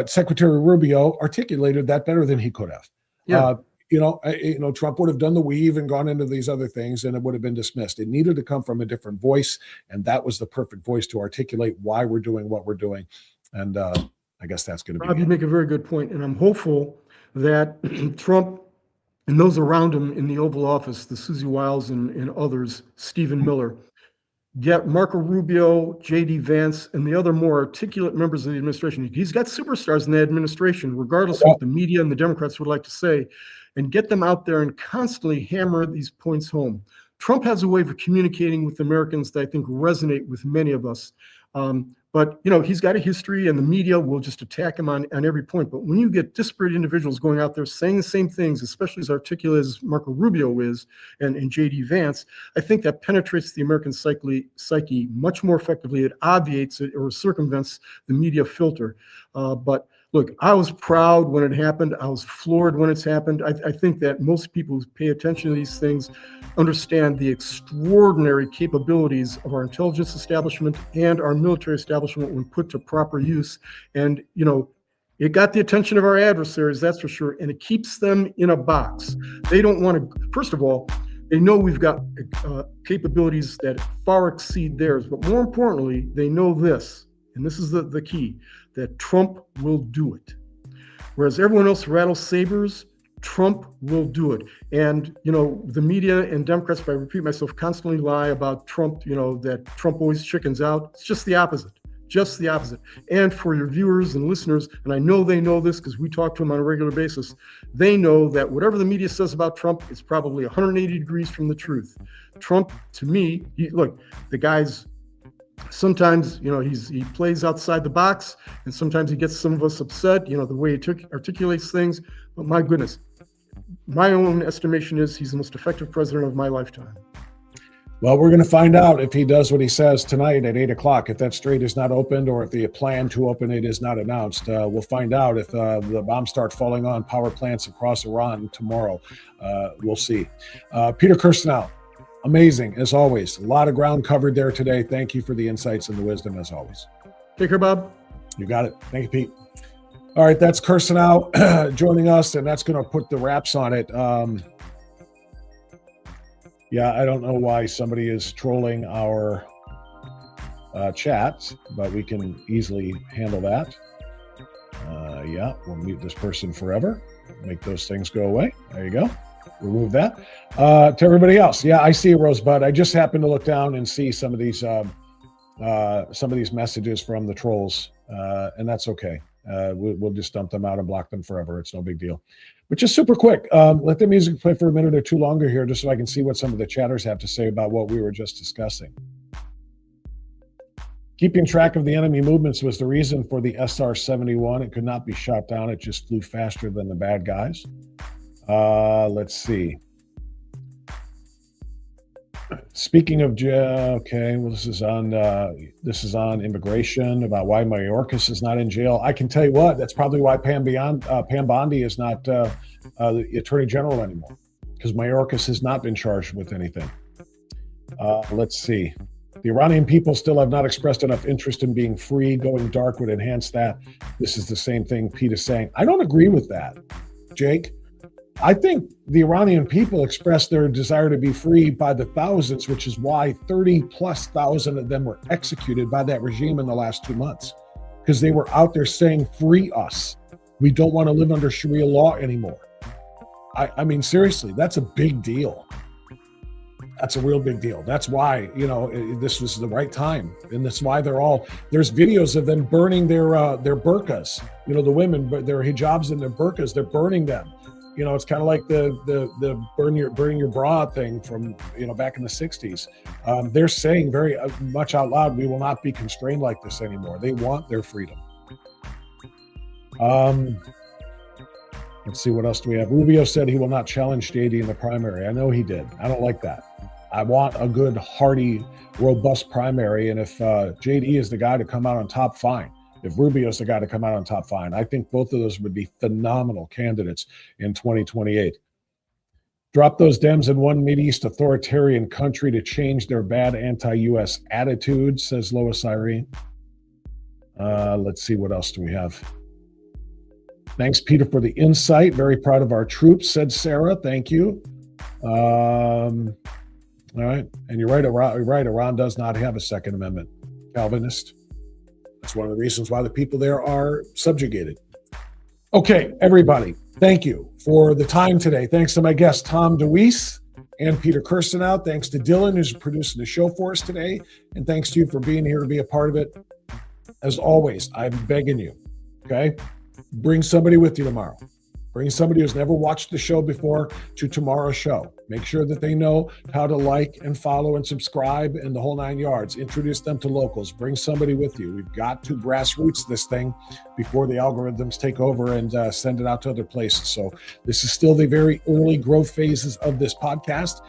Secretary Rubio articulated that better than he could have. Yeah. Trump would have done the weave and gone into these other things, and it would have been dismissed. It needed to come from a different voice, and that was the perfect voice to articulate why we're doing what we're doing. And I guess that's going to be. Rob, you make a very good point, and I'm hopeful that Trump and those around him in the Oval Office, the Susie Wiles and others, Stephen Miller, get Marco Rubio, J.D. Vance, and the other more articulate members of the administration. He's got superstars in the administration, regardless of what the media and the Democrats would like to say, and get them out there and constantly hammer these points home. Trump has a way of communicating with Americans that I think resonate with many of us. But he's got a history, and the media will just attack him on every point. But when you get disparate individuals going out there saying the same things, especially as articulate as Marco Rubio is and J.D. Vance, I think that penetrates the American psyche much more effectively. It obviates it or circumvents the media filter. But look, I was proud when it happened. I was floored when it's happened. I think that most people who pay attention to these things understand the extraordinary capabilities of our intelligence establishment and our military establishment when put to proper use. And, it got the attention of our adversaries, that's for sure, and it keeps them in a box. They don't want to, first of all, they know we've got capabilities that far exceed theirs, but more importantly, they know this, and this is the key, that Trump will do it. Whereas everyone else rattles sabers, Trump will do it. And, the media and Democrats, if I repeat myself, constantly lie about Trump, that Trump always chickens out. It's just the opposite. Just the opposite. And for your viewers and listeners, and I know they know this because we talk to them on a regular basis, they know that whatever the media says about Trump is probably 180 degrees from the truth. Trump, to me, look, the guy's sometimes, he plays outside the box, and sometimes he gets some of us upset, the way he articulates things. But my goodness, my own estimation is he's the most effective president of my lifetime. Well, we're going to find out if he does what he says tonight at 8 o'clock. If that strait is not opened, or if the plan to open it is not announced, we'll find out if the bombs start falling on power plants across Iran tomorrow. We'll see. Peter Kirstenau, amazing as always. A lot of ground covered there today. Thank you for the insights and the wisdom as always. Take care, Bob. You got it. Thank you, Pete. All right, that's Kirstenau joining us, and that's going to put the wraps on it. Yeah, I don't know why somebody is trolling our chats, but we can easily handle that. Yeah, we'll mute this person forever. Make those things go away. There you go. Remove that. To everybody else, yeah, I see a Rosebud. I just happened to look down and see some of these messages from the trolls, and that's okay. We'll just dump them out and block them forever. It's no big deal. But just super quick, let the music play for a minute or two longer here, just so I can see what some of the chatters have to say about what we were just discussing. Keeping track of the enemy movements was the reason for the SR-71. It could not be shot down. It just flew faster than the bad guys. Let's see. Speaking of, okay, well, this is on immigration, about why Mayorkas is not in jail. I can tell you what, that's probably why Pam Bondi is not the Attorney General anymore, because Mayorkas has not been charged with anything. Let's see. The Iranian people still have not expressed enough interest in being free. Going dark would enhance that. This is the same thing Pete is saying. I don't agree with that, Jake. I think the Iranian people expressed their desire to be free by the thousands, which is why 30,000+ of them were executed by that regime in the last 2 months, because they were out there saying, free us. We don't want to live under Sharia law anymore. I mean, seriously, that's a big deal. That's a real big deal. That's why, this was the right time. And that's why there's videos of them burning their burqas, the women, but their hijabs and their burqas, they're burning them. It's kind of like the burning your bra thing from, back in the 60s. They're saying very much out loud, we will not be constrained like this anymore. They want their freedom. Let's see, what else do we have? Rubio said he will not challenge JD in the primary. I know he did. I don't like that. I want a good, hearty, robust primary. And if JD is the guy to come out on top, fine. If Rubio is the guy to come out on top, fine. I think both of those would be phenomenal candidates in 2028. Drop those Dems in one Mideast authoritarian country to change their bad anti-U.S. attitude, says Lois Irene. Let's see, what else do we have? Thanks, Peter, for the insight. Very proud of our troops, said Sarah. Thank you. All right. And you're right. Iran does not have a Second Amendment. Calvinist. That's one of the reasons why the people there are subjugated. Okay, everybody. Thank you for the time today. Thanks to my guests, Tom DeWeese and Peter Kirstenau. Thanks to Dylan, who's producing the show for us today. And thanks to you for being here to be a part of it. As always, I'm begging you, okay? Bring somebody with you tomorrow. Bring somebody who's never watched the show before to tomorrow's show. Make sure that they know how to like and follow and subscribe and the whole 9 yards. Introduce them to locals. Bring somebody with you. We've got to grassroots this thing before the algorithms take over and send it out to other places. So this is still the very early growth phases of this podcast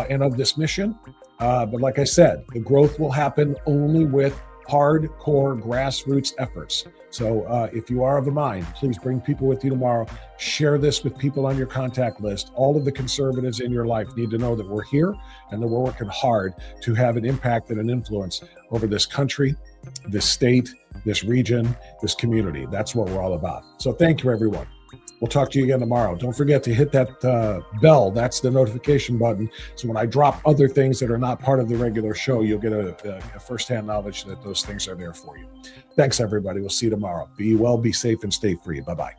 and of this mission. But like I said, the growth will happen only with hardcore grassroots efforts. So if you are of the mind, please bring people with you tomorrow. Share this with people on your contact list. All of the conservatives in your life need to know that we're here and that we're working hard to have an impact and an influence over this country, this state, this region, this community. That's what we're all about. So thank you, everyone. We'll talk to you again tomorrow. Don't forget to hit that bell. That's the notification button. So when I drop other things that are not part of the regular show, you'll get a firsthand knowledge that those things are there for you. Thanks, everybody. We'll see you tomorrow. Be well, be safe, and stay free. Bye-bye.